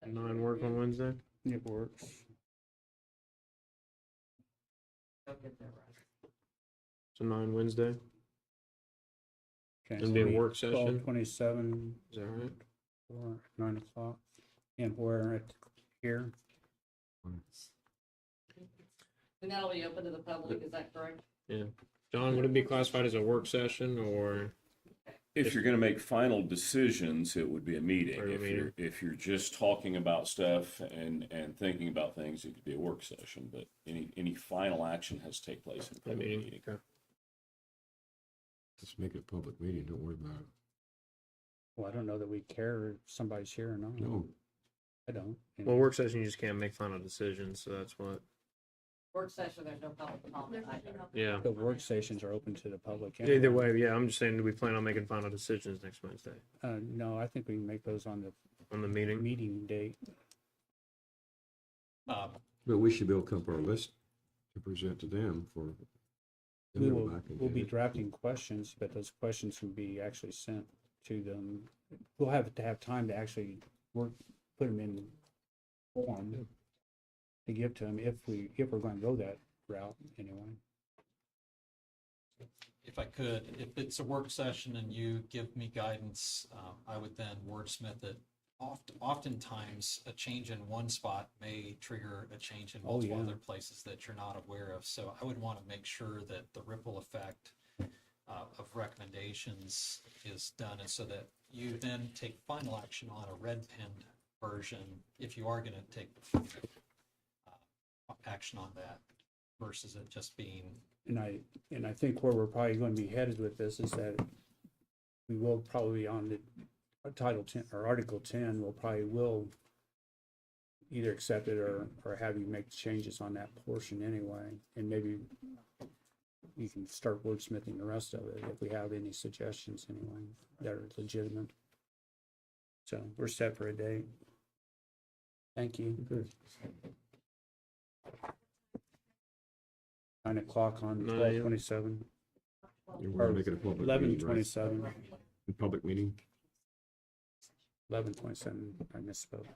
9 work on Wednesday? It works. Go get there, right? So 9 Wednesday? Okay, It'll be a work 12, session? 27 Is that right? or 9 o'clock. And where at here? And that'll be open to the public, is that correct? Yeah. John, would it be classified as a work session or? If you're gonna make final decisions, it would be a meeting. Or a meeting. If you're just talking about stuff and thinking about things, it could be a work session, but any final action has to take place in a A public meeting? meeting. Okay. Let's make it a public meeting. Don't worry about it. Well, I don't know that we care if somebody's here or not. No, I don't. Well, work session, you just can't make final decisions, so that's what, Work session, there's no public comment There's either. no- yeah. The work stations are open to the public. Either anyway. way, yeah, I'm just saying, do we plan on making final decisions next Wednesday No, I think we can make those on the on the meeting? meeting date. but we should be able to come up with our list to present to them for. them to We go will, back and we'll get be it. drafting questions, but those questions can be actually sent to them. We'll have to have time to actually work, put them in form to give to them if we're going to go that route anyway. If I could, if it's a work session and you give me guidance, I would then wordsmith it. Oftentimes, a change in one spot may trigger a change in Oh, multiple yeah. other places that you're not aware of. So I would want to make sure that the ripple effect of recommendations is done, and so that you then take final action on a red pinned version if you are going to take action on that versus it just being And I think where we're probably going to be headed with this is that we will probably on the Title 10 or Article 10, we'll probably either accept it or have you make changes on that portion anyway. And maybe you can start wordsmithing the rest of it if we have any suggestions anyway that are legitimate. So we're set for a date. Thank you. 9 o'clock on 9 12/27. You want to make it a public meeting, right? 11/27. A public meeting. 11/27. I misspoke.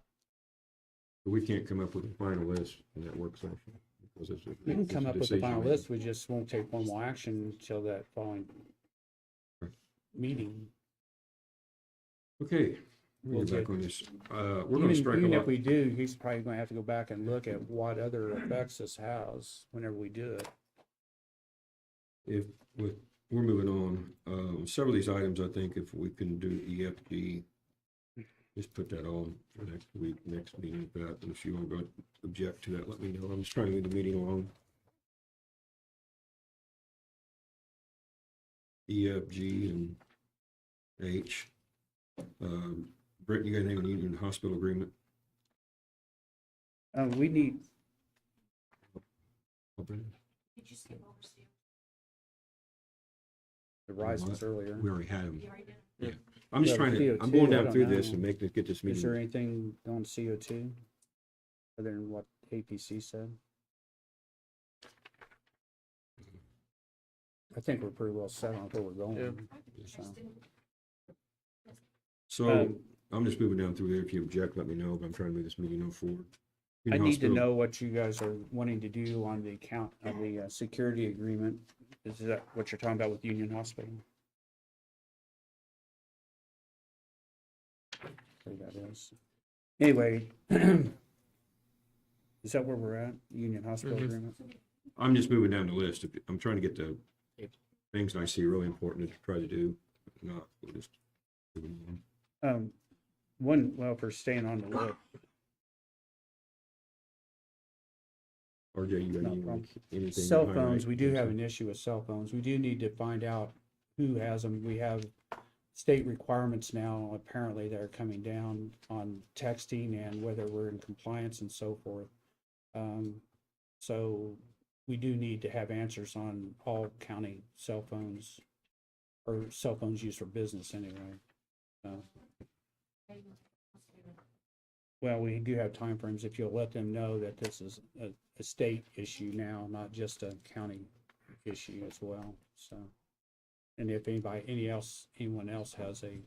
But we can't come up with a final list in that work session. Because it's a- We can it's come a up with a final decision list, we just won't take formal action until that following meeting. making. Okay, we'll We'll get back get- on this. We're gonna strike a Even if lot. we do, he's probably gonna have to go back and look at what other effects this has whenever we do it. We're moving on. Several of these items, I think if we can do EFG, just put that on for next week, next meeting, that, and if you want to object to that, let me know. I'm just trying to move the meeting along. EFG and H. Britt, you got anything on Union Hospital agreement? We need, Did you skip over Steve? The Rise was earlier. We already had them. You already did. Yeah. I'm just Well, trying to, I'm CO2, going I down don't through this know. and get this Is there meeting. anything on CO2 other than what APC said? I think we're pretty well set on where we're going. Yeah. So, So Um, I'm just moving down through there. If you object, let me know, but I'm trying to move this meeting on forward. I Union need to Hospital. know what you guys are wanting to do on the account of the security agreement. Is that what you're talking about with Union Hospital? There that is. Anyway, is that where we're at? Union Hospital Mhm. agreement? I'm just moving down the list. I'm trying to get the things that I see really important to try to do. Not, we'll just moving on. Well, for staying on the list, RJ, you got No anything? problem. anything to cell highlight? phones, we do have an issue with cell phones. We do need to find out who has them. We have state requirements now, apparently, that are coming down on texting and whether we're in compliance and so forth. So we do need to have answers on all county cell phones or cell phones used for business anyway. Well, we do have timeframes if you'll let them know that this is a state issue now, not just a county issue as well, so. And if anyone else has a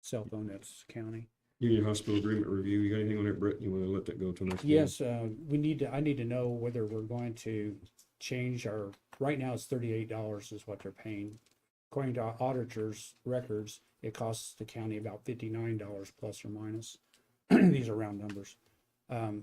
cell phone that's county. Union Hospital Agreement Review, you got anything on that, Brett? You want to let that go till next meeting? Yes, I need to know whether we're going to change right now it's $38 is what they're paying. According to our auditor's records, it costs the county about $59 plus or minus. These are round numbers. Are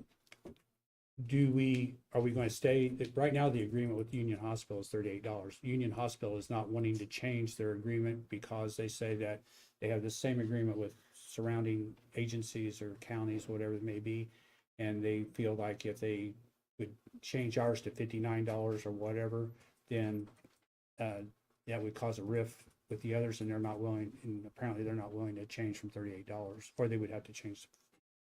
we going to stay, right now the agreement with Union Hospital is $38. Union Hospital is not wanting to change their agreement because they say that they have the same agreement with surrounding agencies or counties, whatever it may be. And they feel like if they would change ours to $59 or whatever, then that would cause a rift with the others, and they're not willing, and apparently they're not willing to change from $38, or they would have to change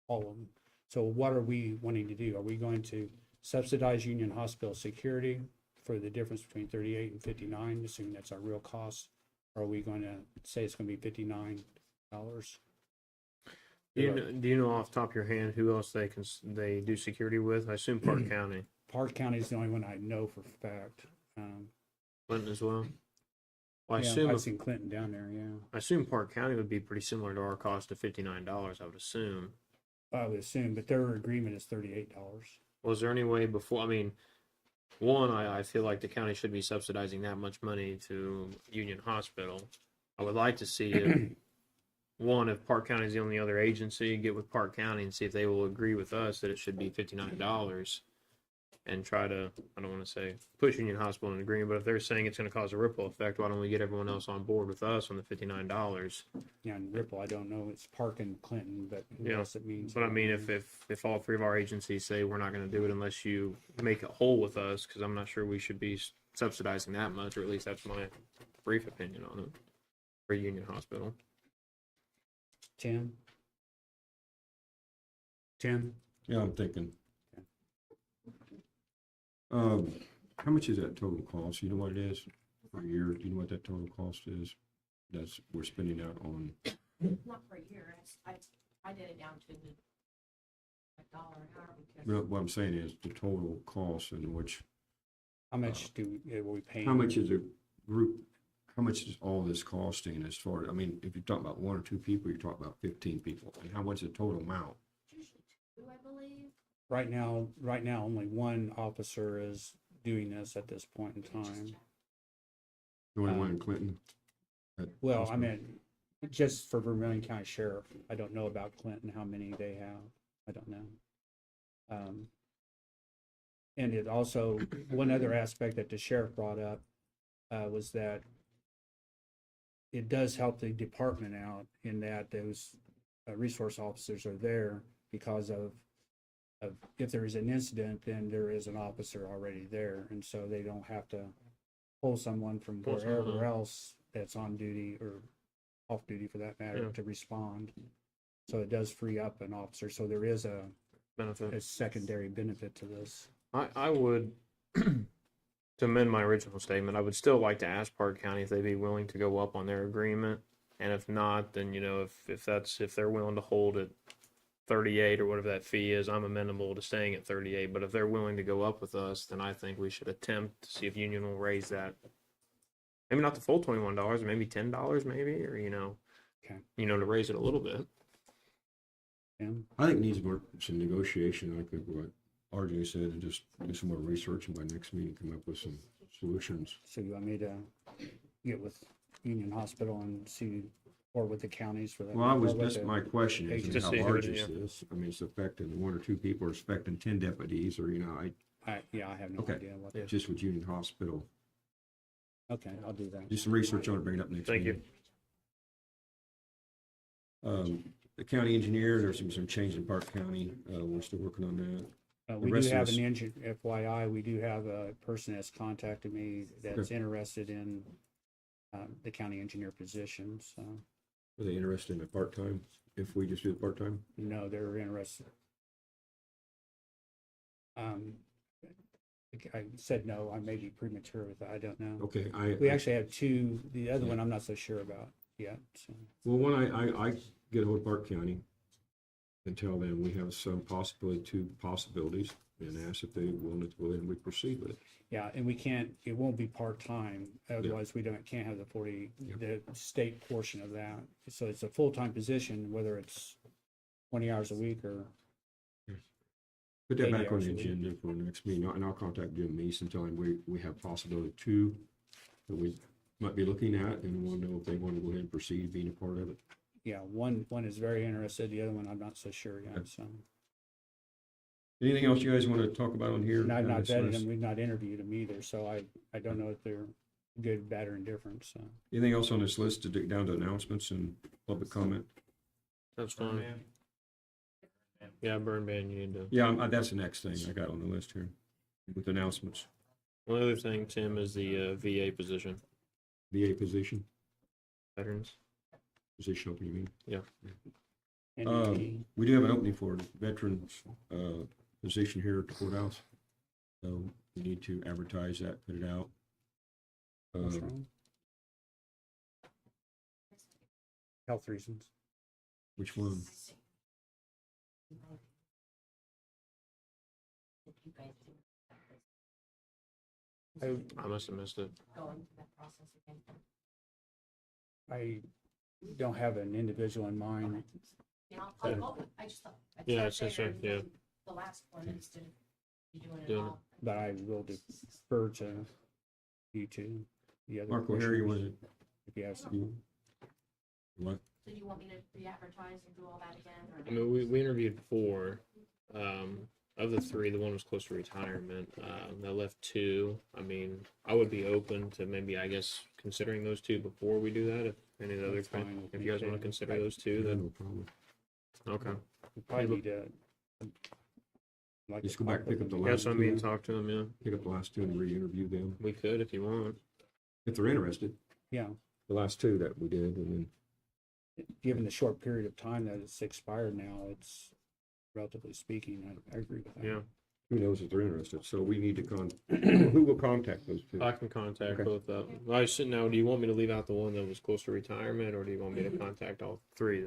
all of them. So what are we wanting to do? Are we going to subsidize Union Hospital security for the difference between 38 and 59, assuming that's our real cost? Or are we going to say it's going to be $59? Do you know off the top of your hand who else they do security with? I assume Park County, Park County is the only one I know for a fact. Clinton as well. Well, I Yeah, assume I've seen Clinton down there, yeah. I assume Park County would be pretty similar to our cost of $59. I would assume. I would assume, but their agreement is $38. Was there any way before? I mean, one, I feel like the county should be subsidizing that much money to Union Hospital. I would like to see if one, if Park County is the only other agency, get with Park County and see if they will agree with us that it should be $59, and try to, I don't want to say push Union Hospital in agreement, but if they're saying it's going to cause a ripple effect, why don't we get everyone else on board with us on the $59? Yeah, and Ripple, I don't know, it's Park and Clinton, but who Yeah, else it means. But I mean, if all three of our agencies say we're not going to do it unless you make it whole with us, because I'm not sure we should be subsidizing that much, or at least that's my brief opinion on it for Union Hospital. Tim? Yeah, I'm thinking. How much is that total cost? You know what it is per year? Do you know what that total cost is? That's, we're spending out on, Not for a year, I did it down to $1 an hour because. well, what I'm saying is the total cost in which, How much are we paying? how much is a group, how much is all this costing as far, I mean, if you're talking about one or two people, you're talking about 15 people, and how much is the total amount? Usually two, I believe. Right now, only one officer is doing this at this point in time. The only one in Clinton? Well, I mean, just for Vermillion County Sheriff, I don't know about Clinton, how many they have. I don't know. And it also, one other aspect that the sheriff brought up was that it does help the department out in that those resource officers are there because of if there is an incident, then there is an officer already there. And so they don't have to pull someone from Pull someone wherever out. else that's on duty or off duty for that matter Yeah. to respond. So it does free up an officer. So there is a Benefit. secondary benefit to this. I would To amend my original statement, I would still like to ask Park County if they'd be willing to go up on their agreement. And if not, then, you know, if they're willing to hold at 38 or whatever that fee is, I'm amenable to staying at 38. But if they're willing to go up with us, then I think we should attempt to see if Union will raise that. Maybe not the full $21, maybe $10 maybe, or, Okay. To raise it a little bit. Tim? I think it needs more, some negotiation, like what RJ said, and just do some more research and by next meeting come up with some solutions. So you want me to get with Union Hospital and see, or with the counties for that? Well, or with that's the- my question, is Just how see who large it is is. this? I mean, it's affecting 1 or 2 people, or it's affecting 10 deputies, or, I have no Okay. idea what. just with Union Hospital. Okay, I'll do that. Do some research on it, bring it up next Thank meeting. The county engineer, there's some change in Park County, we're still working on that. We rest do of have us- an engine, FYI, we do have a person that's contacted me that's interested in the county engineer position, so, Are they interested in a part-time, if we just do the part-time? no, they're interested. I said no, I may be premature with that, I don't know. Okay, We actually have 2, the other one I'm not so sure about yet, so. well, one, I get ahold of Park County and tell them we have some possibility, 2 possibilities, and ask if they willing to go ahead and we proceed with it. Yeah, and we can't, it won't be part-time, otherwise we can't have the 40, the state portion of that. So it's a full-time position, whether it's 20 hours a week or, Put that 80 back on hours the a week. agenda for the next meeting, and I'll contact Jim Meese and tell him we have possibility 2 that we might be looking at, and we'll know if they want to go ahead and proceed being a part of it. yeah, one is very interested, the other one I'm not so sure yet, so. Anything else you guys want to talk about on here? And I've not This vetted list? them, we've not interviewed them either, so I don't know if they're good, bad, or indifferent, so. Anything else on this list to dig down to announcements and public comment? That's fine. Yeah, burn ban, you need to. Yeah, that's the next thing I got on the list here with announcements. One other thing, Tim, is the VA position, VA position open, you mean? Yeah. NEP, We do have an opening for veterans, position here at the courthouse. So we need to advertise that, put it out. what's Uh, wrong? Health reasons. which one? I must have missed it. I don't have an individual in mind. I just thought. Yeah, it's just, yeah. The last one instead of you doing it Doing all. But I will defer to you two, the other. Mark O'Hare, you commissioners, want to, If you have some. what? So do you want me to re-advertise and do all that again, or? I mean, we interviewed 4. Of the 3, the one was close to retirement. That left 2. I mean, I would be open to maybe, I guess, considering those 2 before we do that. If any of the other, That's fine with if me you guys want to too. consider those 2, Yeah, then no problem. okay. We probably need to. like Just to go back, talk with pick up the them. Yeah, last so I'm 2, being talked to them. Yeah, pick up the last 2 and re-interview them, we could if you want. if they're interested. Yeah, The last 2 that we did, and then given the short period of time that it's expired now, it's relatively speaking, I agree with that. Yeah, who knows if they're interested, so we need to who will contact those 2? I can contact Okay. both of them. I should know. Do you want me to leave out the one that was close to retirement, or do you want me to contact all 3?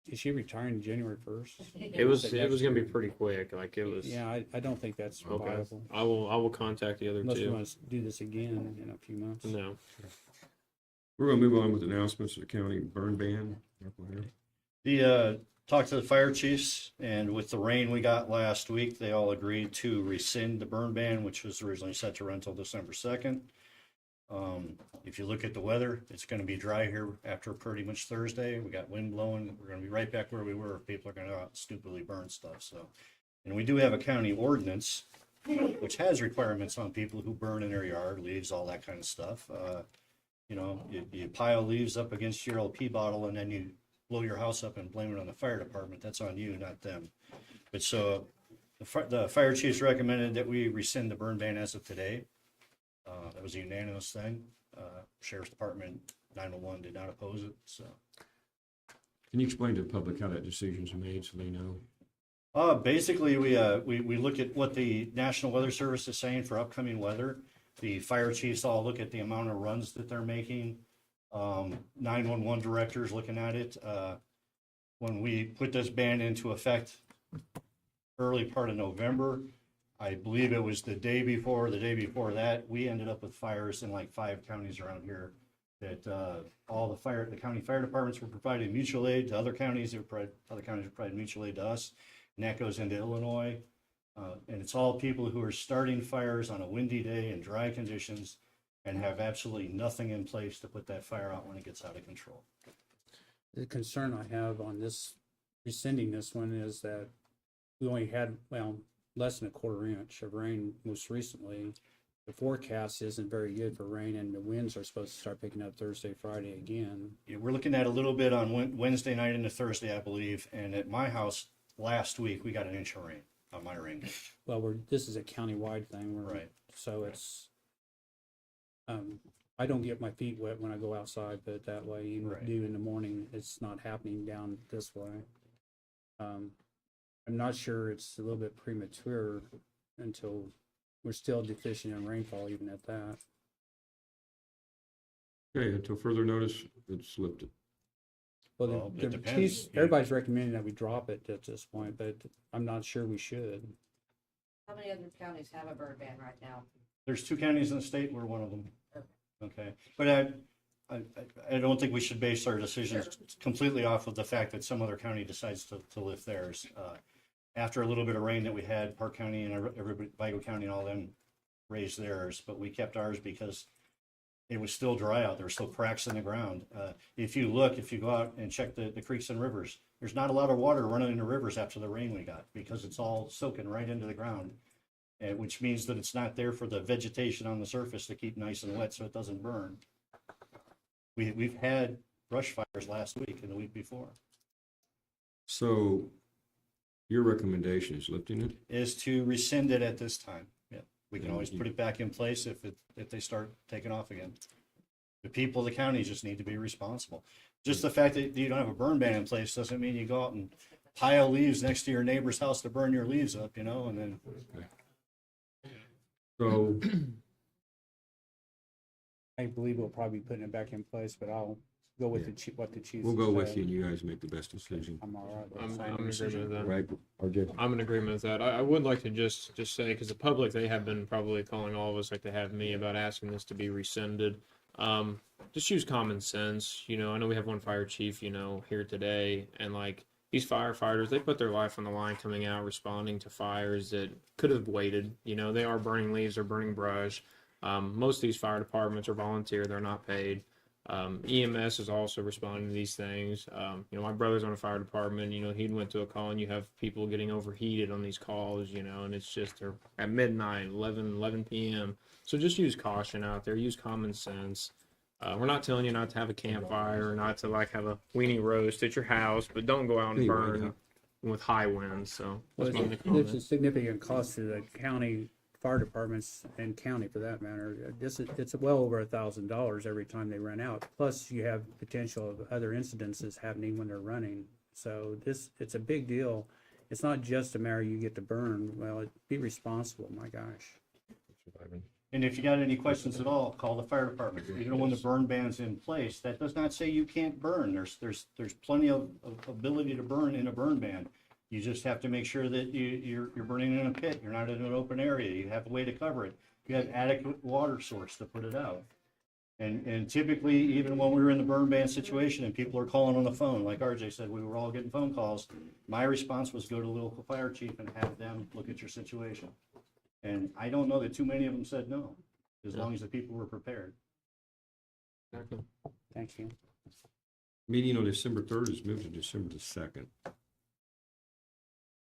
Is she retiring January 1st? It was gonna be pretty quick. Like it was. Yeah, I don't think that's Okay. viable. I will contact the other Unless we 2. want to do this again in a few months. No. We're gonna move on with announcements of the county burn ban. Mark O'Hare. Talked to the fire chiefs, and with the rain we got last week, they all agreed to rescind the burn ban, which was originally set to run until December 2nd. If you look at the weather, it's gonna be dry here after pretty much Thursday. We got wind blowing. We're gonna be right back where we were. People are gonna go out and stupidly burn stuff, so. And we do have a county ordinance, which has requirements on people who burn in their yard, leaves, all that kind of stuff. You pile leaves up against your LP bottle and then you blow your house up and blame it on the fire department. That's on you, not them. But so the fire chiefs recommended that we rescind the burn ban as of today. That was a unanimous thing. Sheriff's Department 911 did not oppose it, so. Can you explain to the public how that decision's made so they know? Basically, we look at what the National Weather Service is saying for upcoming weather. The fire chiefs all look at the amount of runs that they're making. 911 directors looking at it. When we put this ban into effect early part of November, I believe it was the day before that, we ended up with fires in like 5 counties around here. That all the county fire departments were providing mutual aid to other counties. Other counties were providing mutual aid to us, and that goes into Illinois. And it's all people who are starting fires on a windy day in dry conditions and have absolutely nothing in place to put that fire out when it gets out of control. The concern I have on this, rescinding this one, is that we only had, well, less than a quarter inch of rain most recently. The forecast isn't very good for rain, and the winds are supposed to start picking up Thursday, Friday again. Yeah, we're looking at a little bit on Wednesday night into Thursday, I believe. And at my house last week, we got an inch of rain on my rain gauge. Well, this is a countywide thing. Right. So it's, I don't get my feet wet when I go outside, put it that way. Even Right. do in the morning, it's not happening down this way. I'm not sure, it's a little bit premature until we're still deficient in rainfall even at that. Okay, until further notice, it's lifted. Well, it depends. Everybody's recommending that we drop it at this point, but I'm not sure we should. How many other counties have a bird ban right now? There's 2 counties in the state, we're one of them. Okay, but I don't think we should base our decisions completely off of the fact that some other county decides to lift theirs. After a little bit of rain that we had, Park County and everybody, Vigo County and all them raised theirs, but we kept ours because it was still dry out. There were still cracks in the ground. If you go out and check the creeks and rivers, there's not a lot of water running in the rivers after the rain we got because it's all soaking right into the ground. Which means that it's not there for the vegetation on the surface to keep nice and wet so it doesn't burn. We've had brush fires last week and the week before. So your recommendation is lifting it? Is to rescind it at this time. Yeah, we can always put it back in place if they start taking off again. The people of the county just need to be responsible. Just the fact that you don't have a burn ban in place doesn't mean you go out and pile leaves next to your neighbor's house to burn your leaves up, and then. Okay. So, I believe we'll probably be putting it back in place, but I'll go with what the chief. we'll go with you and you guys make the best decision. I'm all right with I'm signing in the agreement decision. with that. Right, RJ? I'm in agreement with that. I would like to just say, because the public, they have been probably calling all of us like they have me about asking this to be rescinded. Just use common sense. I know we have one fire chief, here today, and like these firefighters, they put their life on the line coming out, responding to fires that could have waited. They are burning leaves, they're burning brush. Most of these fire departments are volunteer, they're not paid. EMS is also responding to these things. My brother's on a fire department, he went to a call and you have people getting overheated on these calls, and it's just they're at midnight, 11 p.m. So just use caution out there, use common sense. We're not telling you not to have a campfire or not to have a weenie roast at your house, but don't go out and burn with high winds. So that's my only It's a comment. significant cost to the county fire departments and county for that matter. It's well over $1,000 every time they run out. Plus you have potential of other incidences happening when they're running. So it's a big deal. It's not just a matter you get to burn. Well, be responsible, my gosh. And if you got any questions at all, call the fire department. Even when the burn ban's in place, that does not say you can't burn. There's plenty of ability to burn in a burn ban. You just have to make sure that you're burning in a pit. You're not in an open area. You have a way to cover it. You have adequate water source to put it out. And typically, even when we were in the burn ban situation and people are calling on the phone, like RJ said, we were all getting phone calls. My response was go to the local fire chief and have them look at your situation. And I don't know that too many of them said no, as long as the people were prepared. Exactly. Thank you. Meeting on December 3rd is moved to December the 2nd.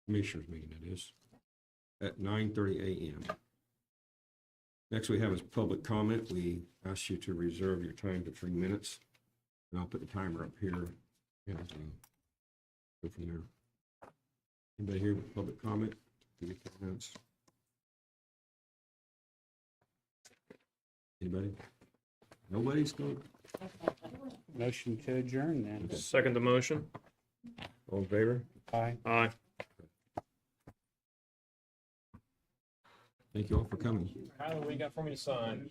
Commissioners meeting it is at 9:30 a.m. Next we have is public comment. We ask you to reserve your time to 3 minutes. And I'll put the timer up here and go from there. Anybody here with public comment? Any comments? Anybody? Nobody's going? Motion to adjourn then. Second the motion. All in favor? Aye. Aye. Thank you all for coming. Tyler, what do you got for me to sign?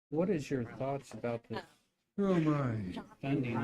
What is your thoughts about the Oh, my. funding